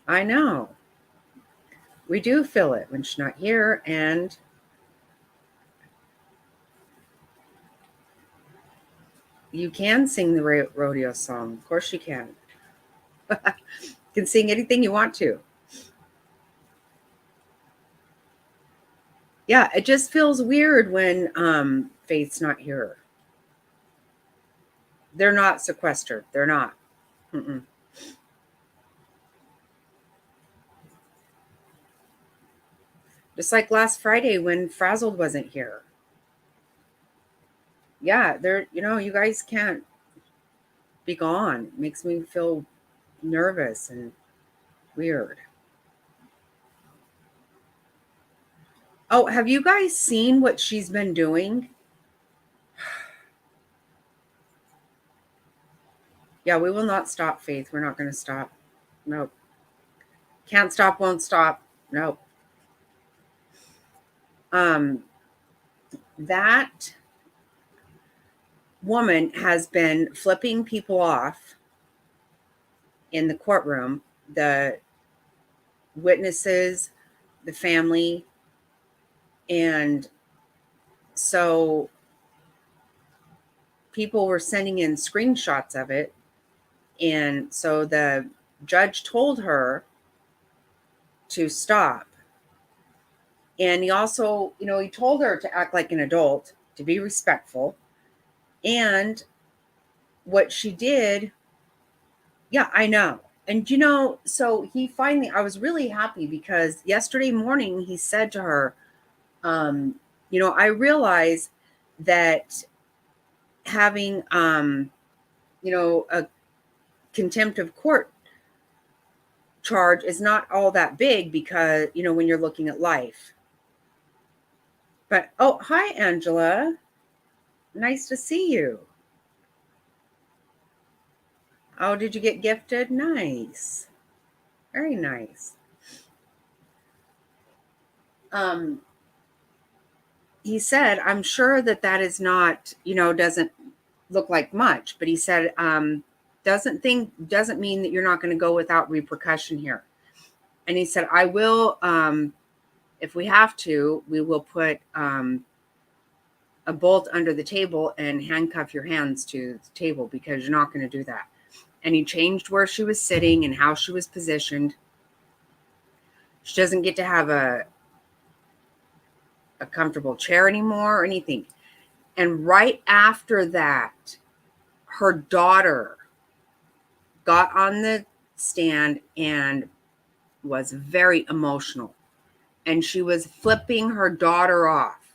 I know. We do feel it when she's not here. And you can sing the rodeo song. Of course you can. You can sing anything you want to. Yeah, it just feels weird when Faith's not here. They're not sequestered. They're not. Mm-mm. Just like last Friday when Frazzled wasn't here. Yeah, they're, you guys can't be gone. It makes me feel nervous and weird. Oh, have you guys seen what she's been doing? Yeah, we will not stop, Faith. We're not going to stop. Nope. Can't stop, won't stop. Nope. That woman has been flipping people off in the courtroom, the witnesses, the family. And so people were sending in screenshots of it. And so the judge told her to stop. And he also, he told her to act like an adult, to be respectful. And what she did, yeah, I know. And, so he finally, I was really happy because yesterday morning he said to her, I realize that having, a contempt of court charge is not all that big because, when you're looking at life. But, oh, hi, Angela. Nice to see you. Oh, did you get gifted? Nice. Very nice. He said, I'm sure that is not, doesn't look like much, but he said, doesn't mean that you're not going to go without repercussion here. And he said, I will, if we have to, we will put a bolt under the table and handcuff your hands to the table because you're not going to do that. And he changed where she was sitting and how she was positioned. She doesn't get to have a comfortable chair anymore or anything. And right after that, her daughter got on the stand and was very emotional. And she was flipping her daughter off.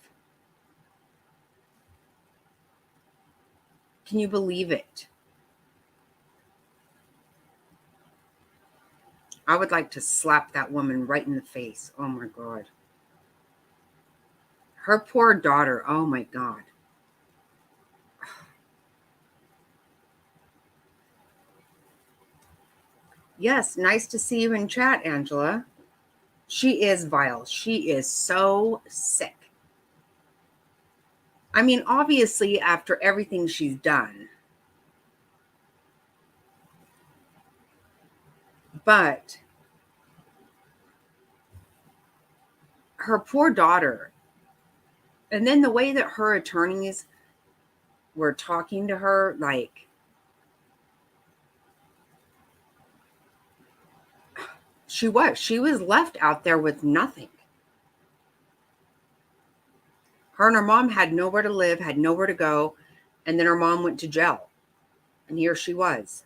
Can you believe it? I would like to slap that woman right in the face. Oh my God. Her poor daughter. Oh my God. Yes, nice to see you in chat, Angela. She is vile. She is so sick. I mean, obviously, after everything she's done. But her poor daughter, and then the way that her attorneys were talking to her, like, she was left out there with nothing. Her and her mom had nowhere to live, had nowhere to go, and then her mom went to jail. And here she was.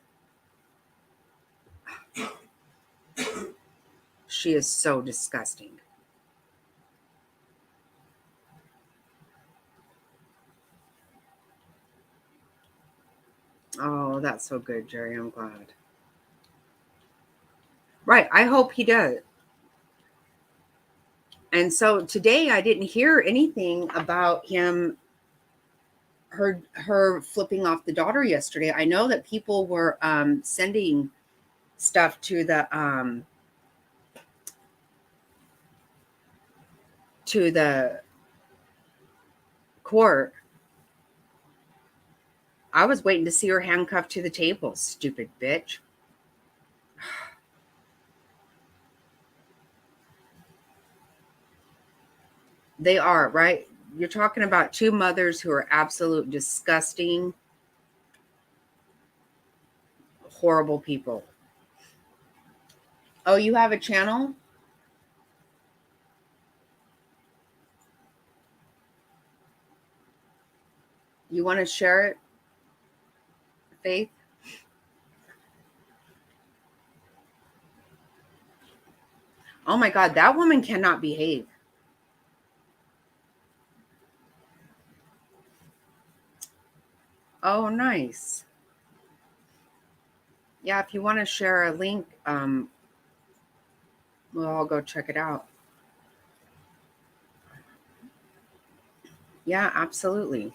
She is so disgusting. Oh, that's so good, Jerry. I'm glad. Right. I hope he does. And so today I didn't hear anything about her flipping off the daughter yesterday. I know that people were sending stuff to the court. I was waiting to see her handcuffed to the table, stupid bitch. They are, right? You're talking about two mothers who are absolute disgusting, horrible people. Oh, you have a channel? You want to share it, Faith? Oh my God, that woman cannot behave. Oh, nice. Yeah, if you want to share a link, we'll all go check it out. Yeah, absolutely.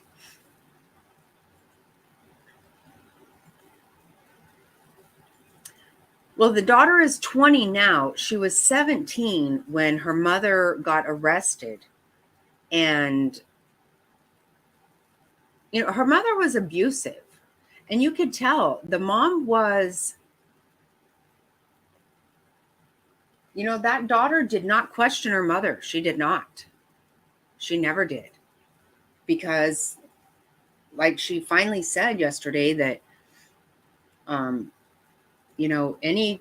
Well, the daughter is 20 now. She was 17 when her mother got arrested. And, her mother was abusive. And you could tell the mom was, that daughter did not question her mother. She did not. She never did. Because, like she finally said yesterday, that if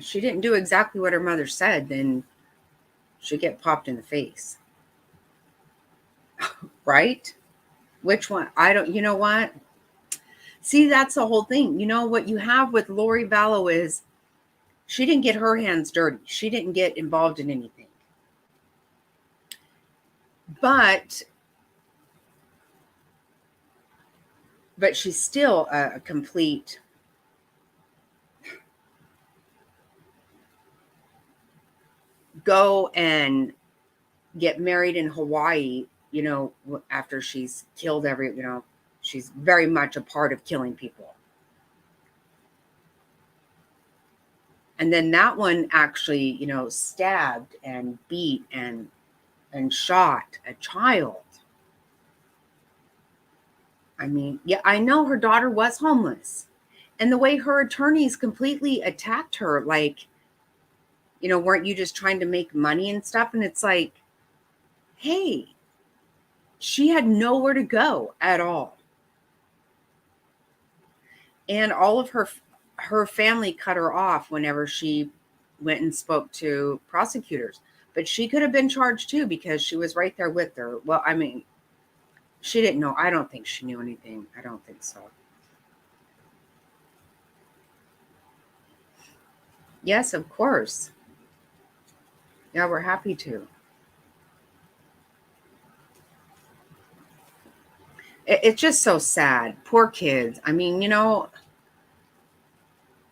she didn't do exactly what her mother said, then she'd get popped in the face. Right? Which one? I don't, you know what? See, that's the whole thing. What you have with Lori Vallow is she didn't get her hands dirty. She didn't get involved in anything. But she's still a complete go and get married in Hawaii, after she's killed she's very much a part of killing people. And then that one actually, stabbed and beat and shot a child. I mean, yeah, I know her daughter was homeless. And the way her attorneys completely attacked her, like, weren't you just trying to make money and stuff? And it's like, hey, she had nowhere to go at all. And all of her family cut her off whenever she went and spoke to prosecutors. But she could have been charged too because she was right there with her. Well, I mean, she didn't know. I don't think she knew anything. I don't think so. Yes, of course. Yeah, we're happy to. It's just so sad. Poor kids. I mean,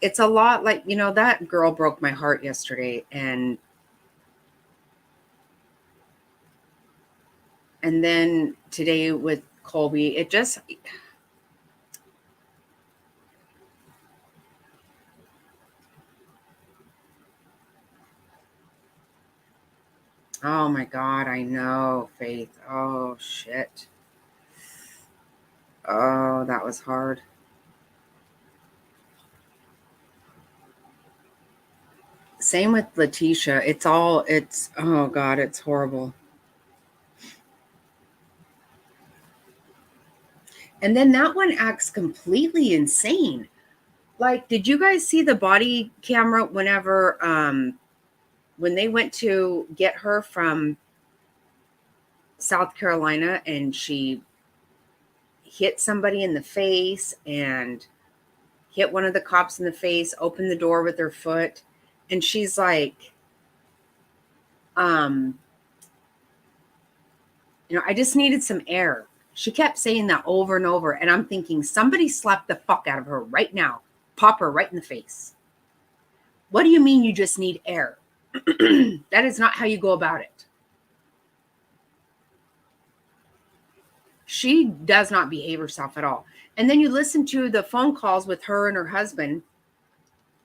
it's a lot like, that girl broke my heart yesterday. And then today with Colby, it just... Oh my God, I know, Faith. Oh, shit. Oh, that was hard. Same with Letitia. Oh God, it's horrible. And then that one acts completely insane. Like, did you guys see the body camera whenever, when they went to get her from South Carolina and she hit somebody in the face and hit one of the cops in the face, opened the door with her foot. And she's like, I just needed some air. She kept saying that over and over. And I'm thinking, somebody slap the fuck out of her right now. Pop her right in the face. What do you mean you just need air? That is not how you go about it. She does not behave herself at all. And then you listen to the phone calls with her and her husband,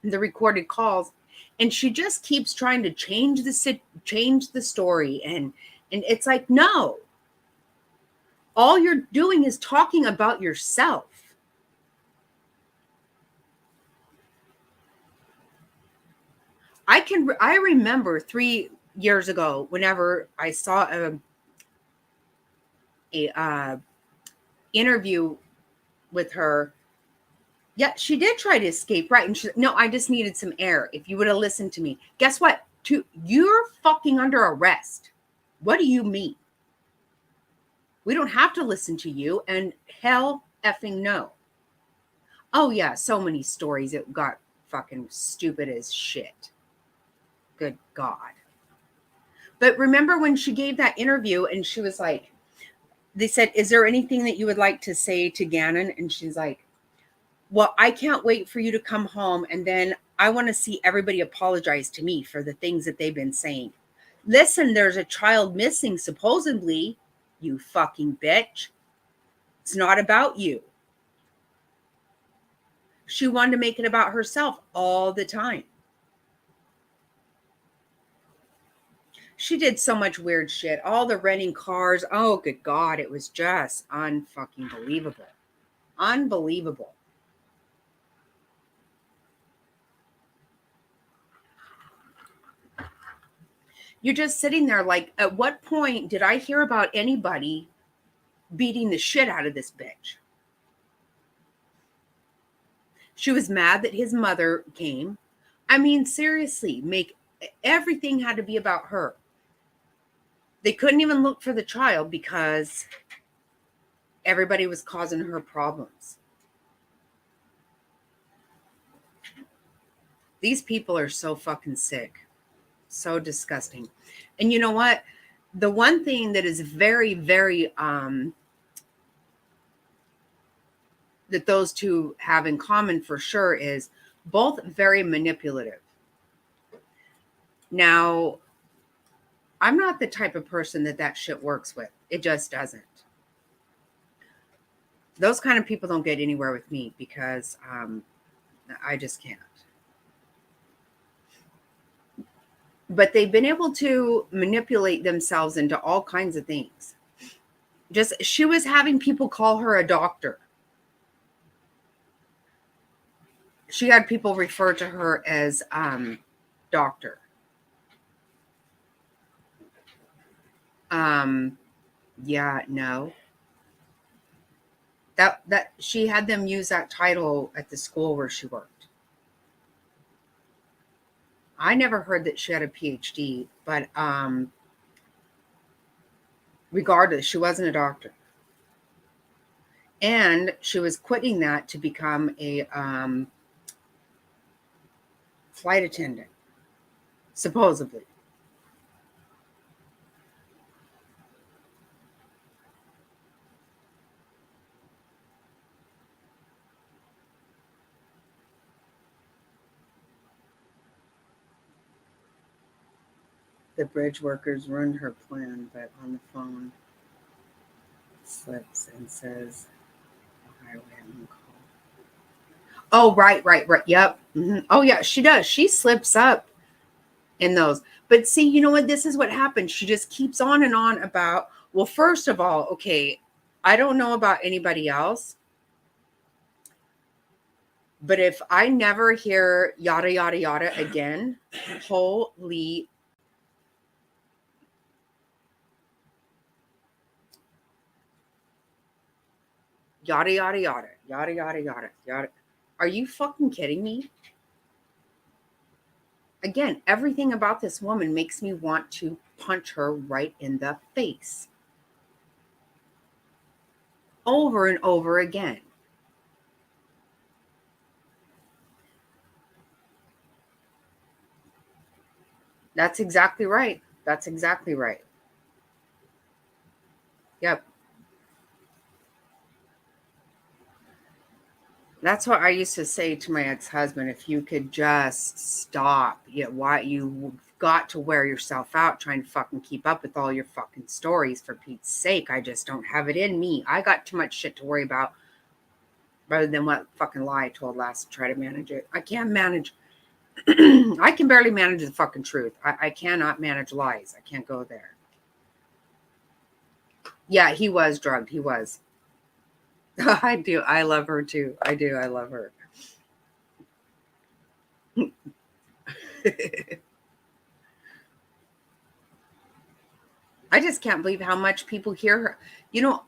the recorded calls, and she just keeps trying to change the story. And it's like, no. All you're doing is talking about yourself. I remember 3 years ago, whenever I saw a interview with her. Yeah, she did try to escape, right? And no, I just needed some air. If you would have listened to me. Guess what? You're fucking under arrest. What do you mean? We don't have to listen to you, and hell effing no. Oh yeah, so many stories. It got fucking stupid as shit. Good God. But remember when she gave that interview and she was like, they said, is there anything that you would like to say to Gannon? And she's like, well, I can't wait for you to come home. And then I want to see everybody apologize to me for the things that they've been saying. Listen, there's a child missing, supposedly, you fucking bitch. It's not about you. She wanted to make it about herself all the time. She did so much weird shit. All the renting cars. Oh, good God. It was just unfucking believable. Unbelievable. You're just sitting there like, at what point did I hear about anybody beating the shit out of this bitch? She was mad that his mother came. I mean, seriously, everything had to be about her. They couldn't even look for the child because everybody was causing her problems. These people are so fucking sick. So disgusting. And you know what? The one thing that is very, very, that those two have in common for sure is both very manipulative. Now, I'm not the type of person that shit works with. It just doesn't. Those kind of people don't get anywhere with me because I just can't. But they've been able to manipulate themselves into all kinds of things. She was having people call her a doctor. She had people refer to her as doctor. Yeah, no. That she had them use that title at the school where she worked. I never heard that she had a PhD, but regardless, she wasn't a doctor. And she was quitting that to become a flight attendant, supposedly. The bridge workers ruined her plan, but on the phone slips and says, highwayman call. Oh, right. Yep. Mm-hmm. Oh, yeah, she does. She slips up in those. But see, you know what? This is what happens. She just keeps on and on about, well, first of all, okay, I don't know about anybody else, but if I never hear yada, yada, yada again, holy. Yada, yada, yada, yada, yada, yada, yada. Are you fucking kidding me? Again, everything about this woman makes me want to punch her right in the face. Over and over again. That's exactly right. That's exactly right. Yep. That's what I used to say to my ex-husband. If you could just stop, why you got to wear yourself out trying to fucking keep up with all your fucking stories, for Pete's sake. I just don't have it in me. I got too much shit to worry about rather than what fucking lie I told last to try to manage it. I can't manage. I can barely manage the fucking truth. I cannot manage lies. I can't go there. Yeah, he was drugged. He was. I do. I love her too. I do. I love her. I just can't believe how much people hear her. You know,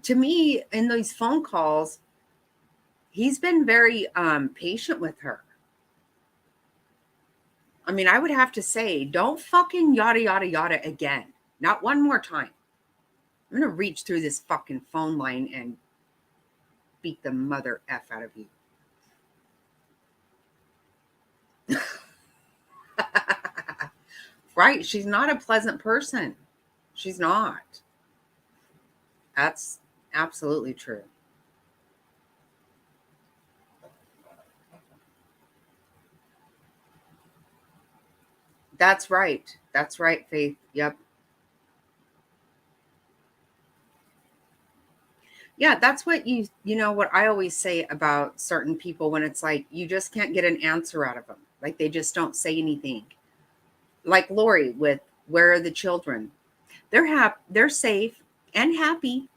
to me, in these phone calls, he's been very patient with her. I mean, I would have to say, don't fucking yada, yada, yada again. Not one more time. I'm going to reach through this fucking phone line and beat the mother F out of you. Right. She's not a pleasant person. She's not. That's absolutely true. That's right. That's right, Faith. Yep. Yeah, that's what you know what I always say about certain people when it's like you just can't get an answer out of them. Like they just don't say anything. Like Lori with where are the children? They're safe and happy.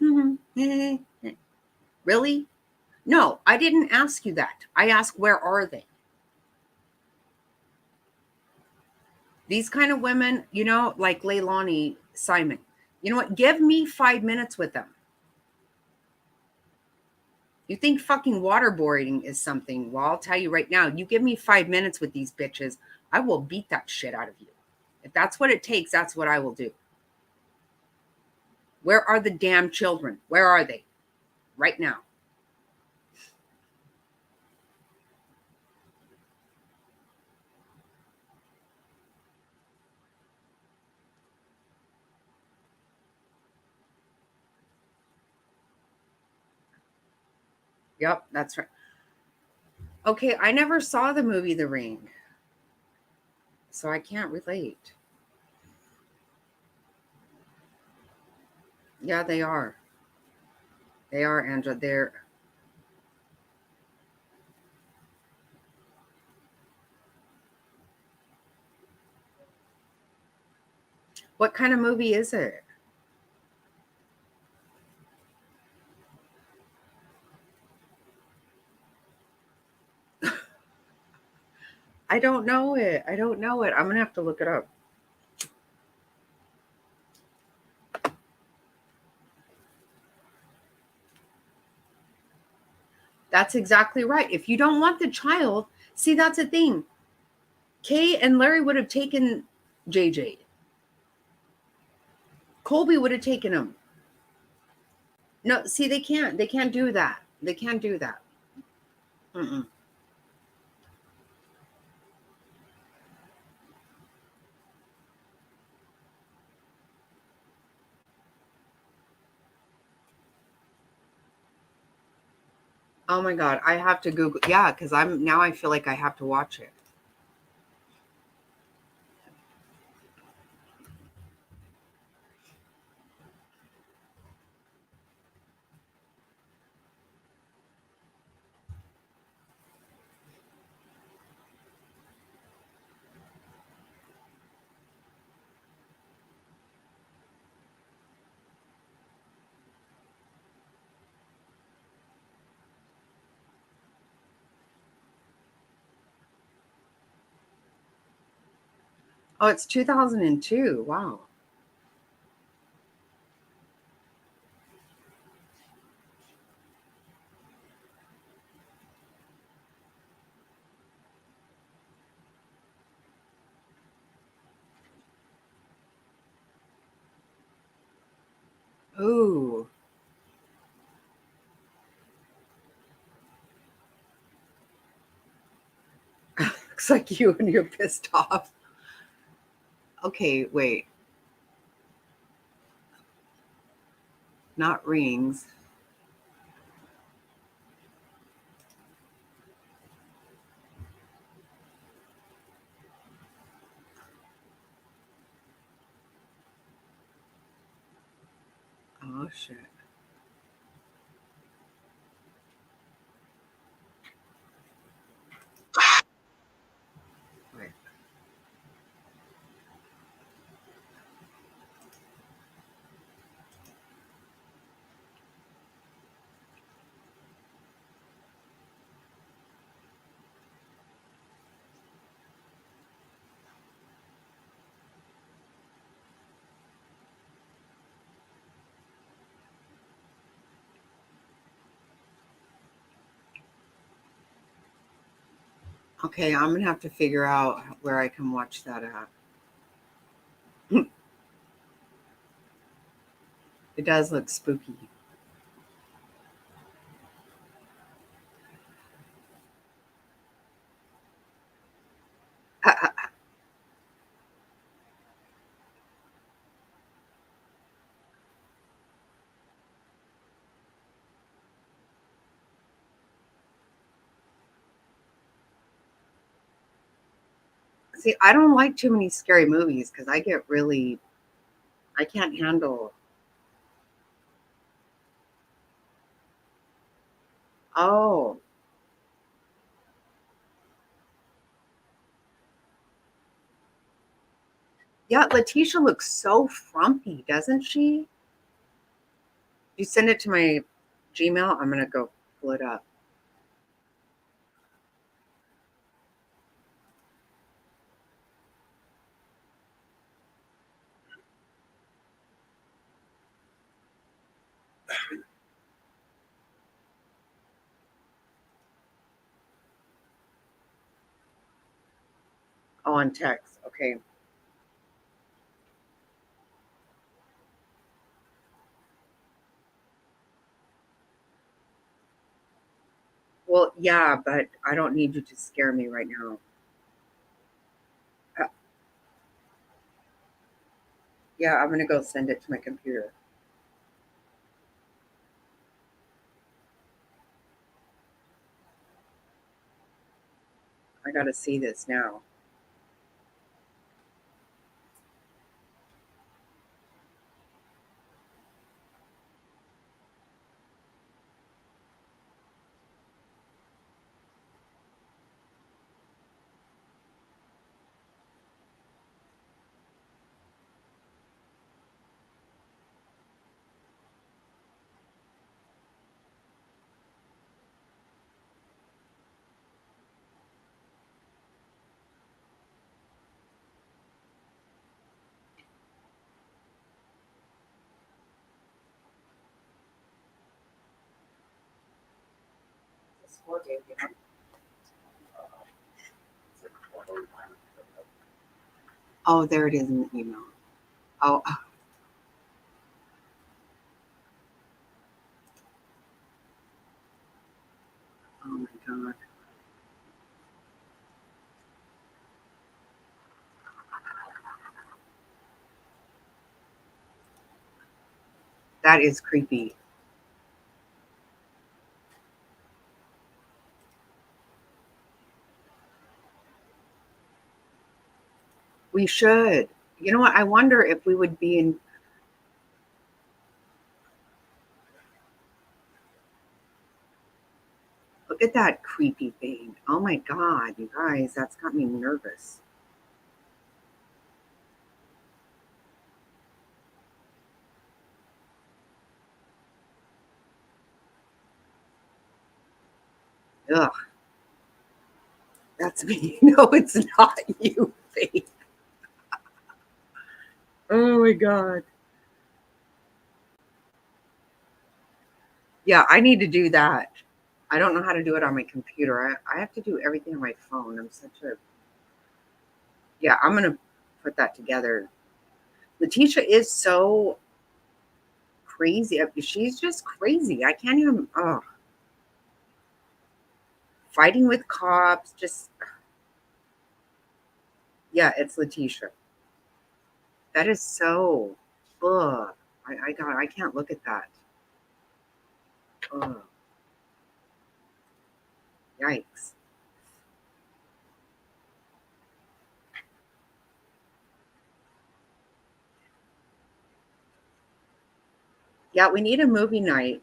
Really? No, I didn't ask you that. I asked where are they? These kind of women, like Leilani Simon. You know what? Give me 5 minutes with them. You think fucking waterboarding is something? Well, I'll tell you right now, you give me 5 minutes with these bitches, I will beat that shit out of you. If that's what it takes, that's what I will do. Where are the damn children? Where are they? Right now. Yep, that's right. Okay, I never saw the movie The Ring, so I can't relate. Yeah, they are. They are, Angela. They're. What kind of movie is it? I don't know it. I don't know it. I'm going to have to look it up. That's exactly right. If you don't want the child, see, that's a thing. Kay and Larry would have taken JJ. Colby would have taken him. No, see, they can't. They can't do that. They can't do that. Mm-mm. Oh my God. I have to Google. Yeah, because I feel like I have to watch it. Oh, it's 2002. Wow. Ooh. Looks like you and you're pissed off. Okay, wait. Not rings. Oh, shit. Wait. Okay, I'm going to have to figure out where I can watch that at. It does look spooky. See, I don't like too many scary movies because I can't handle. Oh, yeah. Letitia looks so frumpy, doesn't she? You send it to my Gmail. I'm going to go pull it up. Oh, on text. Okay. Well, yeah, but I don't need you to scare me right now. Uh, yeah, I'm gonna go send it to my computer. I gotta see this now. Oh, there it is in the email. Oh, oh my God. That is creepy. We should. You know what? I wonder if we would be in. Look at that creepy thing. Oh my God, you guys, that's got me nervous. Ugh, that's me. No, it's not you, Faith. Oh my God. Yeah, I need to do that. I don't know how to do it on my computer. I have to do everything on my phone. I'm such a. Yeah, I'm going to put that together. Letitia is so crazy. She's just crazy. I can't even. Oh, fighting with cops. Just. Yeah, it's Letitia. That is so. Ugh. I can't look at that. Ugh. Yikes. Yeah, we need a movie night.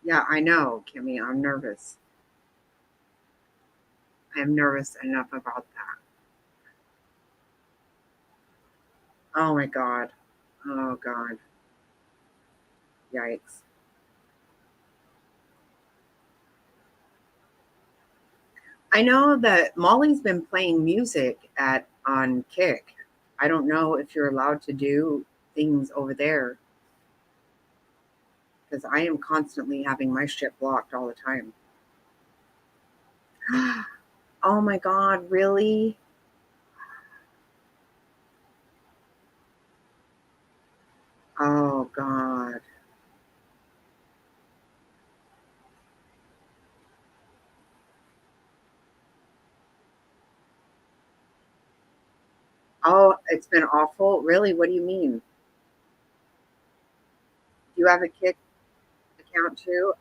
Yeah, I know, Kimmy. I'm nervous. I'm nervous enough about that. Oh my God. Oh God. Yikes. I know that Molly's been playing music at on Kick. I don't know if you're allowed to do things over there because I am constantly having my shit blocked all the time. Oh my God, really? Oh God. Oh, it's been awful. Really? What do you mean? Do you have a Kick account too?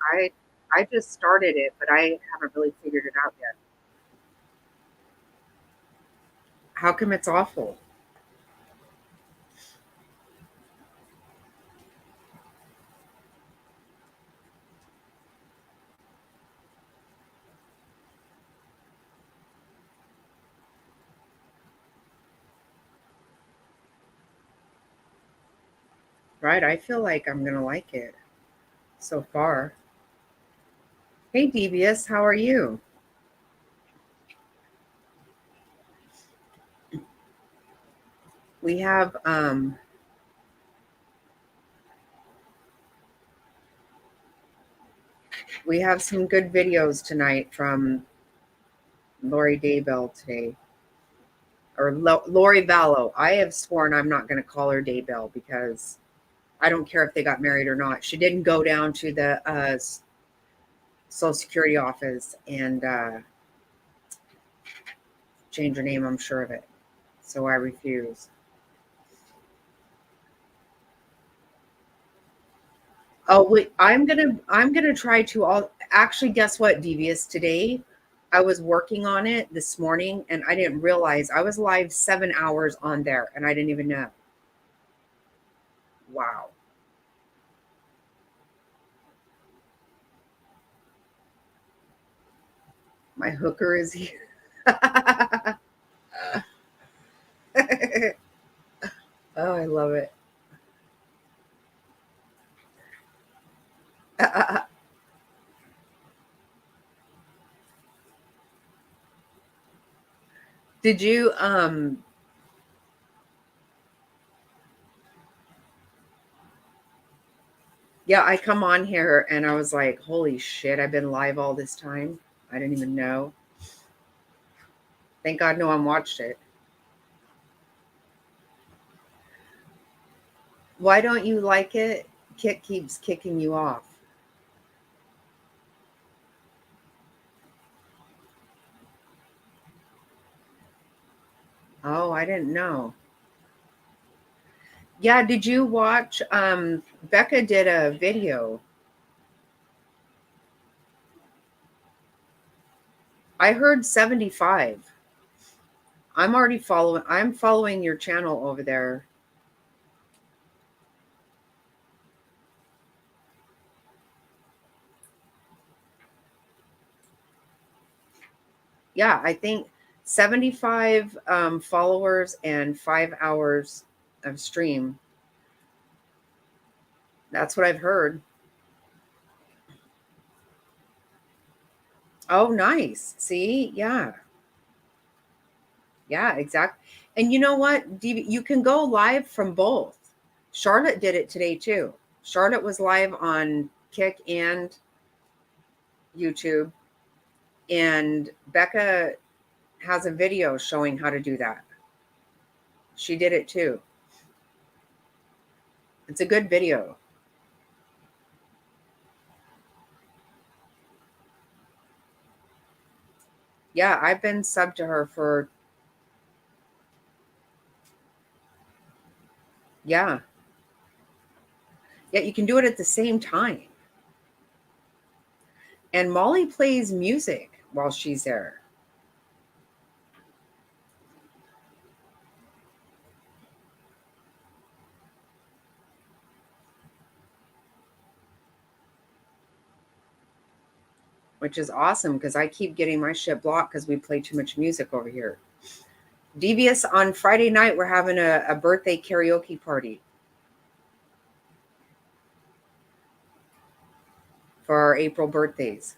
I just started it, but I haven't really figured it out yet. How come it's awful? Right? I feel like I'm gonna like it so far. Hey Devious, how are you? We have We have some good videos tonight from Lori Daybell today. Or Lori Vallow. I have sworn I'm not going to call her Daybell because I don't care if they got married or not. She didn't go down to the Social Security office and change her name. I'm sure of it. So I refuse. Oh wait, I'm gonna try to all actually guess what, Devious, today I was working on it this morning and I didn't realize I was live 7 hours on there and I didn't even know. Wow. My hooker is here. Oh, I love it. Did you yeah, I come on here and I was like, holy shit, I've been live all this time. I didn't even know. Thank God no one watched it. Why don't you like it? Kit keeps kicking you off. Oh, I didn't know. Yeah, did you watch Becca did a video. I heard 75. I'm following your channel over there. Yeah, I think 75 followers and 5 hours of stream. That's what I've heard. Oh, nice. See? Yeah. Yeah, exactly. And you know what? You can go live from both. Charlotte did it today too. Charlotte was live on Kick and YouTube. And Becca has a video showing how to do that. She did it too. It's a good video. Yeah, I've been subbed to her for, yeah. Yeah, you can do it at the same time. And Molly plays music while she's there. Which is awesome because I keep getting my shit blocked because we play too much music over here. Devious, on Friday night, we're having a birthday karaoke party for our April birthdays.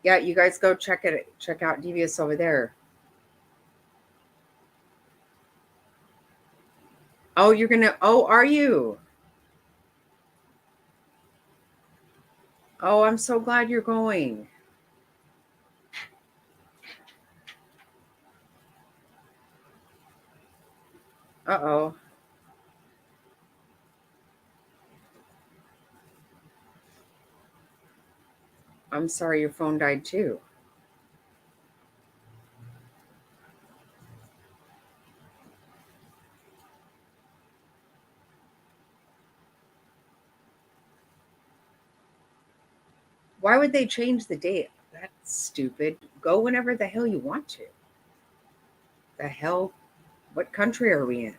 Yeah, you guys go check out Devious over there. Oh, are you? Oh, I'm so glad you're going. Uh-oh. I'm sorry your phone died too. Why would they change the date? That's stupid. Go whenever the hell you want to. The hell? What country are we in?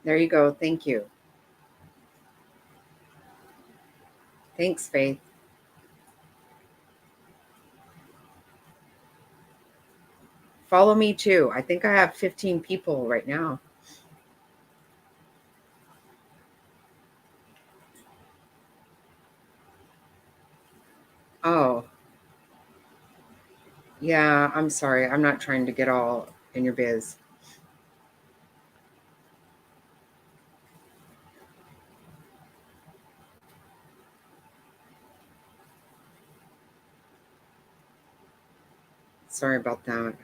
There you go. Thank you. Thanks, Faith. Follow me too. I think I have 15 people right now. Oh, yeah, I'm sorry. I'm not trying to get all in your biz. Sorry about that.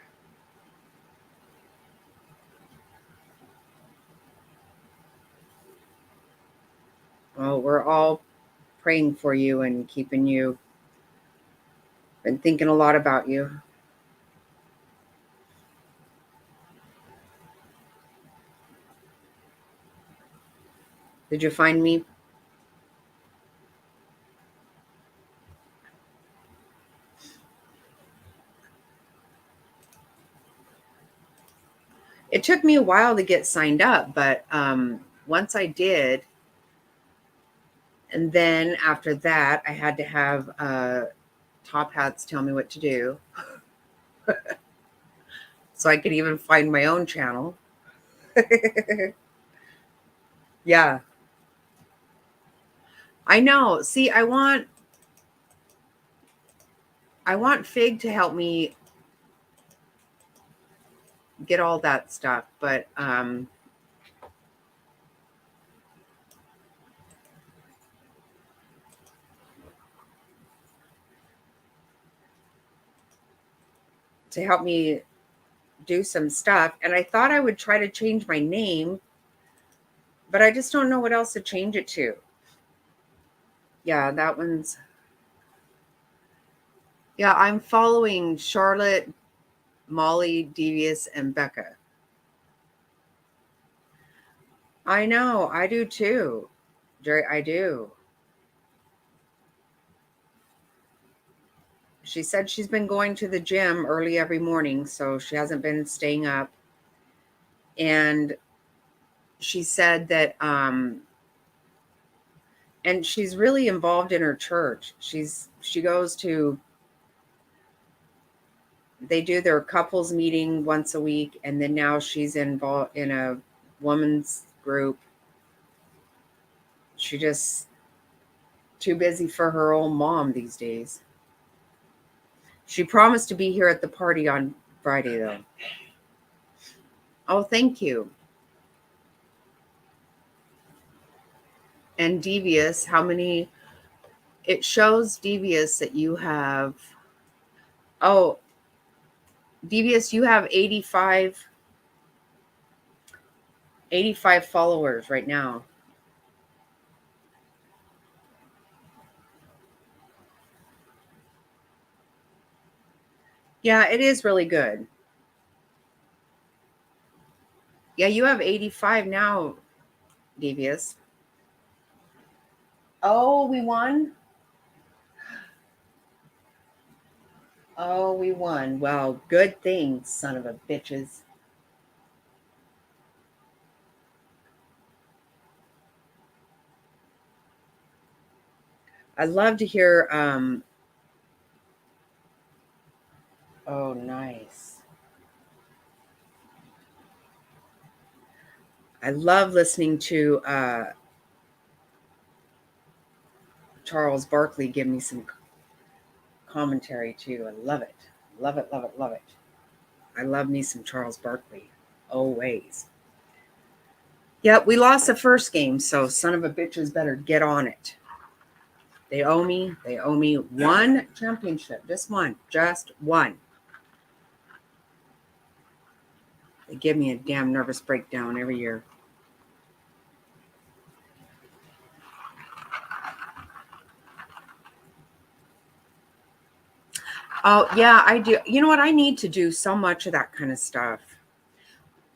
Well, we're all praying for you and keeping you, been thinking a lot about you. Did you find me? It took me a while to get signed up, but once I did, and then after that, I had to have Top Hats tell me what to do. So I could even find my own channel. Yeah, I know. See, I want Fig to help me get all that stuff, but to help me do some stuff. And I thought I would try to change my name, but I just don't know what else to change it to. Yeah, that one's. Yeah, I'm following Charlotte, Molly, Devious, and Becca. I know, I do too. Jerry, I do. She said she's been going to the gym early every morning, so she hasn't been staying up. And she said that and she's really involved in her church. She goes to, they do their couples meeting once a week, and then now she's involved in a woman's group. She just too busy for her own mom these days. She promised to be here at the party on Friday, though. Oh, thank you. And Devious, how many? It shows Devious that you have. Oh, Devious, you have 85 followers right now. Yeah, it is really good. Yeah, you have 85 now, Devious. Oh, we won? Oh, we won. Well, good thing, son of a bitches. I love to hear oh, nice. I love listening to Charles Barkley give me some commentary too. I love it. Love it, love it, love it. I love me some Charles Barkley. Always. Yep, we lost the first game, so son of a bitches better get on it. They owe me one championship. Just one. They give me a damn nervous breakdown every year. Oh, yeah, I do. You know what? I need to do so much of that kind of stuff.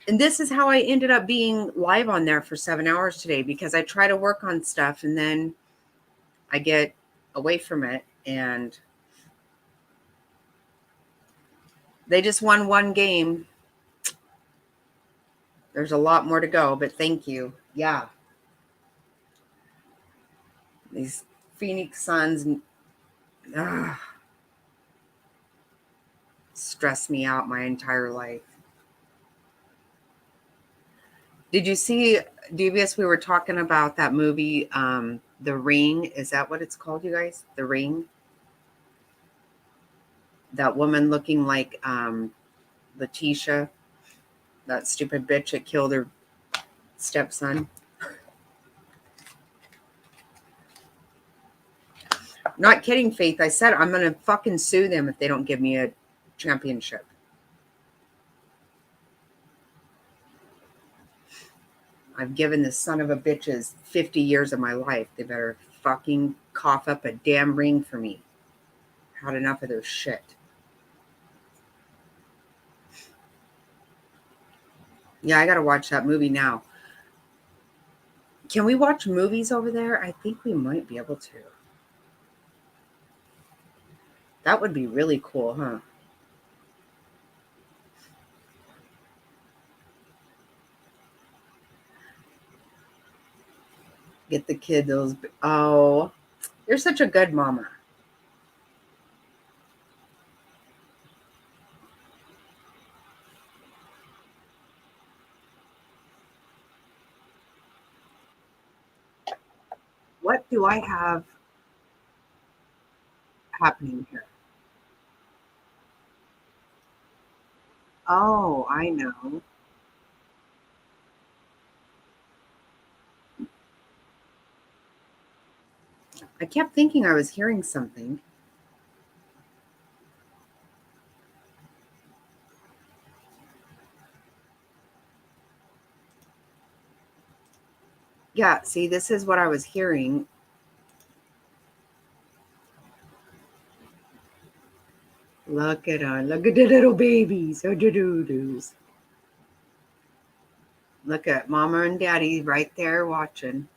And this is how I ended up being live on there for 7 hours today, because I try to work on stuff and then I get away from it, and they just won one game. There's a lot more to go, but thank you. Yeah. These Phoenix Suns stress me out my entire life. Did you see, Devious, we were talking about that movie, The Ring. Is that what it's called, you guys? The Ring? that woman looking like Letitia, that stupid bitch that killed her stepson. Not kidding, Faith. I said I'm going to fucking sue them if they don't give me a championship. I've given the son of a bitches 50 years of my life. They better fucking cough up a damn ring for me. Had enough of their shit. Yeah, I got to watch that movie now. Can we watch movies over there? I think we might be able to. That would be really cool, huh? Get the kid those. Oh, you're such a good mama. What do I have happening here? Oh, I know. I kept thinking I was hearing something. Yeah, see, this is what I was hearing. Look at the little babies. Oh, doo-doo-doos. Look at Mama and Daddy right there watching.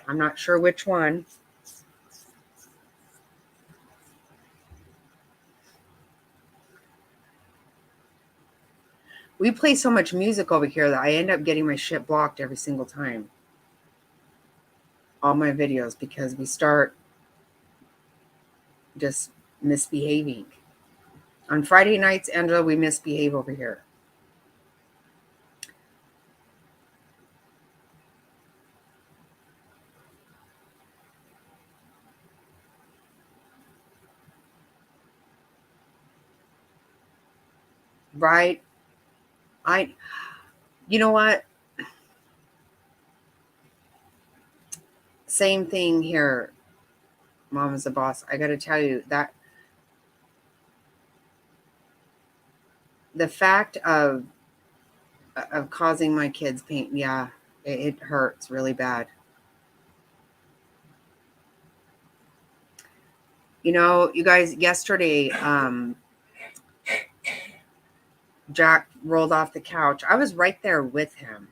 I'm not sure which one. We play so much music over here that I end up getting my shit blocked every single time. All my videos, because we start just misbehaving. On Friday nights, Angela, we misbehave over here. Right? You know what? Same thing here. Mom is the boss. I got to tell you that the fact of causing my kids pain, yeah, it hurts really bad. You know, you guys, yesterday, Jack rolled off the couch. I was right there with him.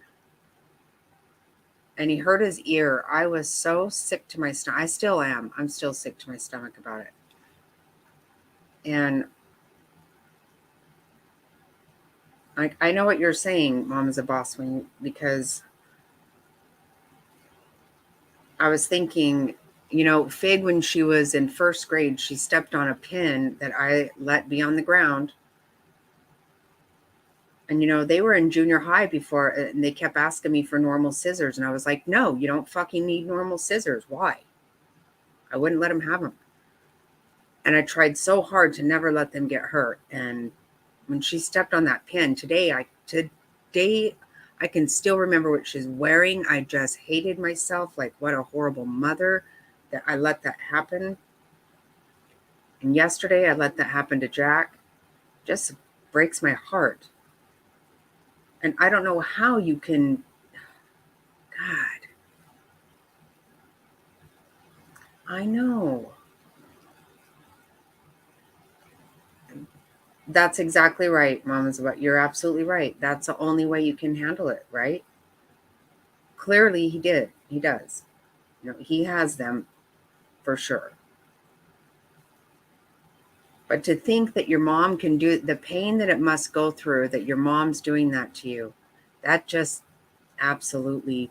And he hurt his ear. I was so sick to my stomach. I still am. I'm still sick to my stomach about it. And I know what you're saying, Mom is a boss, because I was thinking, you know, Fig, when she was in first grade, she stepped on a pin that I let be on the ground. And, you know, they were in junior high before, and they kept asking me for normal scissors. And I was like, no, you don't fucking need normal scissors. Why? I wouldn't let them have them. And I tried so hard to never let them get hurt. And when she stepped on that pin today, I can still remember what she's wearing. I just hated myself. Like, what a horrible mother that I let that happen. And yesterday I let that happen to Jack. Just breaks my heart. And I don't know how you can, God. I know. That's exactly right, Mama's about. You're absolutely right. That's the only way you can handle it, right? Clearly he did. He does. You know, he has them for sure. But to think that your mom can do the pain that it must go through, that your mom's doing that to you, that just absolutely,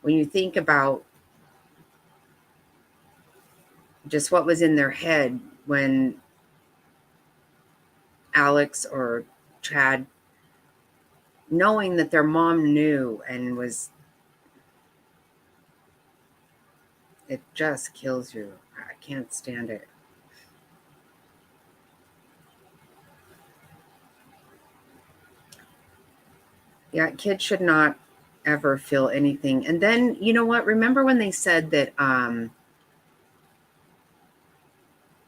when you think about just what was in their head when Alex or Chad, knowing that their mom knew and was, it just kills you. I can't stand it. Yeah, kids should not ever feel anything. And then, you know what? Remember when they said that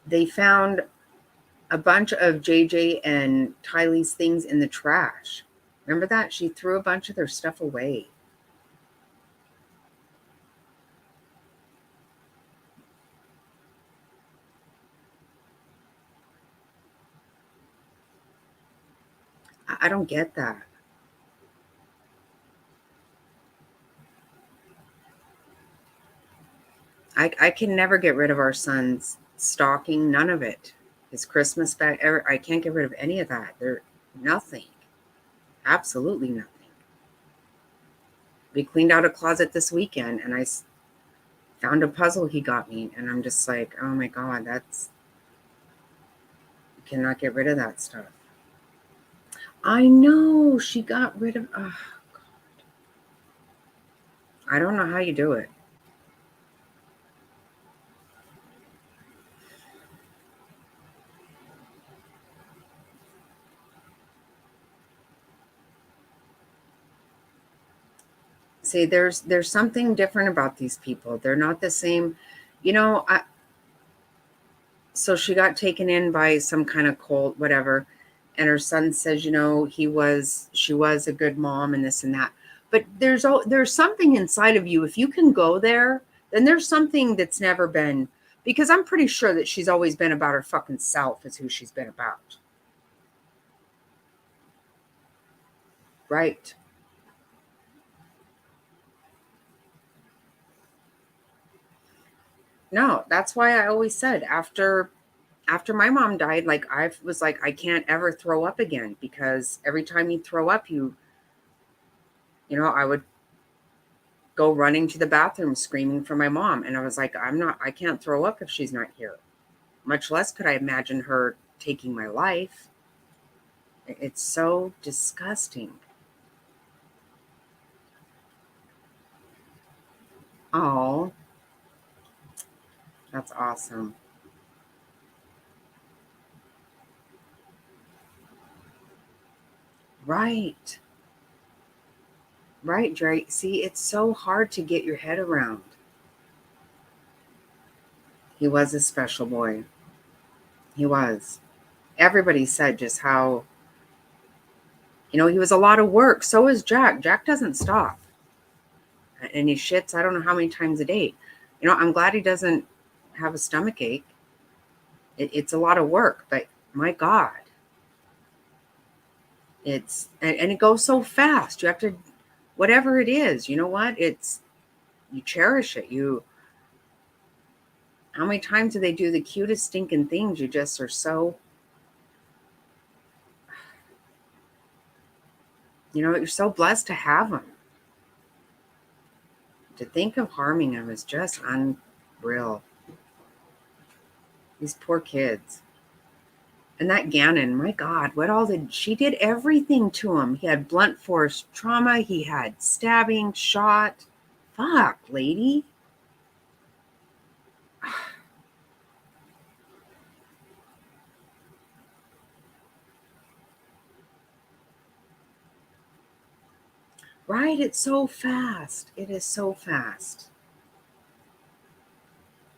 they found a bunch of JJ and Tylee's things in the trash? Remember that? She threw a bunch of their stuff away. I don't get that. I can never get rid of our son's stocking, none of it. His Christmas bag, I can't get rid of any of that. They're nothing. Absolutely nothing. We cleaned out a closet this weekend and I found a puzzle he got me. And I'm just like, oh my God, you cannot get rid of that stuff. I know she got rid of, oh God. I don't know how you do it. See, there's something different about these people. They're not the same. You know, so she got taken in by some kind of cult, whatever. And her son says, you know, she was a good mom and this and that. But there's something inside of you. If you can go there, then there's something that's never been, because I'm pretty sure that she's always been about her fucking self is who she's been about. Right. No, that's why I always said after my mom died, like I was like, I can't ever throw up again, because every time you throw up, you know, I would go running to the bathroom screaming for my mom. And I was like, I can't throw up if she's not here. Much less could I imagine her taking my life. It's so disgusting. Oh, that's awesome. Right. Right, Drake. See, it's so hard to get your head around. He was a special boy. He was. Everybody said just how, you know, he was a lot of work. So is Jack. Jack doesn't stop. And he shits, I don't know how many times a day. You know, I'm glad he doesn't have a stomach ache. It's a lot of work, but my God, and it goes so fast. You have to, whatever it is, you know what? You cherish it. How many times do they do the cutest stinking things? You just are so, you know, you're so blessed to have them. To think of harming them is just unreal. These poor kids. And that Gannon, my God, she did everything to him. He had blunt force trauma. He had stabbing, shot. Fuck, lady. Right? It's so fast. It is so fast.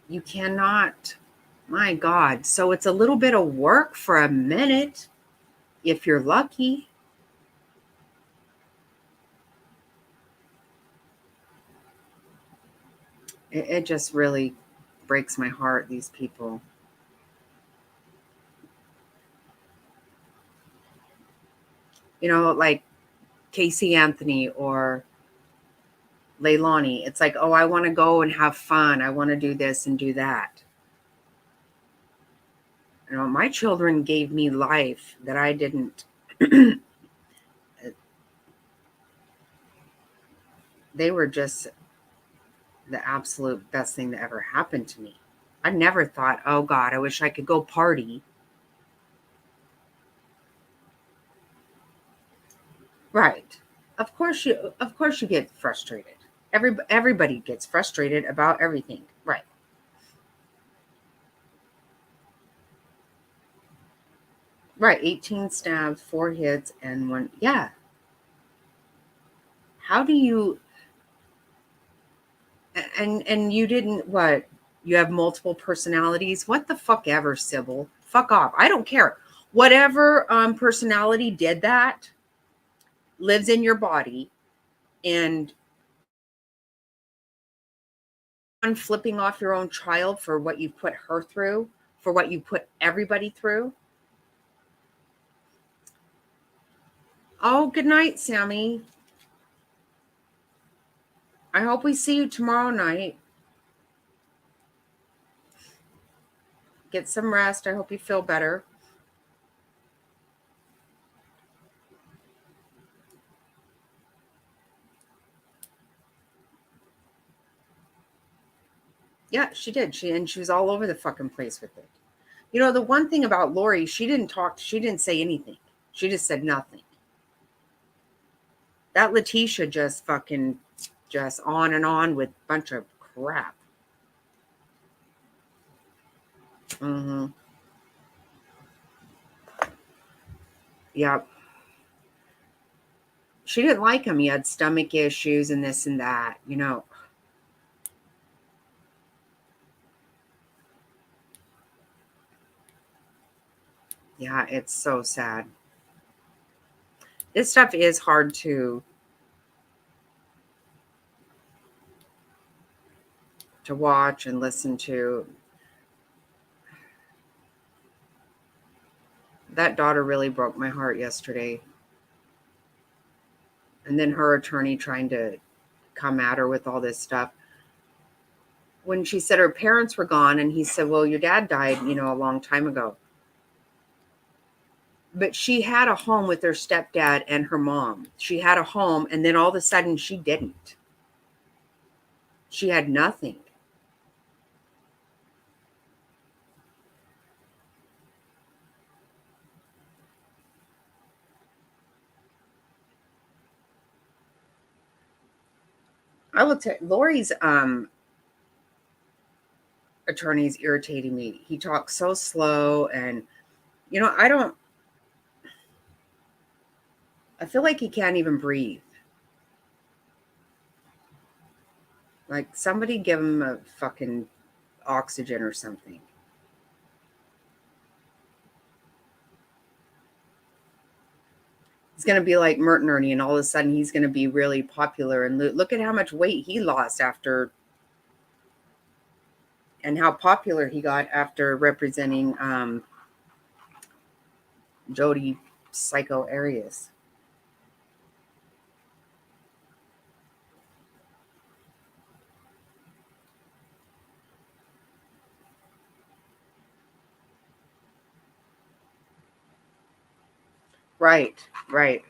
You cannot, my God. So it's a little bit of work for a minute, if you're lucky. It just really breaks my heart, these people. You know, like Casey Anthony or Leilani. It's like, oh, I want to go and have fun. I want to do this and do that. You know, my children gave me life that I didn't. They were just the absolute best thing that ever happened to me. I never thought, oh God, I wish I could go party. Right. Of course you get frustrated. Everybody gets frustrated about everything. Right. Right. 18 stabs, 4 hits, and one. Yeah. How do you, and you didn't, what? You have multiple personalities? What the fuck ever, Sybil. Fuck off. I don't care. Whatever personality did that lives in your body, and flipping off your own child for what you put her through, for what you put everybody through. Oh, good night, Sammy. I hope we see you tomorrow night. Get some rest. I hope you feel better. Yeah, she did. She was all over the fucking place with it. You know, the one thing about Lori, she didn't say anything. She just said nothing. That Letitia just fucking just on and on with a bunch of crap. Mm-hmm. Yep. She didn't like him. He had stomach issues and this and that, you know. Yeah, it's so sad. This stuff is hard to watch and listen to. That daughter really broke my heart yesterday. And then her attorney trying to come at her with all this stuff. When she said her parents were gone, and he said, well, your dad died, you know, a long time ago. But she had a home with her stepdad and her mom. She had a home, and then all of a sudden she didn't. She had nothing. I will tell Lori's attorney is irritating me. He talks so slow, and you know, I feel like he can't even breathe. Like somebody give him a fucking oxygen or something. He's going to be like Merton Ernie, and all of a sudden he's going to be really popular. And look at how much weight he lost after, and how popular he got after representing Jody Psycho Arias. Right.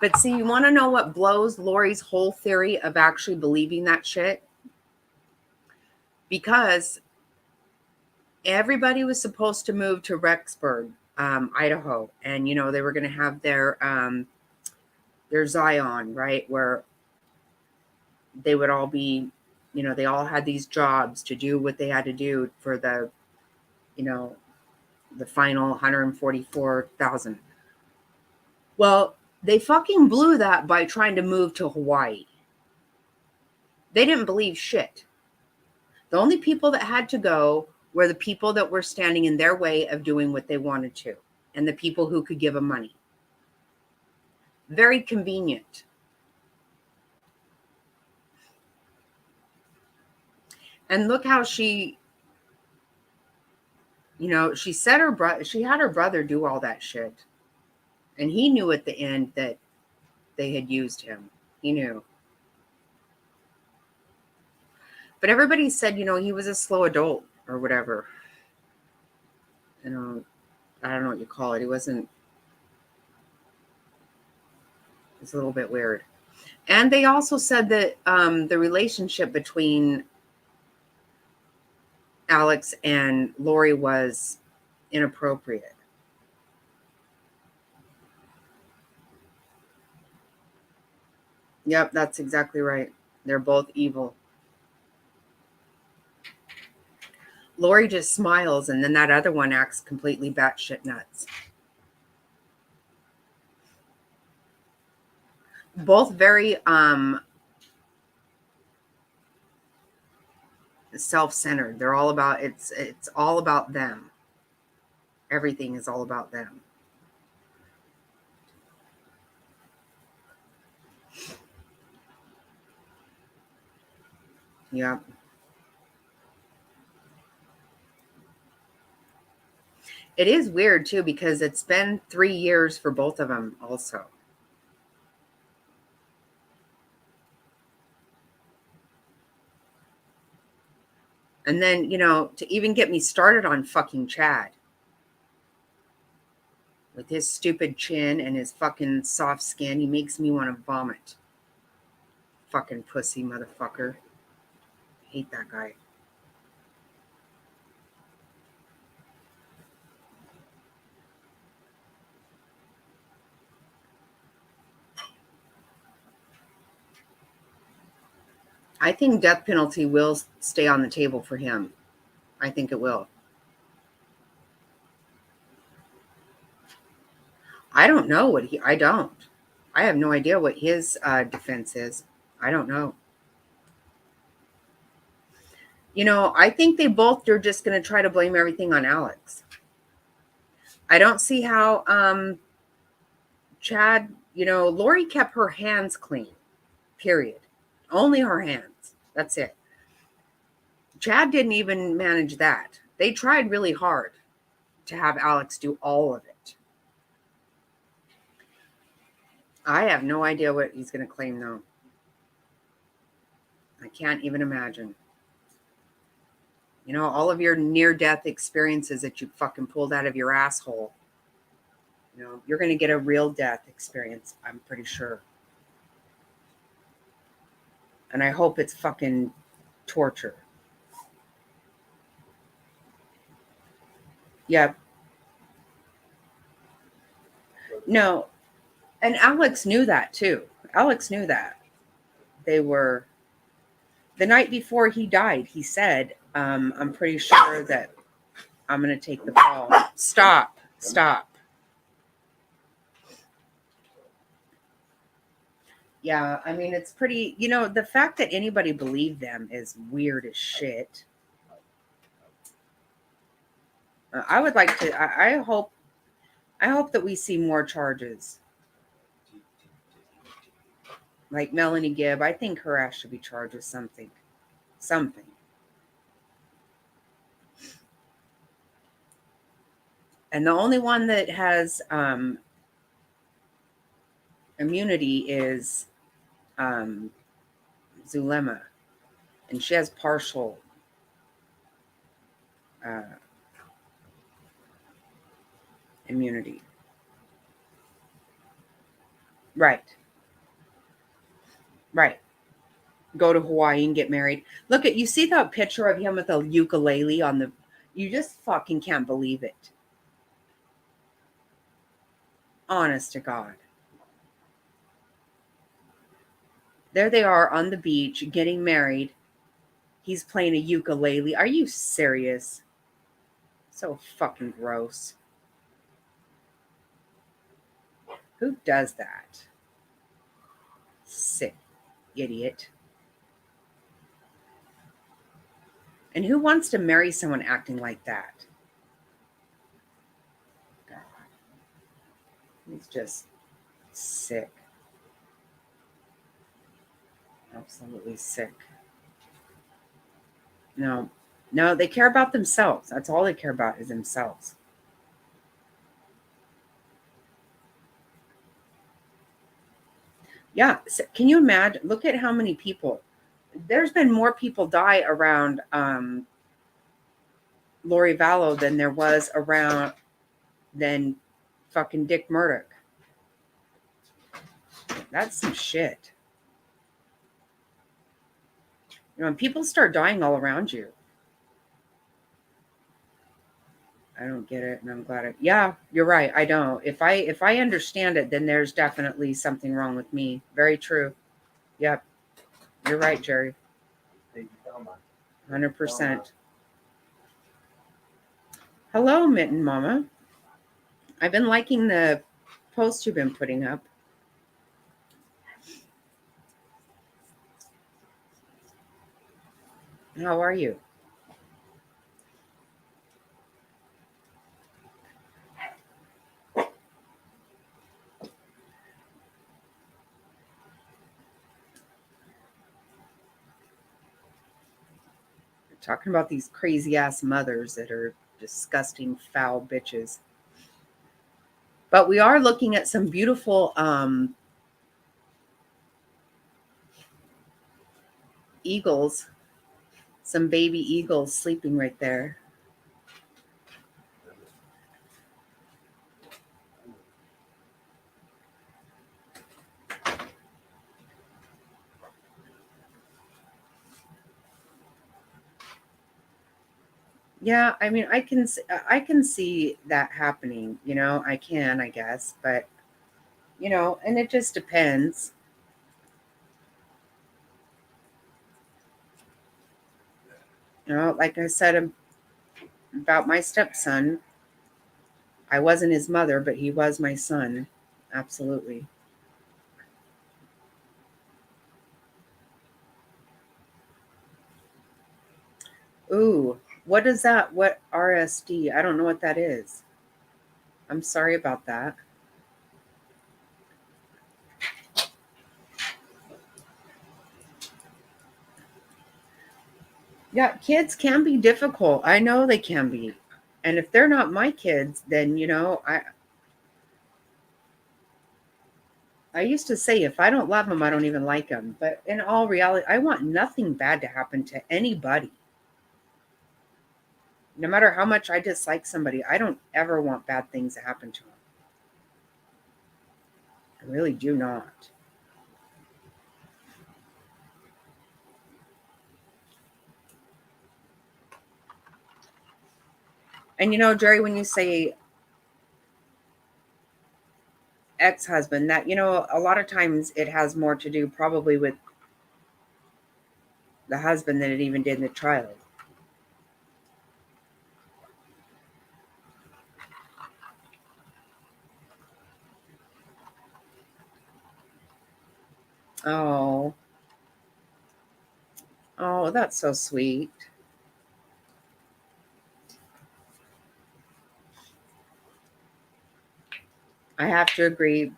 But see, you want to know what blows Lori's whole theory of actually believing that shit? Because everybody was supposed to move to Rexburg, Idaho, and you know they were going to have their Zion, right, where they would all be, you know, they all had these jobs to do what they had to do for the, you know, the final 144,000. Well, they fucking blew that by trying to move to Hawaii. They didn't believe shit. The only people that had to go were the people that were standing in their way of doing what they wanted to, and the people who could give them money. Very convenient. And look how she, you know, she said she had her brother do all that shit. And he knew at the end that they had used him. He knew. But everybody said, you know, he was a slow adult or whatever. You know, I don't know what you call it. He wasn't. It's a little bit weird. And they also said that the relationship between Alex and Lori was inappropriate. Yep, that's exactly right. They're both evil. Lori just smiles, and then that other one acts completely batshit nuts. both very self-centered. They're all about it's all about them. Everything is all about them. Yeah. It is weird too because it's been 3 years for both of them also. And then, to even get me started on fucking Chad with his stupid chin and his fucking soft skin, he makes me want to vomit. Fucking pussy motherfucker. Hate that guy. I think death penalty will stay on the table for him. I think it will. I don't know I don't. I have no idea what his defense is. I don't know. I think they both are just going to try to blame everything on Alex. I don't see how Chad, Lori kept her hands clean, period. Only her hands. That's it. Chad didn't even manage that. They tried really hard to have Alex do all of it. I have no idea what he's going to claim, though. I can't even imagine. All of your near-death experiences that you fucking pulled out of your asshole. You're going to get a real death experience, I'm pretty sure. And I hope it's fucking torture. Yep. No. And Alex knew that, too. Alex knew that. They were... The night before he died, he said, I'm pretty sure that I'm going to take the fall. Stop. Yeah, I mean, it's pretty, the fact that anybody believed them is weird as shit. I would like to, I hope that we see more charges. Like Melanie Gibb, I think her ass should be charged with something. And the only one that has immunity is Zulema. And she has partial immunity. Right. Go to Hawaii and get married. Look at, you see that picture of him with a ukulele on the, you just fucking can't believe it. Honest to God. There they are on the beach getting married. He's playing a ukulele. Are you serious? So fucking gross. Who does that? Sick idiot. And who wants to marry someone acting like that? God. He's just sick. Absolutely sick. No, they care about themselves. That's all they care about is themselves. Yeah. So can you imagine? Look at how many people. There's been more people die around Lori Vallow than there was around than fucking Dick Murdoch. That's some shit. When people start dying all around you. I don't get it, and I'm glad it. Yeah, you're right. I don't. If I understand it, then there's definitely something wrong with me. Very true. Yep. You're right, Jerry. 100%. Hello, Mitten Mama. I've been liking the posts you've been putting up. How are you? Talking about these crazy ass mothers that are disgusting, foul bitches. But we are looking at some beautiful eagles, some baby eagles sleeping right there. Yeah, I mean, I can see that happening. I can, I guess, but and it just depends. Like I said about my stepson, I wasn't his mother, but he was my son. Absolutely. Ooh, what is that? What RSD? I don't know what that is. I'm sorry about that. Yeah, kids can be difficult. I know they can be. And if they're not my kids, then I used to say if I don't love them, I don't even like them. But in all reality, I want nothing bad to happen to anybody. No matter how much I dislike somebody, I don't ever want bad things to happen to them. I really do not. And Jerry, when you say ex-husband, that a lot of times it has more to do probably with the husband than it even did the child. Oh, oh, that's so sweet. I have to agree.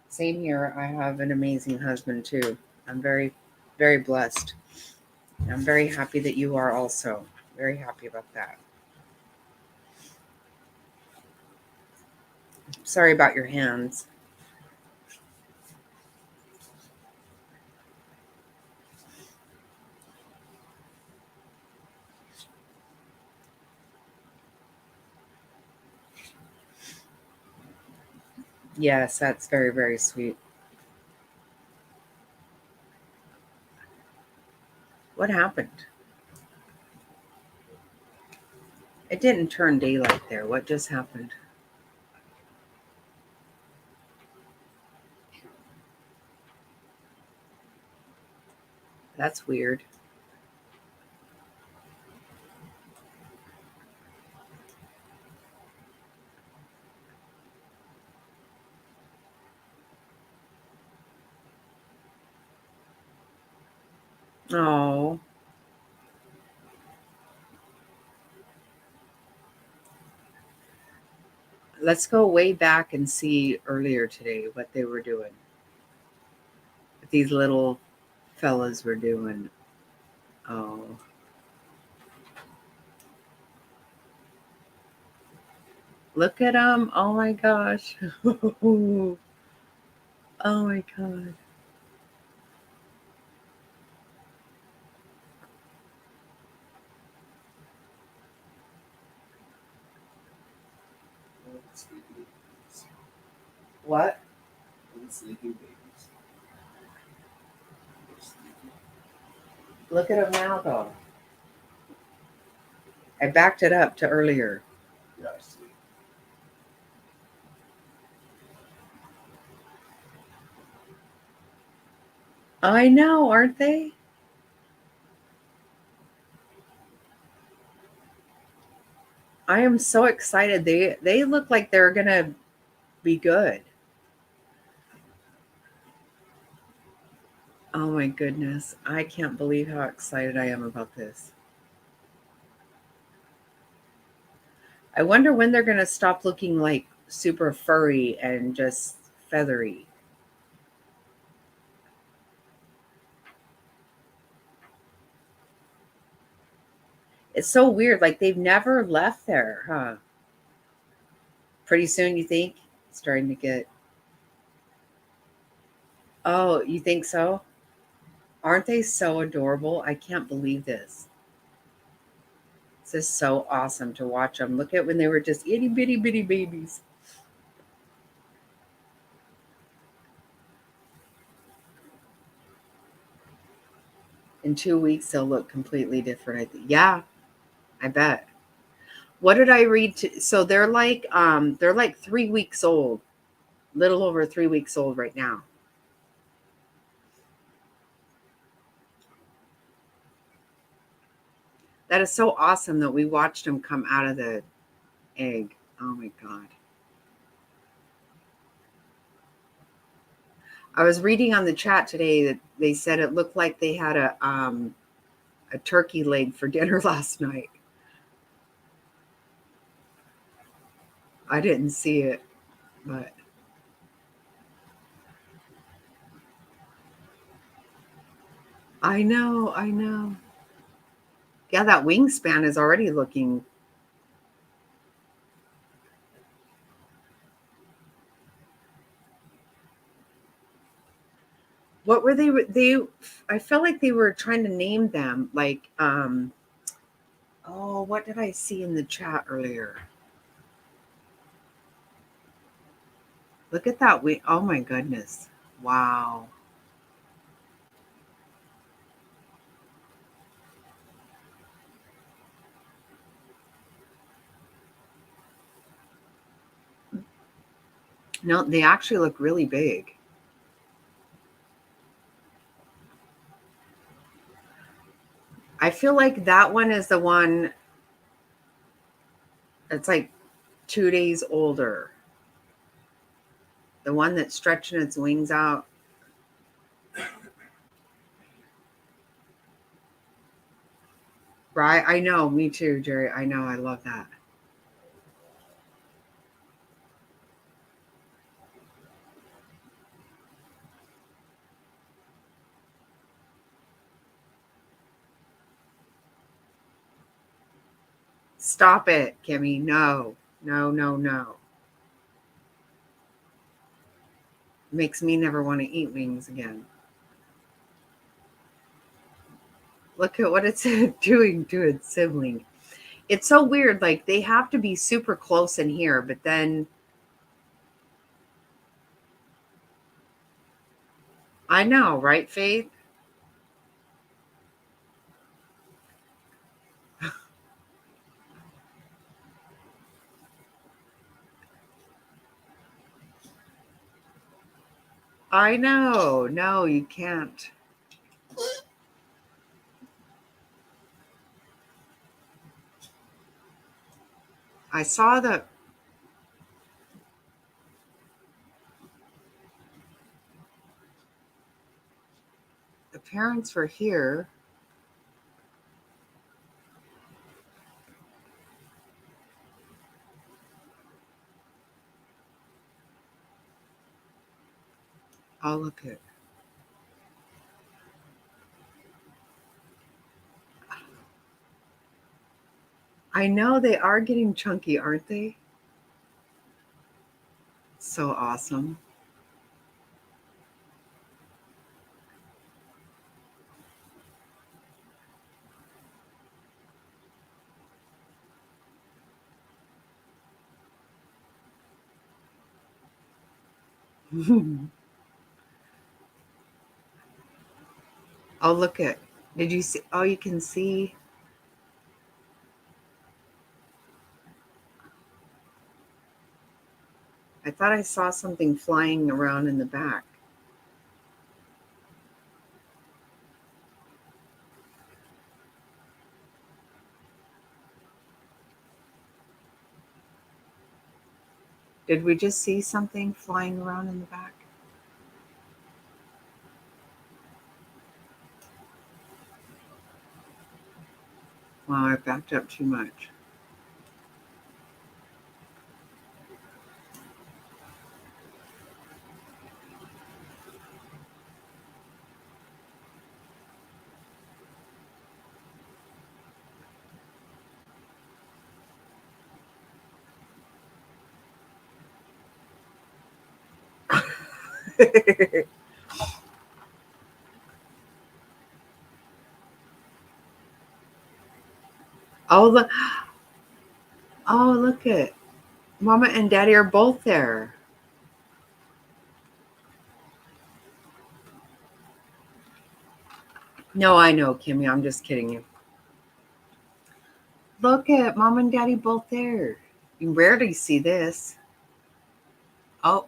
Same here. I have an amazing husband too. I'm very, very blessed. I'm very happy that you are also. Very happy about that. Sorry about your hands. Yes, that's very, very sweet. What happened? It didn't turn daylight there. What just happened? That's weird. Oh, let's go way back and see earlier today what they were doing. What these little fellas were doing. Oh, look at them. Oh my gosh. Oh my God. What? Look at them now, though. I backed it up to earlier. I know, aren't they? I am so excited. They look like they're gonna be good. Oh my goodness. I can't believe how excited I am about this. I wonder when they're going to stop looking like super furry and just feathery. It's so weird. Like they've never left there, huh? Pretty soon, you think? It's starting to get. Oh, you think so? Aren't they so adorable? I can't believe this. This is so awesome to watch them. Look at when they were just itty bitty bitty babies. In 2 weeks, they'll look completely different. I think. Yeah, I bet. What did I read? So they're like 3 weeks old, little over 3 weeks old right now. That is so awesome that we watched them come out of the egg. Oh my god. I was reading on the chat today that they said it looked like they had a turkey leg for dinner last night. I didn't see it, but I know, I know. Yeah, that wingspan is already looking. What were they I felt like they were trying to name them like oh, what did I see in the chat earlier? Look at that wing. Oh my goodness. Wow. No, they actually look really big. I feel like that one is the one that's like 2 days older. The one that's stretching its wings out. Right? I know. Me too, Jerry. I know. I love that. Stop it, Kimmy. No. No, no, no. Makes me never want to eat wings again. Look at what it's doing to its sibling. It's so weird. Like they have to be super close in here, but then I know, right, Faith? I know. No, you can't. I saw the parents were here. I'll look at. I know they are getting chunky, aren't they? So awesome. I'll look at. Did you see? Oh, you can see. I thought I saw something flying around in the back. Did we just see something flying around in the back? Wow, I backed up too much. Oh, look. Oh, look at Mama and Daddy are both there. No, I know, Kimmy. I'm just kidding you. Look at Mom and Daddy both there. You rarely see this. Oh,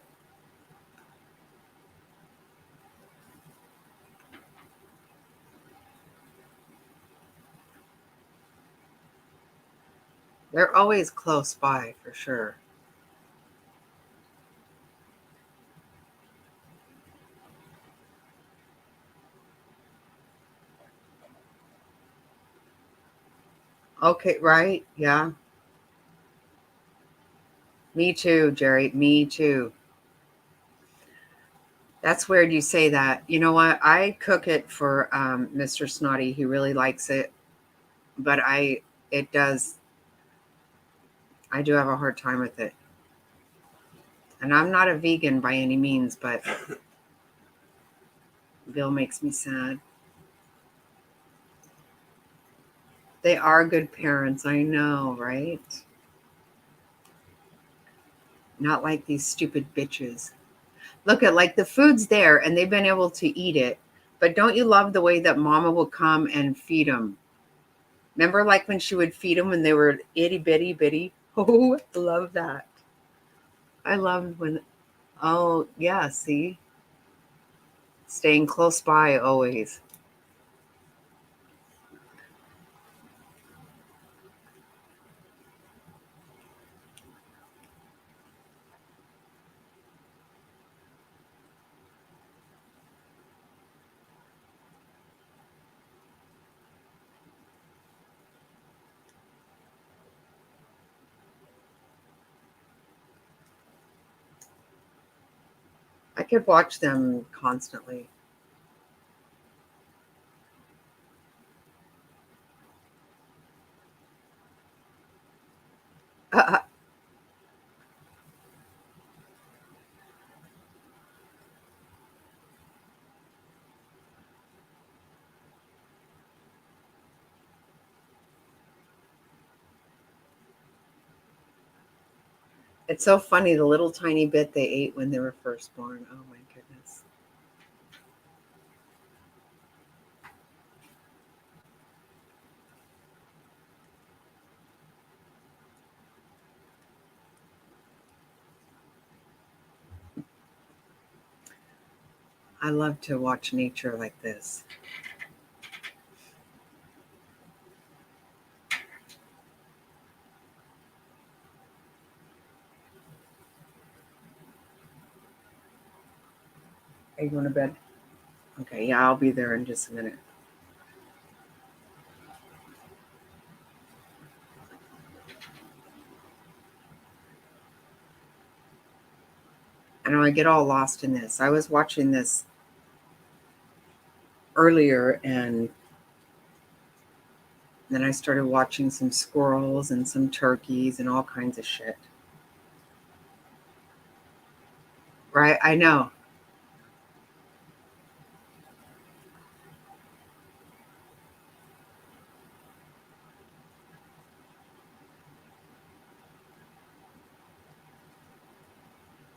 they're always close by for sure. Okay, right? Yeah. Me too, Jerry. Me too. That's weird you say that. You know what? I cook it for Mr. Snotty. He really likes it. But it does, I do have a hard time with it. And I'm not a vegan by any means, but Bill makes me sad. They are good parents. I know, right? Not like these stupid bitches. Look at like the food's there and they've been able to eat it. But don't you love the way that Mama will come and feed them? Remember like when she would feed them when they were itty bitty bitty? Oh, I love that. I love when, oh, yeah, see? Staying close by always. I could watch them constantly. It's so funny the little tiny bit they ate when they were first born. Oh my goodness. I love to watch nature like this. Are you going to bed? Okay, yeah, I'll be there in just a minute. I know I get all lost in this. I was watching this earlier and then I started watching some squirrels and some turkeys and all kinds of shit. Right? I know.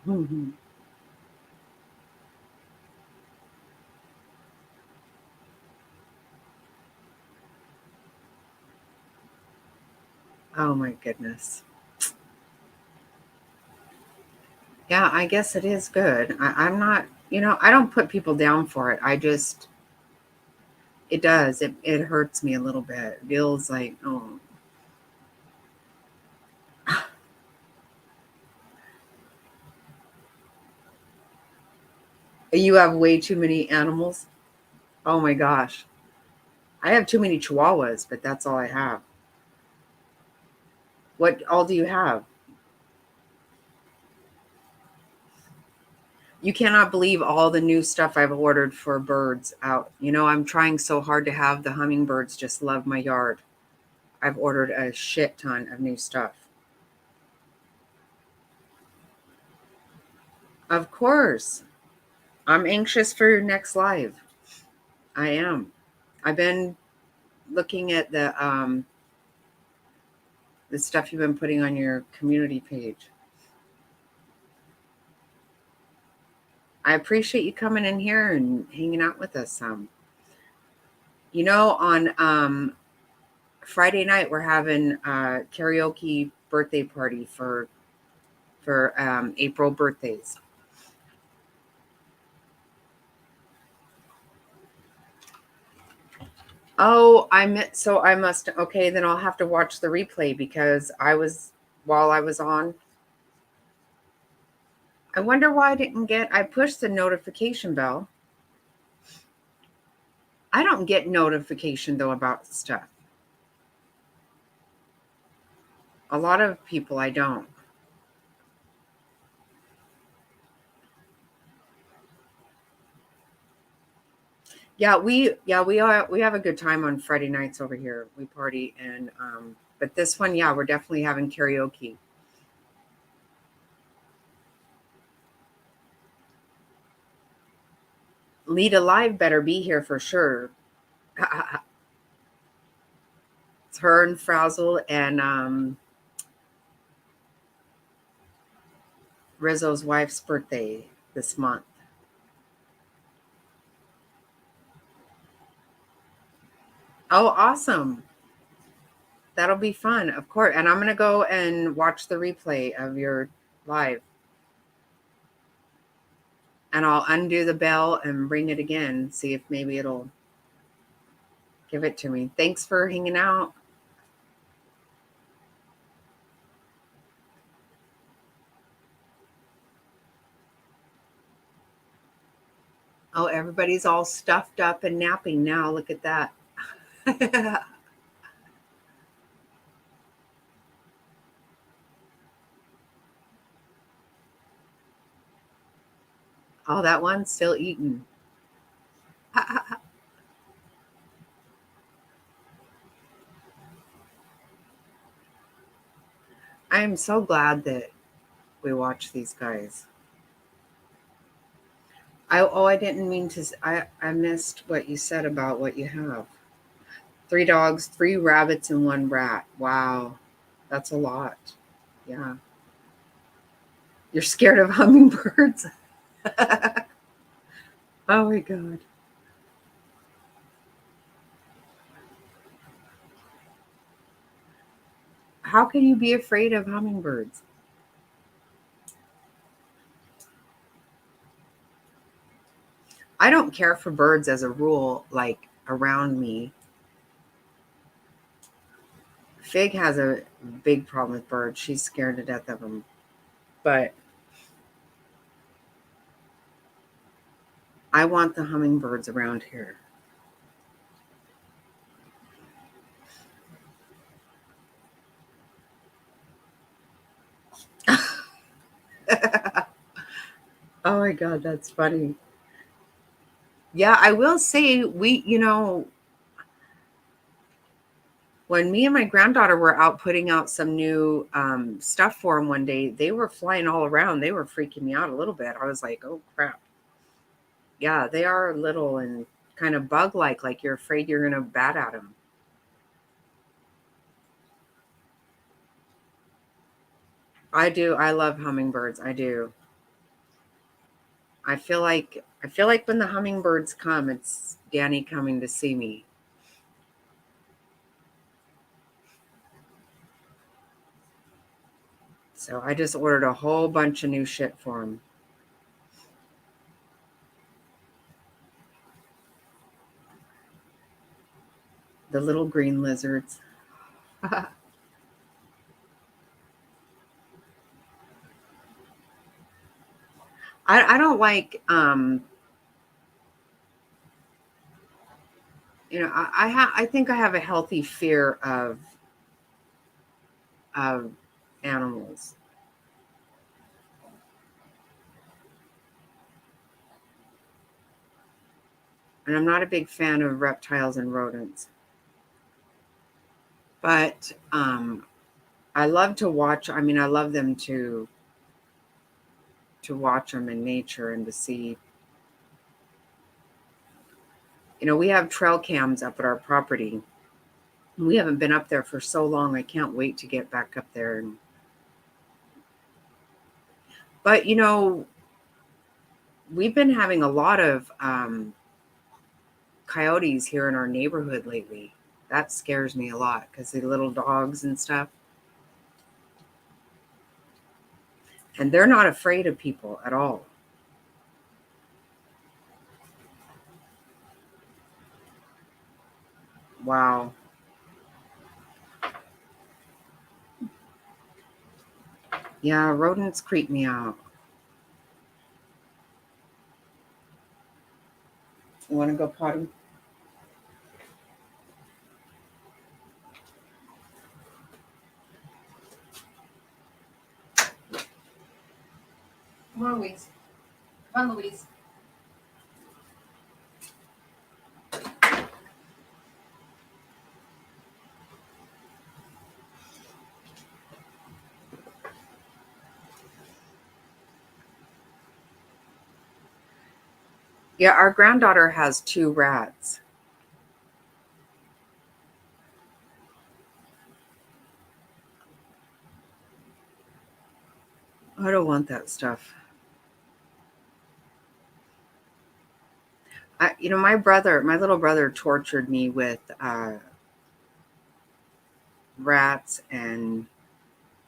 Mhm. Oh my goodness. Yeah, I guess it is good. I'm not, I don't put people down for it. I just, it does. It hurts me a little bit. It feels like, oh, you have way too many animals. Oh my gosh. I have too many chihuahuas, but that's all I have. What all do you have? You cannot believe all the new stuff I've ordered for birds out. You know, I'm trying so hard to have the hummingbirds just love my yard. I've ordered a shit ton of new stuff. Of course. I'm anxious for your next live. I am. I've been looking at the stuff you've been putting on your community page. I appreciate you coming in here and hanging out with us some. You know, on Friday night we're having a karaoke birthday party for April birthdays. Oh, so I must, okay, then I'll have to watch the replay because while I was on. I wonder why I pushed the notification bell. I don't get notification though about stuff. A lot of people I don't. Yeah, we have a good time on Friday nights over here. We party and but this one, yeah, we're definitely having karaoke. Lead Alive better be here for sure. It's her and Frazzle and Rizzo's wife's birthday this month. Oh, awesome. That'll be fun, of course. And I'm going to go and watch the replay of your live. And I'll undo the bell and bring it again, see if maybe it'll give it to me. Thanks for hanging out. Oh, everybody's all stuffed up and napping now. Look at that. Oh, that one's still eating. I am so glad that we watch these guys. I didn't mean to. I missed what you said about what you have. 3 dogs, 3 rabbits, and 1 rat. Wow, that's a lot. Yeah. You're scared of hummingbirds? Oh my God. How can you be afraid of hummingbirds? I don't care for birds as a rule, like around me. Fig has a big problem with birds. She's scared to death of them. But I want the hummingbirds around here. Oh my God, that's funny. Yeah, I will say when me and my granddaughter were out putting out some new stuff for them one day, they were flying all around. They were freaking me out a little bit. I was like, oh crap. Yeah, they are little and kind of bug-like, like you're afraid you're going to bat at them. I do. I love hummingbirds. I do. I feel like when the hummingbirds come, it's Danny coming to see me. So I just ordered a whole bunch of new shit for him. The little green lizards. I don't like I think I have a healthy fear of of animals. And I'm not a big fan of reptiles and rodents. But I love to watch. I mean, I love them to watch them in nature and to see. You know, we have trail cams up at our property. We haven't been up there for so long. I can't wait to get back up there. But, you know, we've been having a lot of coyotes here in our neighborhood lately. That scares me a lot because the little dogs and stuff. And they're not afraid of people at all. Wow. Yeah, rodents creep me out. You want to go potty? Come on, Louise. Come on, Louise. Yeah, our granddaughter has 2 rats. I don't want that stuff. You know, my little brother tortured me with rats and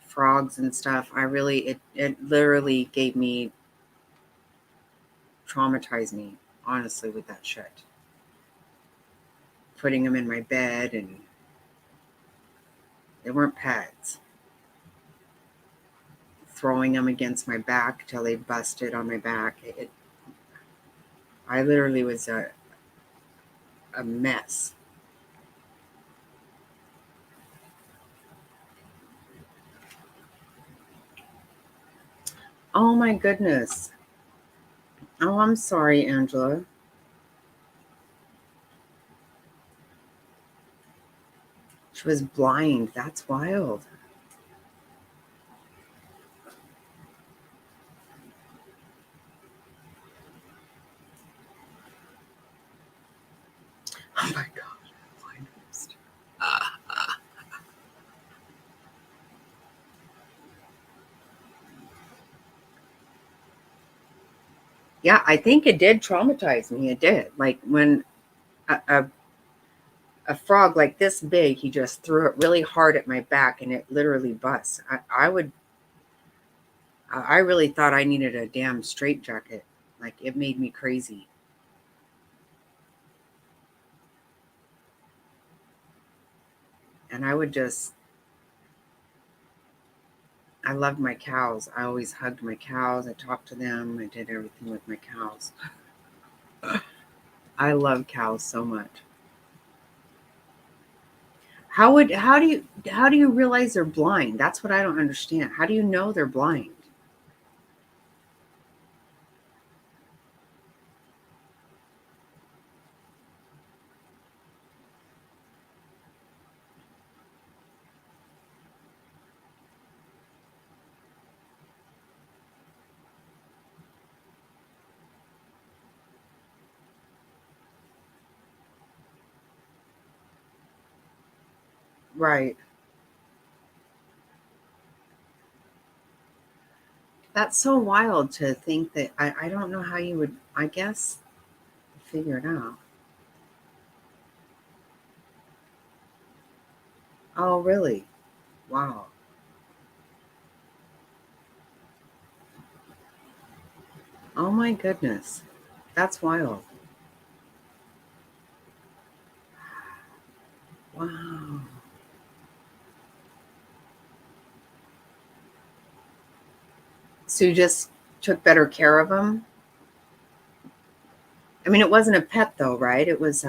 frogs and stuff. It literally traumatized me, honestly, with that shit. Putting them in my bed, and they weren't pets. Throwing them against my back till they busted on my back. I literally was a mess. Oh my goodness. Oh, I'm sorry, Angela. She was blind. That's wild. Oh my God. Yeah, I think it did traumatize me. It did. Like when a frog like this big, he just threw it really hard at my back and it literally bust. I really thought I needed a damn straitjacket. Like it made me crazy. And I loved my cows. I always hugged my cows. I talked to them. I did everything with my cows. I love cows so much. How do you realize they're blind? That's what I don't understand. How do you know they're blind? Right. That's so wild to think that I don't know how you would, I guess, figure it out. Oh, really? Wow. Oh my goodness. That's wild. Wow. So you just took better care of them? I mean, it wasn't a pet though, right? It was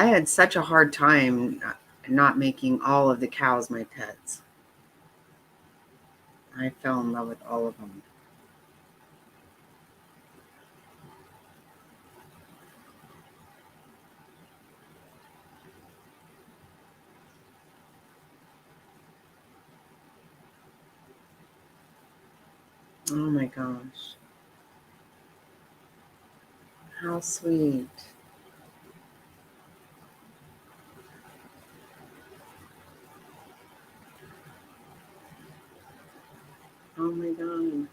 I had such a hard time not making all of the cows my pets. I fell in love with all of them. Oh my gosh. How sweet. Oh my God.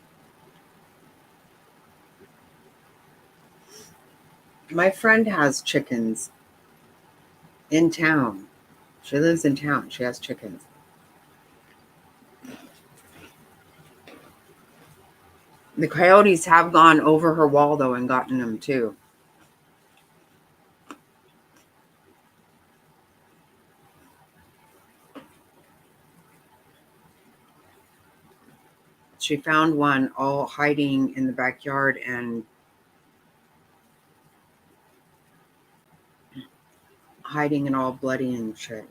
My friend has chickens in town. She lives in town. She has chickens. The coyotes have gone over her wall though and gotten them too. She found one all hiding in the backyard and hiding and all bloody and shit.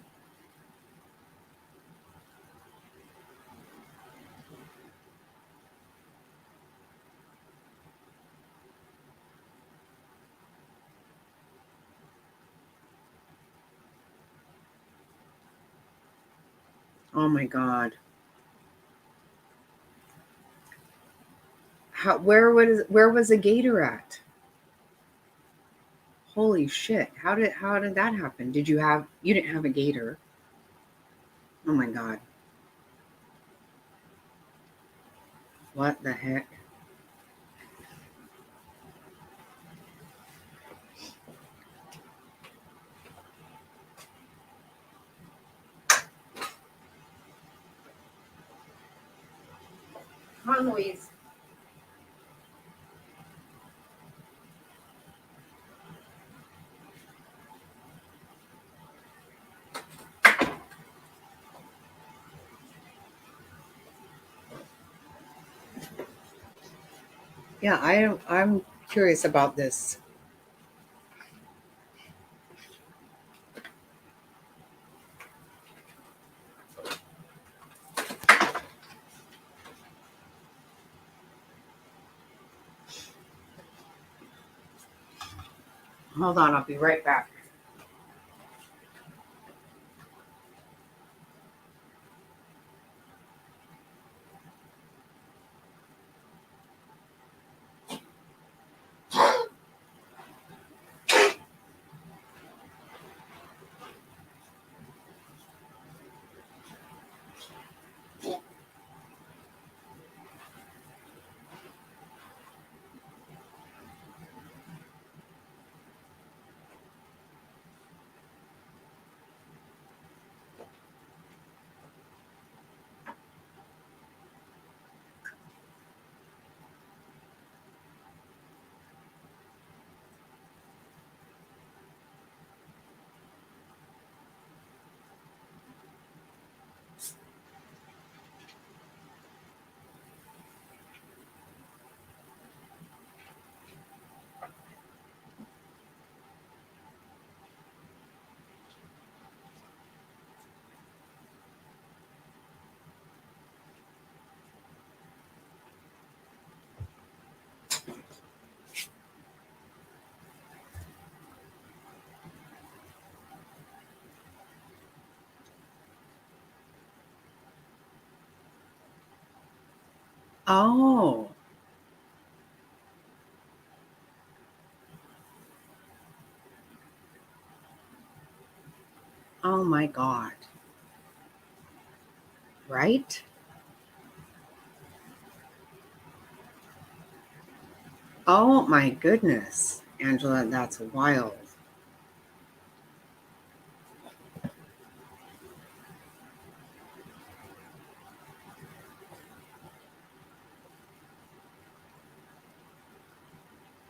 Oh my God. Where was the gator at? Holy shit. How did that happen? You didn't have a gator. Oh my God. What the heck? Come on, Louise. Yeah, I'm curious about this. Hold on, I'll be right back. Oh. Oh my God. Right? Oh my goodness. Angela, that's wild.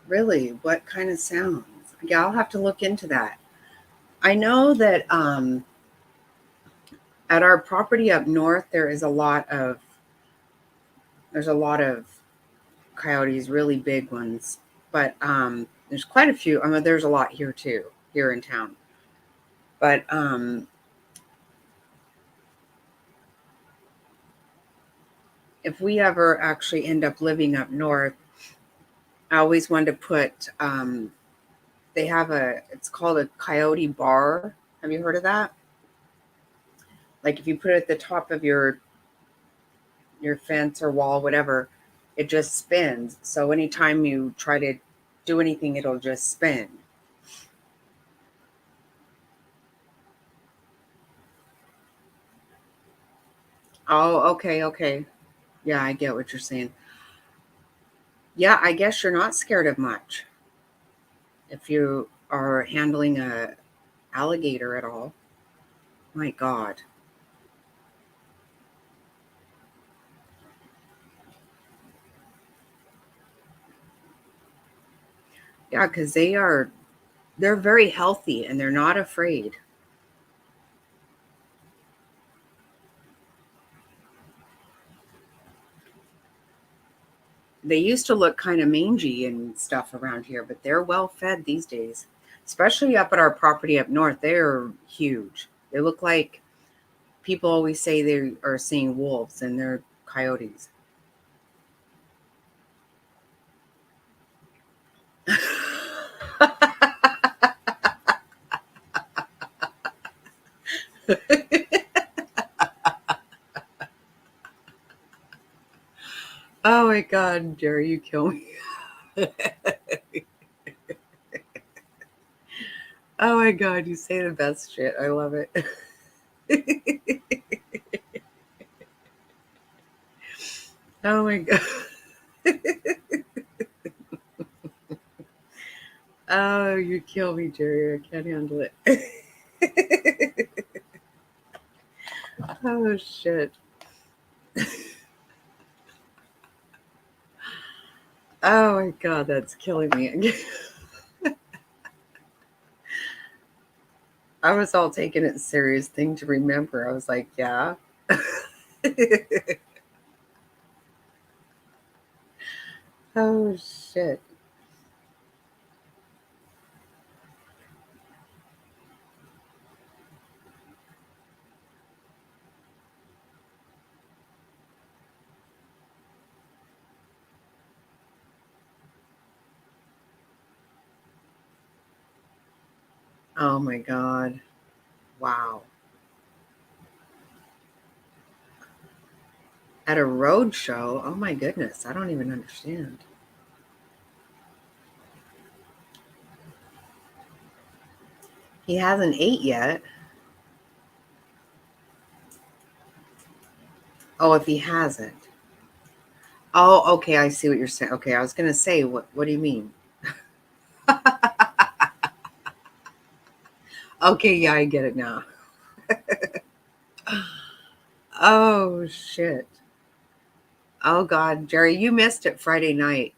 Really? What kind of sounds? Yeah, I'll have to look into that. I know that at our property up north there's a lot of coyotes, really big ones. But there's quite a few. I mean, there's a lot here too, here in town. But if we ever actually end up living up north, I always wanted to put they have it's called a coyote bar. Have you heard of that? Like if you put it at the top of your fence or wall, whatever, it just spins. So anytime you try to do anything, it'll just spin. Oh, okay, okay. Yeah, I get what you're saying. Yeah, I guess you're not scared of much if you are handling a alligator at all. My God. Yeah, because they're very healthy and they're not afraid. They used to look kind of mangy and stuff around here, but they're well fed these days. Especially up at our property up north. They're huge. They look like people always say they are seeing wolves and they're coyotes. Oh my God, Jerry, you kill me. Oh my God, you say the best shit. I love it. Oh my God. Oh, you kill me, Jerry. I can't handle it. Oh shit. Oh my God, that's killing me. I was all taking it serious thing to remember. I was like, yeah. Oh shit. Oh my God. Wow. At a road show? Oh my goodness. I don't even understand. He hasn't ate yet. Oh, if he hasn't. Oh, okay. I see what you're saying. Okay. I was going to say, what do you mean? Okay. Yeah, I get it now. Oh, shit. Oh, God. Jerry, you missed it Friday night.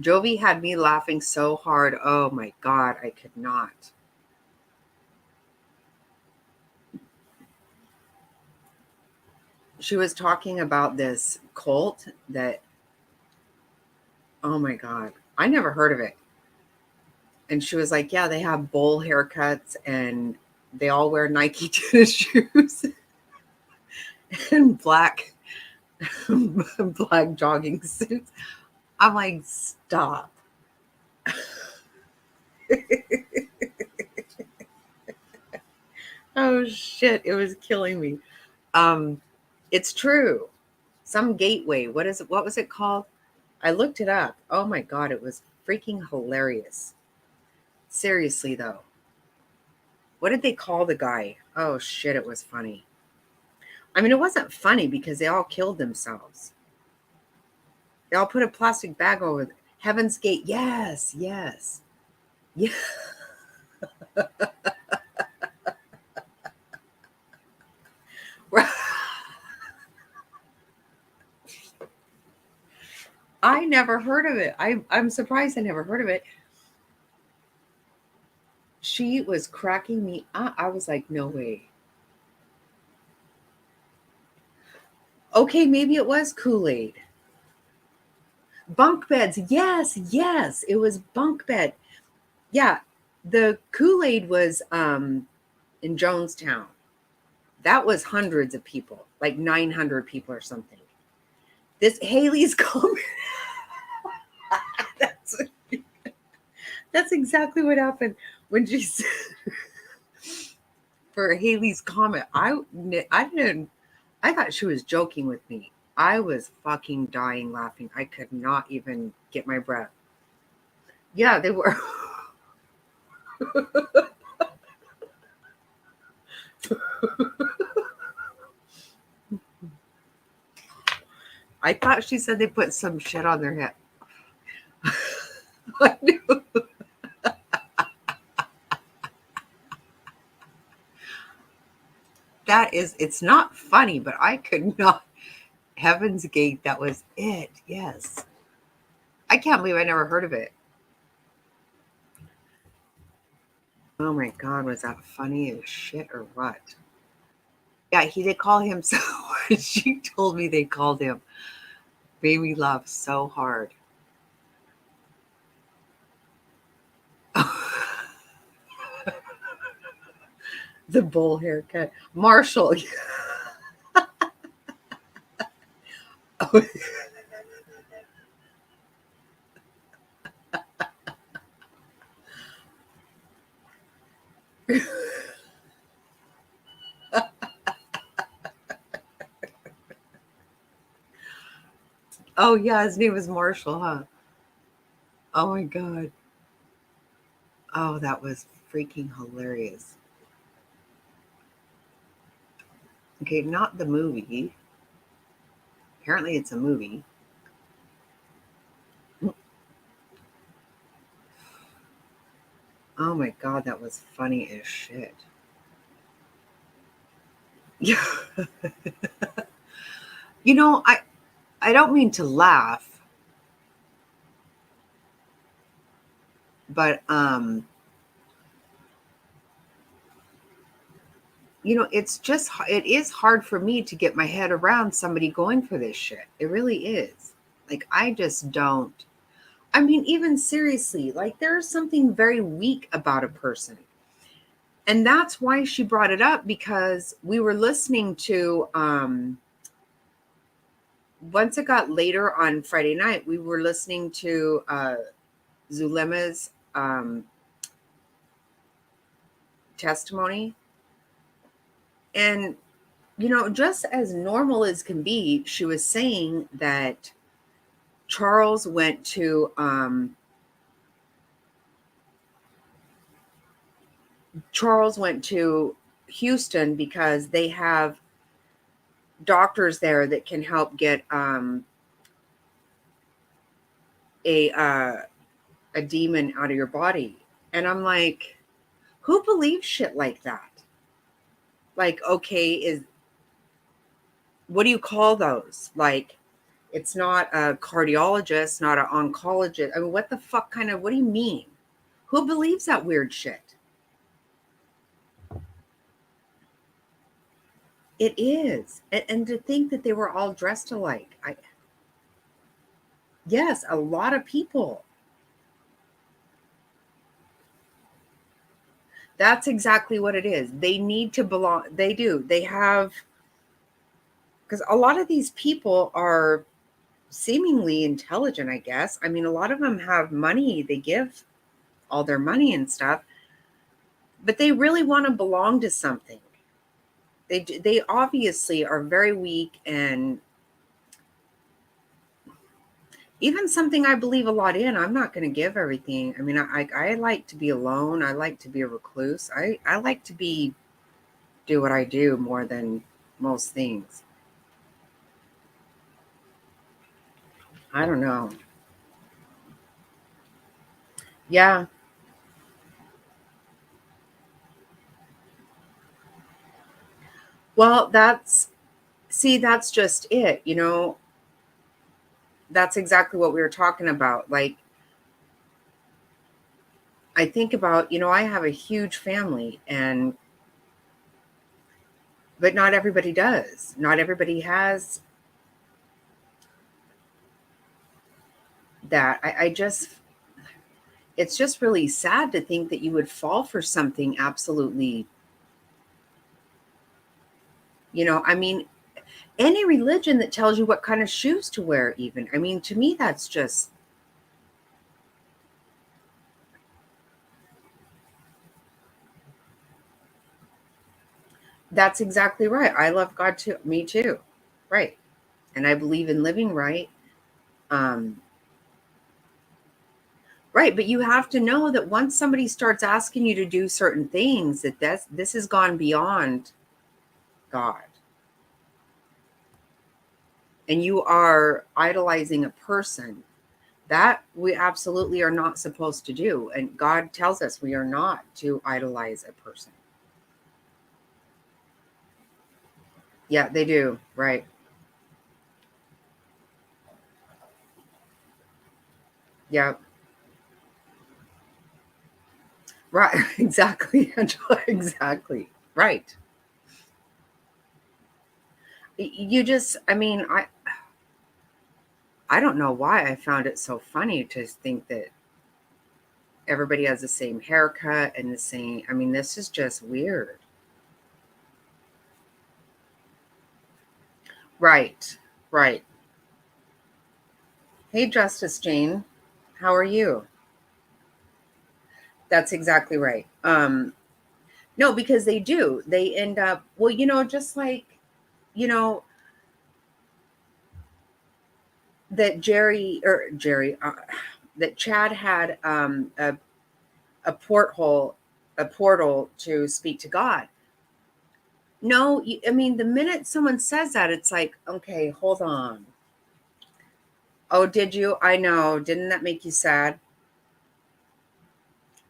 Jovi had me laughing so hard. Oh, my God. I could not. She was talking about this cult that, oh, my God. I never heard of it. And she was like, yeah, they have bowl haircuts and they all wear Nike tennis shoes and black jogging suits. I'm like, stop. Oh shit, it was killing me. Um, it's true. Some gateway. What was it called? I looked it up. Oh my God, it was freaking hilarious. Seriously though. What did they call the guy? Oh shit, it was funny. I mean, it wasn't funny because they all killed themselves. They all put a plastic bag over Heaven's Gate. Yes, yes. Yeah. I never heard of it. I'm surprised I never heard of it. She was cracking me up. I was like, no way. Okay, maybe it was Kool-Aid. Bunk beds. Yes, it was bunk bed. Yeah. The Kool-Aid was in Jonestown. That was hundreds of people, like 900 people or something. This Haley's comment. That's exactly what happened when she said for Haley's comment. I thought she was joking with me. I was fucking dying laughing. I could not even get my breath. Yeah, they were. I thought she said they put some shit on their head. I knew. It's not funny, but I could not. Heaven's Gate, that was it. Yes. I can't believe I never heard of it. Oh my God, was that funny as shit or what? Yeah, they call him so. She told me they called him. Made me laugh so hard. The bowl haircut. Marshall. Oh yeah, his name was Marshall, huh? Oh my God. Oh, that was freaking hilarious. Okay, not the movie. Apparently it's a movie. Oh my God, that was funny as shit. Yeah. You know, I don't mean to laugh, but you know, it is hard for me to get my head around somebody going for this shit. It really is. Like I just don't. I mean, even seriously, like there's something very weak about a person. And that's why she brought it up, because we were listening to once it got later on Friday night, we were listening to Zulema's testimony. And, you know, just as normal as can be, she was saying that Charles went to Houston because they have doctors there that can help get a demon out of your body. And I'm like, who believes shit like that? Like, okay, what do you call those? Like, it's not a cardiologist, not an oncologist. I mean, what the fuck what do you mean? Who believes that weird shit? It is. And to think that they were all dressed alike. Yes, a lot of people. That's exactly what it is. They need to belong. They do. They have, because a lot of these people are seemingly intelligent, I guess. I mean, a lot of them have money. They give all their money and stuff, but they really want to belong to something. They obviously are very weak, and even something I believe a lot in, I'm not going to give everything. I mean, I like to be alone. I like to be a recluse. I like to do what I do more than most things. I don't know. Yeah. Well, that's just it, you know. That's exactly what we were talking about. Like, I think about, you know, I have a huge family, but not everybody does. Not everybody has that. It's just really sad to think that you would fall for something absolutely You know, I mean, any religion that tells you what kind of shoes to wear, even. I mean, to me, that's just. That's exactly right. I love God too. Me too. Right. And I believe in living right. Um, right. But you have to know that once somebody starts asking you to do certain things, this has gone beyond God. And you are idolizing a person that we absolutely are not supposed to do. And God tells us we are not to idolize a person. Yeah, they do. Right. Yeah. Right. Exactly, Angela. Exactly. Right. You just, I mean, I don't know why I found it so funny to think that everybody has the same haircut and the same. I mean, this is just weird. Right. Right. Hey, Justice Jane. How are you? That's exactly right. No, because they do. They end up, well, just like, you know, that that Chad had a portal to speak to God. No, I mean, the minute someone says that, it's like, okay, hold on. Oh, did you? I know. Didn't that make you sad?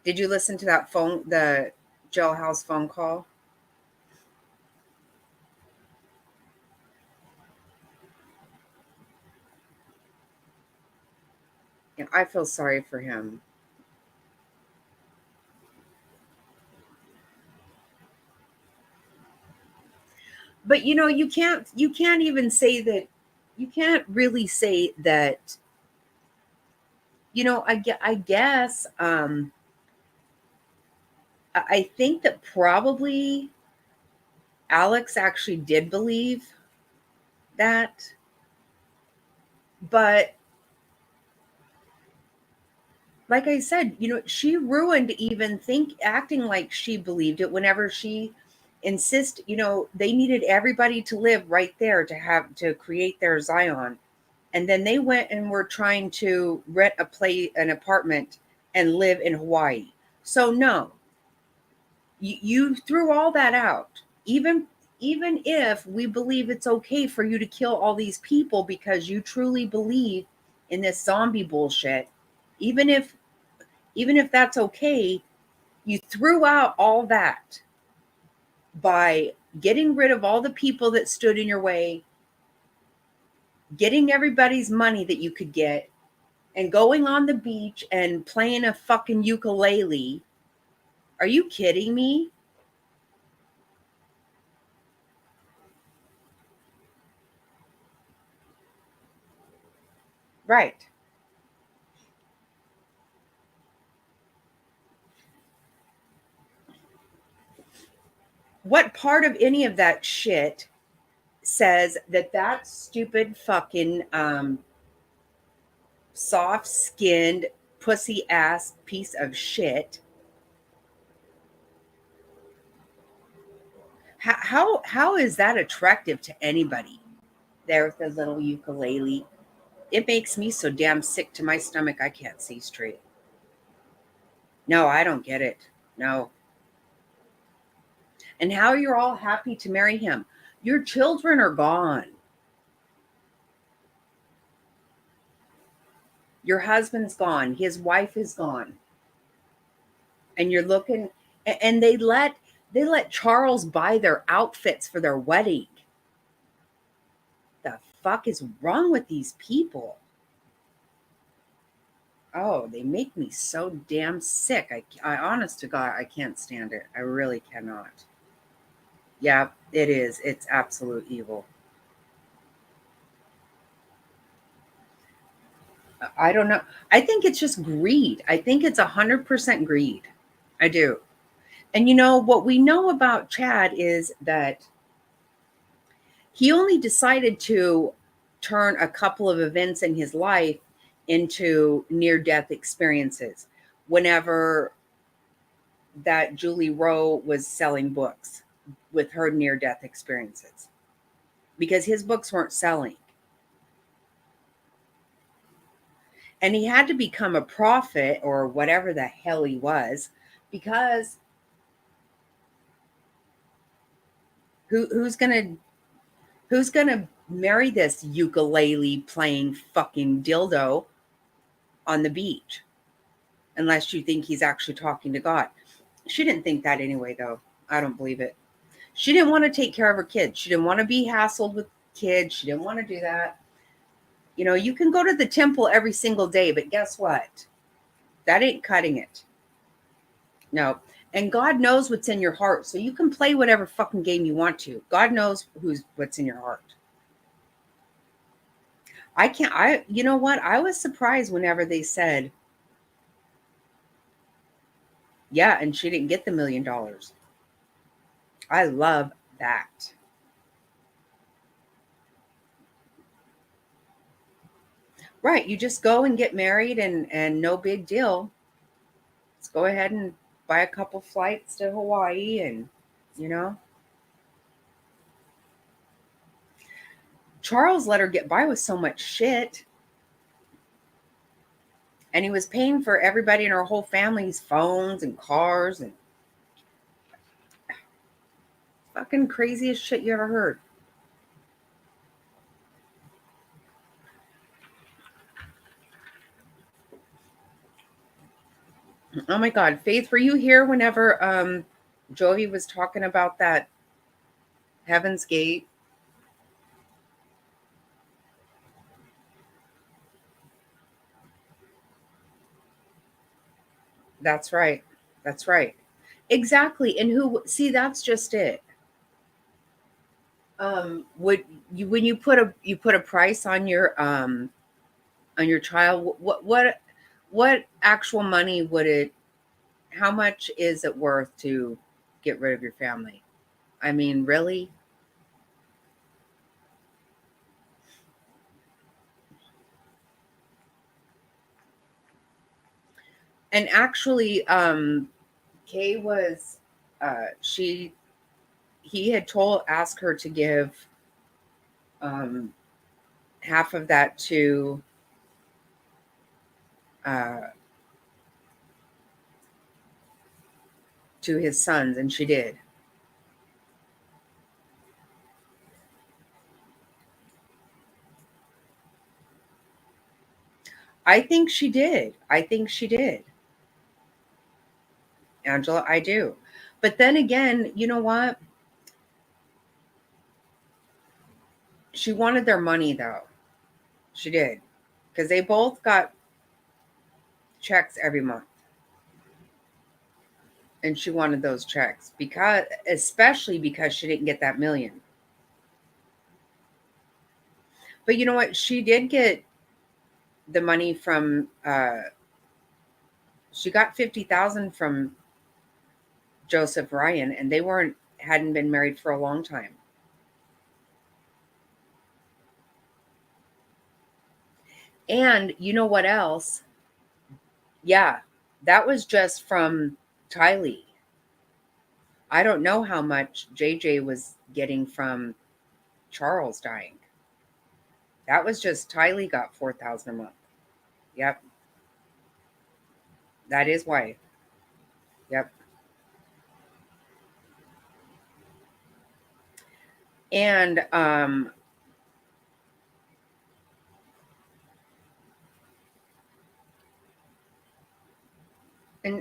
Did you listen to the Jailhouse phone call? Yeah, I feel sorry for him. But you can't even say that. You can't really say that. I guess I think that probably Alex actually did believe that, but like I said, she ruined even acting like she believed it whenever she they needed everybody to live right there to create their Zion. And then they went and were trying to rent an apartment and live in Hawaii. So no, you threw all that out. Even if we believe it's okay for you to kill all these people because you truly believe in this zombie bullshit, even if that's okay, you threw out all that by getting rid of all the people that stood in your way, getting everybody's money that you could get, and going on the beach and playing a fucking ukulele. Are you kidding me? Right. What part of any of that shit says that stupid fucking soft-skinned pussy ass piece of shit? How is that attractive to anybody? There with the little ukulele. It makes me so damn sick to my stomach I can't see straight. No, I don't get it. No. And how you're all happy to marry him. Your children are gone. Your husband's gone. His wife is gone. And you're looking, and they let Charles buy their outfits for their wedding. The fuck is wrong with these people? Oh, they make me so damn sick. I honest to God, I can't stand it. I really cannot. Yeah, it is. It's absolute evil. I don't know. I think it's just greed. I think it's 100% greed. I do. And what we know about Chad is that He only decided to turn a couple of events in his life into near-death experiences whenever that Julie Rowe was selling books with her near-death experiences, because his books weren't selling. And he had to become a prophet or whatever the hell he was, because who's gonna marry this ukulele playing fucking dildo on the beach, unless you think he's actually talking to God. She didn't think that anyway, though. I don't believe it. She didn't want to take care of her kids. She didn't want to be hassled with kids. She didn't want to do that. You know, you can go to the temple every single day, but guess what? That ain't cutting it. No. And God knows what's in your heart. So you can play whatever fucking game you want to. God knows what's in your heart. You know what? I was surprised whenever they said, yeah, and she didn't get the $1 million. I love that. Right. You just go and get married and no big deal. Let's go ahead and buy a couple flights to Hawaii and, you know. Charles let her get by with so much shit. And he was paying for everybody in her whole family's phones and cars and fucking craziest shit you ever heard. Oh my God. Faith, were you here whenever Jovi was talking about that Heaven's Gate? That's right. That's right. Exactly. And that's just it. Would you, when you put a price on your child, what actual money would it, how much is it worth to get rid of your family? I mean, really? And actually, Kay was, he had asked her to give half of that to his sons, and she did. I think she did. Angela, I do. But then again, you know what? She wanted their money, though. She did. Because they both got checks every month. And she wanted those checks, especially because she didn't get that $1 million. But you know what? She did get the money from, she got $50,000 from Joseph Ryan, and they hadn't been married for a long time. And you know what else? Yeah, that was just from Tylee. I don't know how much JJ was getting from Charles dying. That was just Tylee got $4,000 a month. Yep. That is wife. Yep. And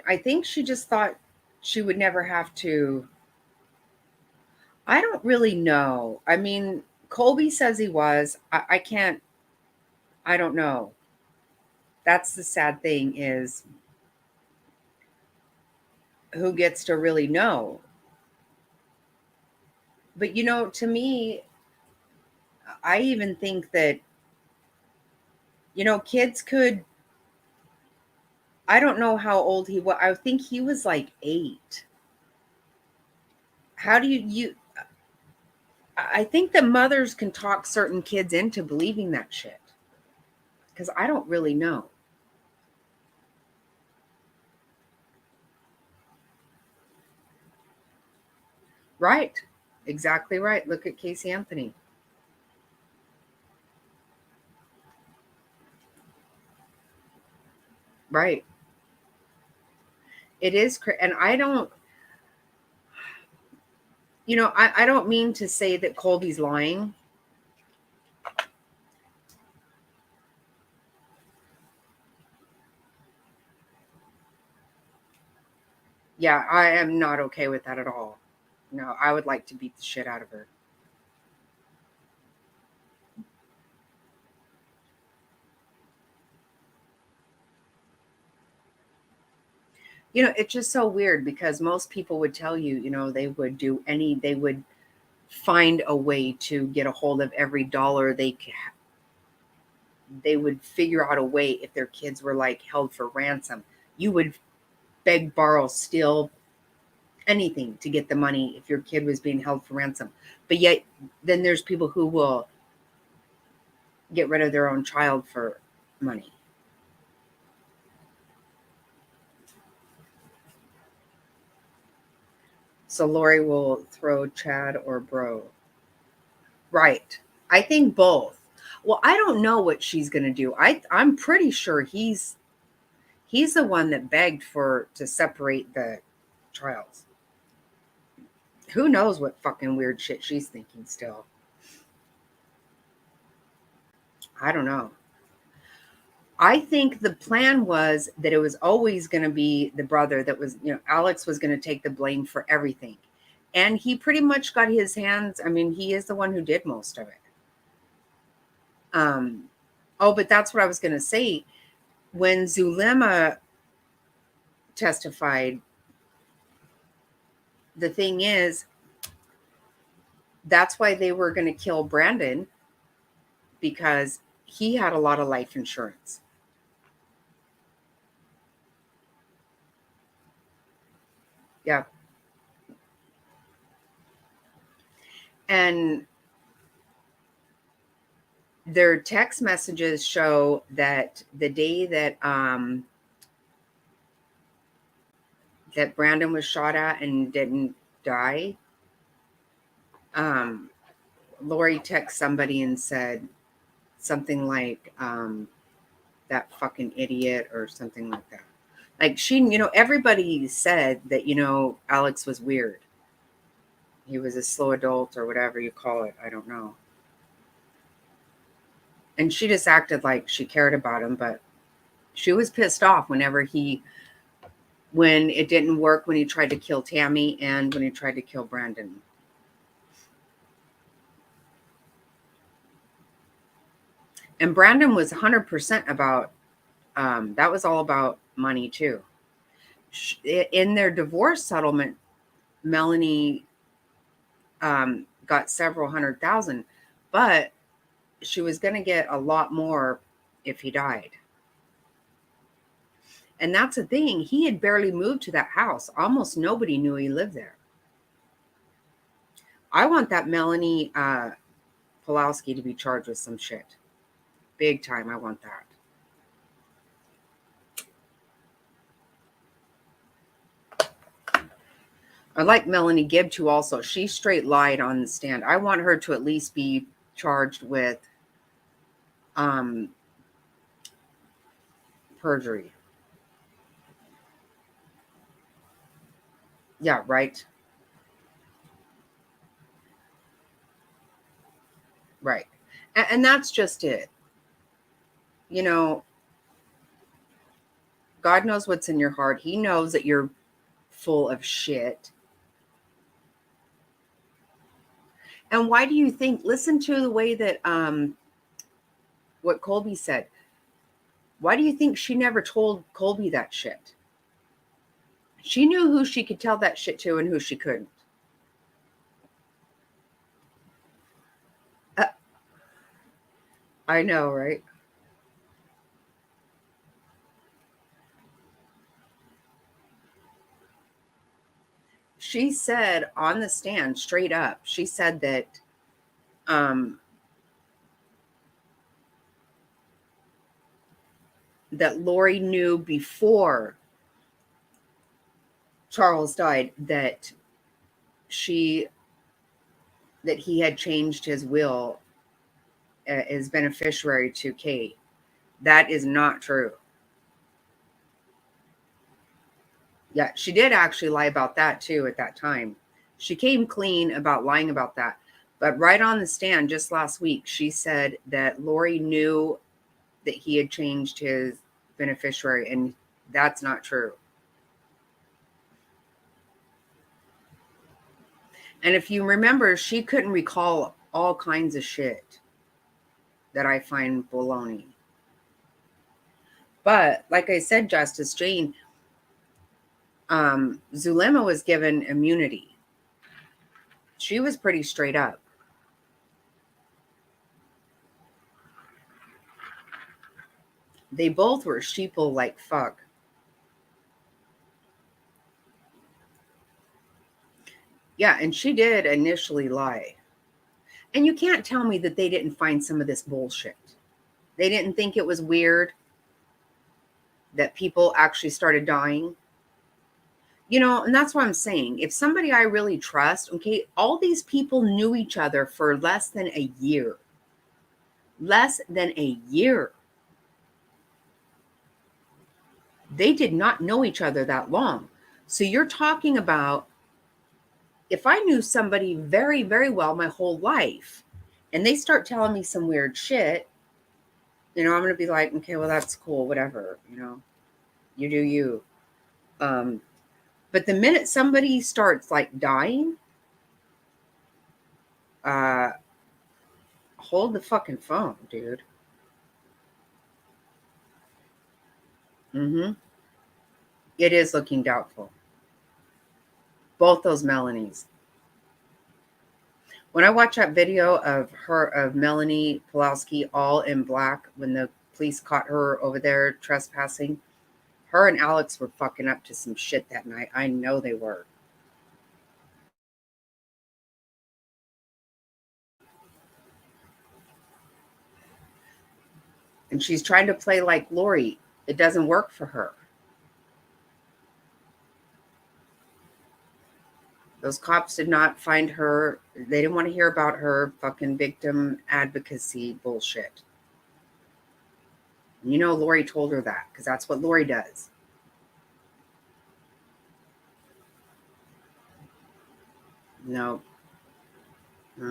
I think she just thought she would never have to. I don't really know. I mean, Colby says he was. I can't. I don't know. That's the sad thing, is who gets to really know. But, you know, to me, I even think that, you know, kids could, I don't know how old he was. I think he was like 8. How do you I think the mothers can talk certain kids into believing that shit. Because I don't really know. Right. Exactly right. Look at Casey Anthony. Right. It is. And I don't, I don't mean to say that Colby's lying. Yeah, I am not okay with that at all. No, I would like to beat the shit out of her. It's just so weird because most people would tell you, they would find a way to get a hold of every dollar they would figure out a way if their kids were like held for ransom. You would beg, borrow, steal anything to get the money if your kid was being held for ransom. But yet then there's people who will get rid of their own child for money. So Lori will throw Chad or bro. Right. I think both. Well, I don't know what she's going to do. I'm pretty sure he's the one that begged to separate the trials. Who knows what fucking weird shit she's thinking still. I don't know. I think the plan was that it was always going to be the brother that was, Alex was going to take the blame for everything. And he pretty much got his hands. I mean, he is the one who did most of it. But that's what I was going to say. When Zulema testified, the thing is, that's why they were going to kill Brandon, because he had a lot of life insurance. Yeah. And their text messages show that the day that that Brandon was shot at and didn't die, Lori texted somebody and said something like, that fucking idiot or something like that. Like everybody said that, Alex was weird. He was a slow adult or whatever you call it. I don't know. And she just acted like she cared about him, but she was pissed off when it didn't work, when he tried to kill Tammy and when he tried to kill Brandon. And Brandon was 100% about, that was all about money too. In their divorce settlement, Melanie got several $100,000, but she was going to get a lot more if he died. And that's the thing. He had barely moved to that house. Almost nobody knew he lived there. I want that Melanie Pulowski to be charged with some shit. Big time. I want that. I like Melanie Gibb too also. She straight lied on the stand. I want her to at least be charged with perjury. Yeah, right. Right. And that's just it. God knows what's in your heart. He knows that you're full of shit. And why do you think, listen to the way that what Colby said. Why do you think she never told Colby that shit? She knew who she could tell that shit to and who she couldn't. I know, right? She said on the stand, straight up, she said that that Lori knew before Charles died that he had changed his will as beneficiary to Kate. That is not true. Yeah, she did actually lie about that too at that time. She came clean about lying about that. But right on the stand just last week, she said that Lori knew that he had changed his beneficiary, and that's not true. And if you remember, she couldn't recall all kinds of shit that I find baloney. But like I said, Justice Jane, Zulema was given immunity. She was pretty straight up. They both were sheeple like fuck. Yeah, and she did initially lie. And you can't tell me that they didn't find some of this bullshit. They didn't think it was weird that people actually started dying. You know, and that's what I'm saying. If somebody I really trust, okay, all these people knew each other for less than a year. Less than a year. They did not know each other that long. So you're talking about, if I knew somebody very, very well my whole life, and they start telling me some weird shit, you know, I'm going to be like, okay, well, that's cool, whatever, you know, you do you. But the minute somebody starts like dying, hold the fucking phone, dude. It is looking doubtful. Both those Melanies. When I watch that video of Melanie Pulowski all in black when the police caught her over there trespassing, her and Alex were fucking up to some shit that night. I know they were. And she's trying to play like Lori. It doesn't work for her. Those cops did not find her. They didn't want to hear about her fucking victim advocacy bullshit. You know, Lori told her that because that's what Lori does. No,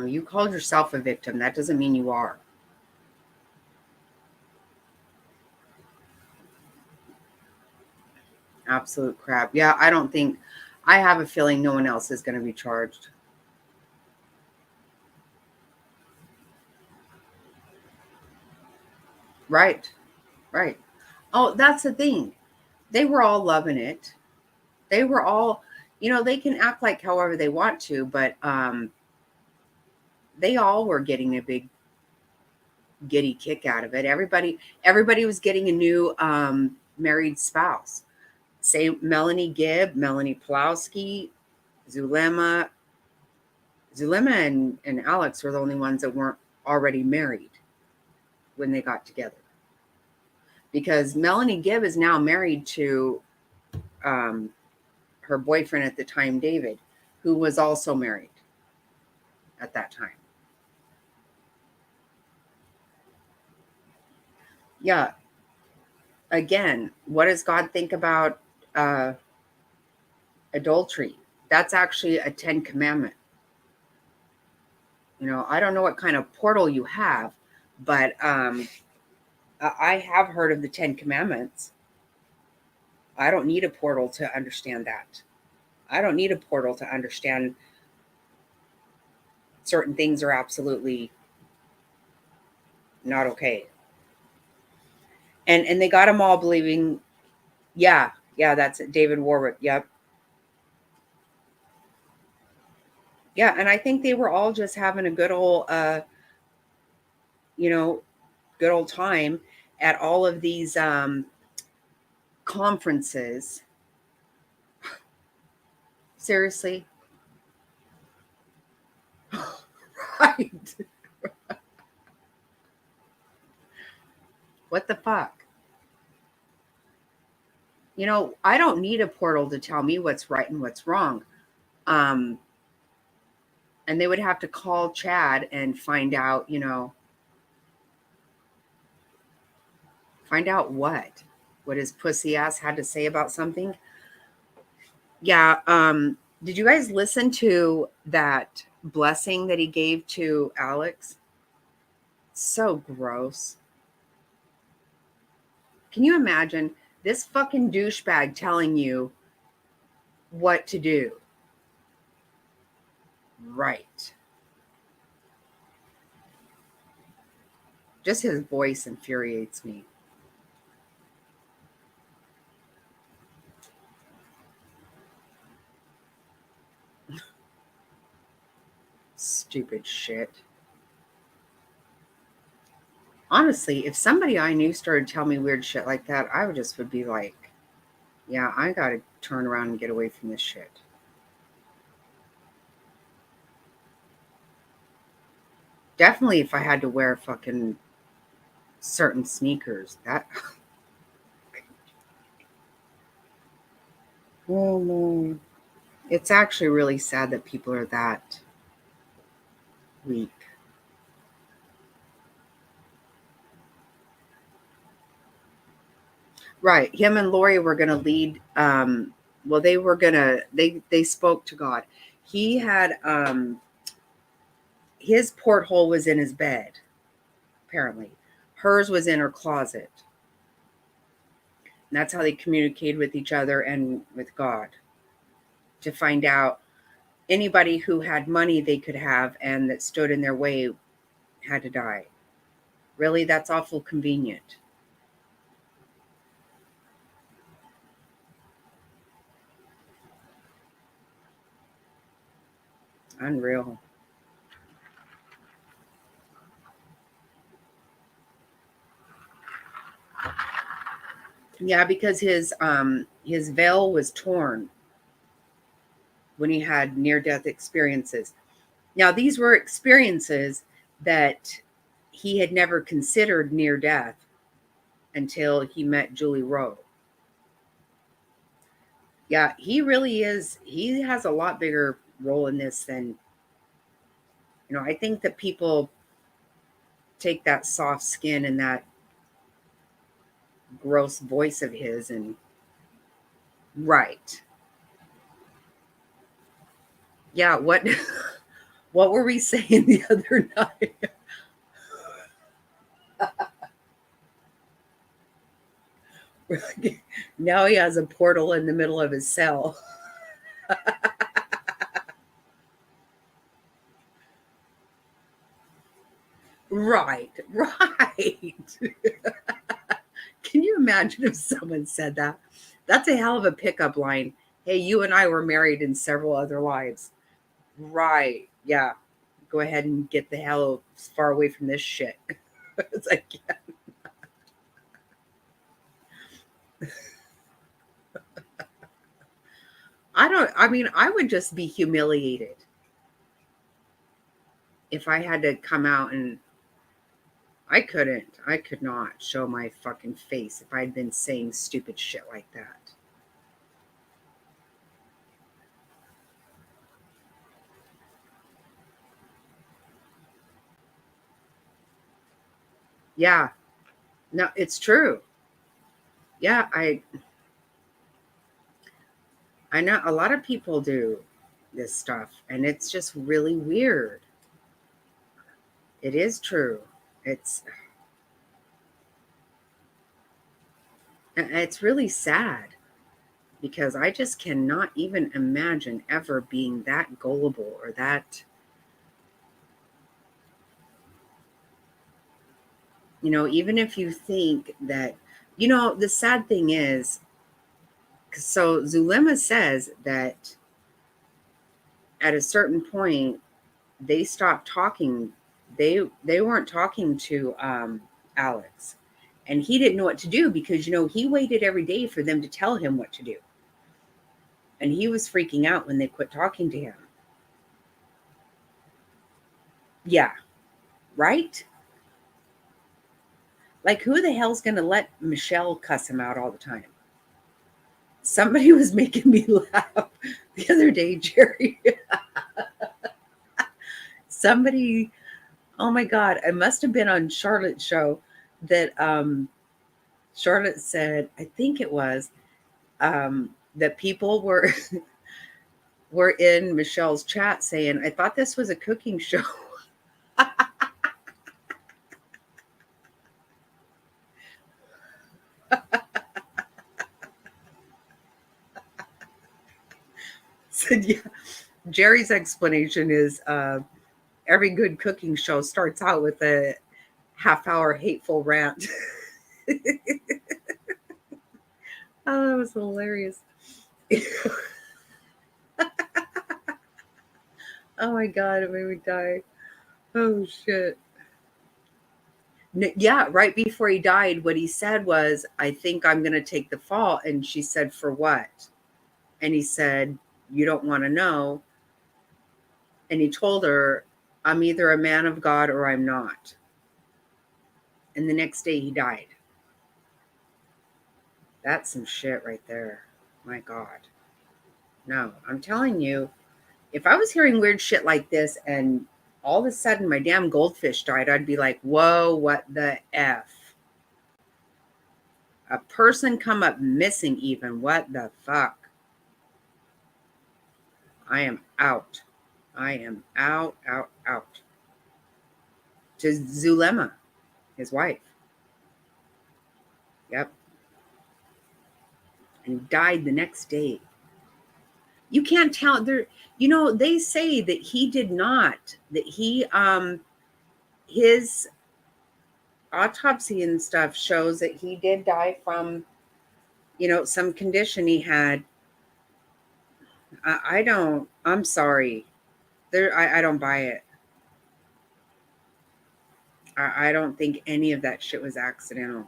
you called yourself a victim. That doesn't mean you are. Absolute crap. Yeah, I have a feeling no one else is going to be charged. Right. Oh, that's the thing. They were all loving it. They were all, you know, they can act like however they want to, but they all were getting a big giddy kick out of it. Everybody was getting a new married spouse. Say Melanie Gibb, Melanie Pulowski, Zulema and Alex were the only ones that weren't already married when they got together. Because Melanie Gibb is now married to her boyfriend at the time, David, who was also married at that time. Yeah. Again, what does God think about adultery? That's actually a 10 commandment. You know, I don't know what kind of portal you have, but I have heard of the 10 commandments. I don't need a portal to understand that. I don't need a portal to understand certain things are absolutely not okay. And they got them all believing, yeah, that's it, David Warwick. Yep. Yeah, and I think they were all just having a good old good old time at all of these conferences. Seriously. Right. What the fuck? You know, I don't need a portal to tell me what's right and what's wrong. And they would have to call Chad and find out, you know, find out what his pussy ass had to say about something. Yeah. Did you guys listen to that blessing that he gave to Alex? So gross. Can you imagine this fucking douchebag telling you what to do? Right. Just his voice infuriates me. Stupid shit. Honestly, if somebody I knew started telling me weird shit like that, I would be like, yeah, I gotta turn around and get away from this shit. Definitely if I had to wear fucking certain sneakers. That oh no. It's actually really sad that people are that weak. Right. Him and Lori were gonna lead well they were gonna they spoke to God. He had his porthole was in his bed, apparently. Hers was in her closet. And that's how they communicated with each other and with God, to find out anybody who had money they could have and that stood in their way had to die. Really, that's awful convenient. Unreal. Yeah, because his veil was torn when he had near death experiences. Now, these were experiences that he had never considered near death until he met Julie Rowe. Yeah, he really is. He has a lot bigger role in this than, you know, I think that people take that soft skin and that gross voice of his and right. Yeah, what were we saying the other night? Now he has a portal in the middle of his cell. Right, right. Can you imagine if someone said that? That's a hell of a pickup line. Hey, you and I were married in several other lives. Right. Yeah. Go ahead and get the hell as far away from this shit. It's like, yeah. I mean, I would just be humiliated if I had to come out and I could not show my fucking face if I'd been saying stupid shit like that. Yeah. No, it's true. Yeah, I know a lot of people do this stuff and it's just really weird. It is true. It's it's really sad because I just cannot even imagine ever being that gullible or that, you know, even if you think that, you know, the sad thing is, so Zulema says that at a certain point they stopped talking. They weren't talking to Alex, and he didn't know what to do because, you know, he waited every day for them to tell him what to do, and he was freaking out when they quit talking to him. Yeah, right. Like, who the hell's going to let Michelle cuss him out all the time? Somebody was making me laugh the other day, Jerry. Somebody, oh my God, it must have been on Charlotte's show that Charlotte said, I think it was, that people were were in Michelle's chat saying, I thought this was a cooking show. Said, yeah. Jerry's explanation is every good cooking show starts out with a half-hour hateful rant. Oh, that was hilarious. Oh my God, it made me die. Oh shit. Yeah, right before he died, what he said was, I think I'm going to take the fall. And she said, for what? And he said, you don't want to know. And he told her, I'm either a man of God or I'm not. And the next day he died. That's some shit right there. My God. No, I'm telling you, if I was hearing weird shit like this and all of a sudden my damn goldfish died, I'd be like, whoa, what the F? A person come up missing even. What the fuck? I am out. I am out. To Zulema, his wife. Yep. And died the next day. You can't tell. There, you know, they say that he did not, that he, his autopsy and stuff shows that he did die from, you know, some condition he had. I don't, I'm sorry. I don't buy it. I don't think any of that shit was accidental.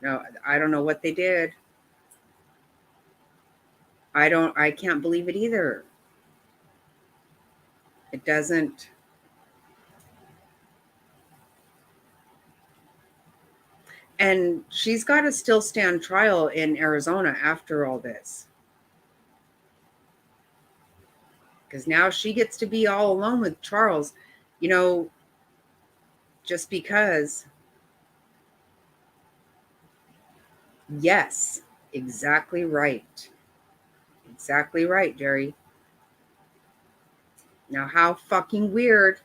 No, I don't know what they did. I can't believe it either. It doesn't. And she's got to still stand trial in Arizona after all this. Because now she gets to be all alone with Charles, you know, just because. Yes, exactly right. Exactly right, Jerry. Now, how fucking weird.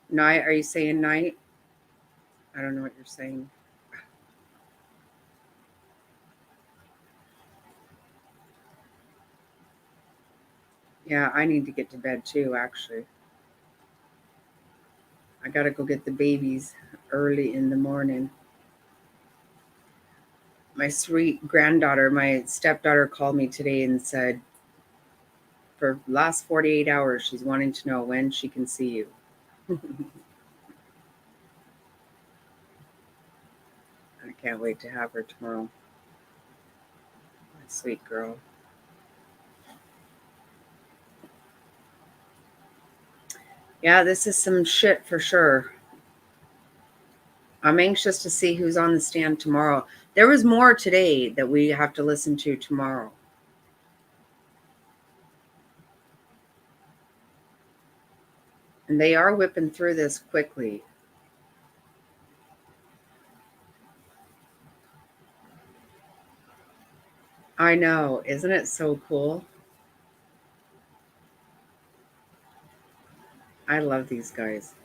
Night? Are you saying night? I don't know what you're saying. Yeah, I need to get to bed too, actually. I got to go get the babies early in the morning. My sweet granddaughter, my stepdaughter, called me today and said, for the last 48 hours, she's wanting to know when she can see you. I can't wait to have her tomorrow. My sweet girl. Yeah, this is some shit for sure. I'm anxious to see who's on the stand tomorrow. There was more today that we have to listen to tomorrow. And they are whipping through this quickly. I know. Isn't it so cool? I love these guys.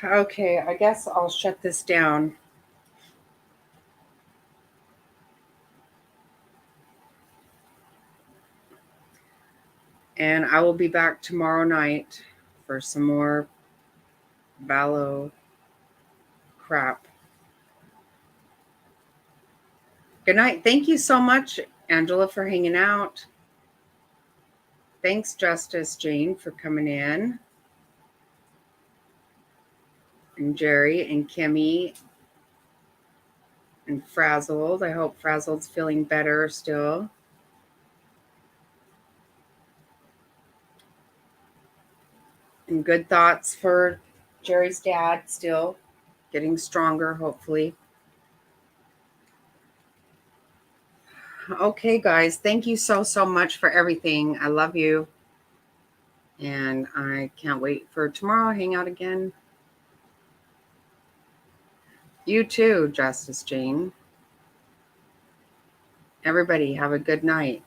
Okay, I guess I'll shut this down. And I will be back tomorrow night for some more Vallow crap. Good night. Thank you so much, Angela, for hanging out. Thanks, Justice Jane, for coming in. and Jerry and Kimmy and Frazzled. I hope Frazzled's feeling better still. And good thoughts for Jerry's dad still getting stronger, hopefully. Okay, guys, thank you so much for everything. I love you. And I can't wait for tomorrow. Hang out again. You too, Justice Jane. Everybody, have a good night.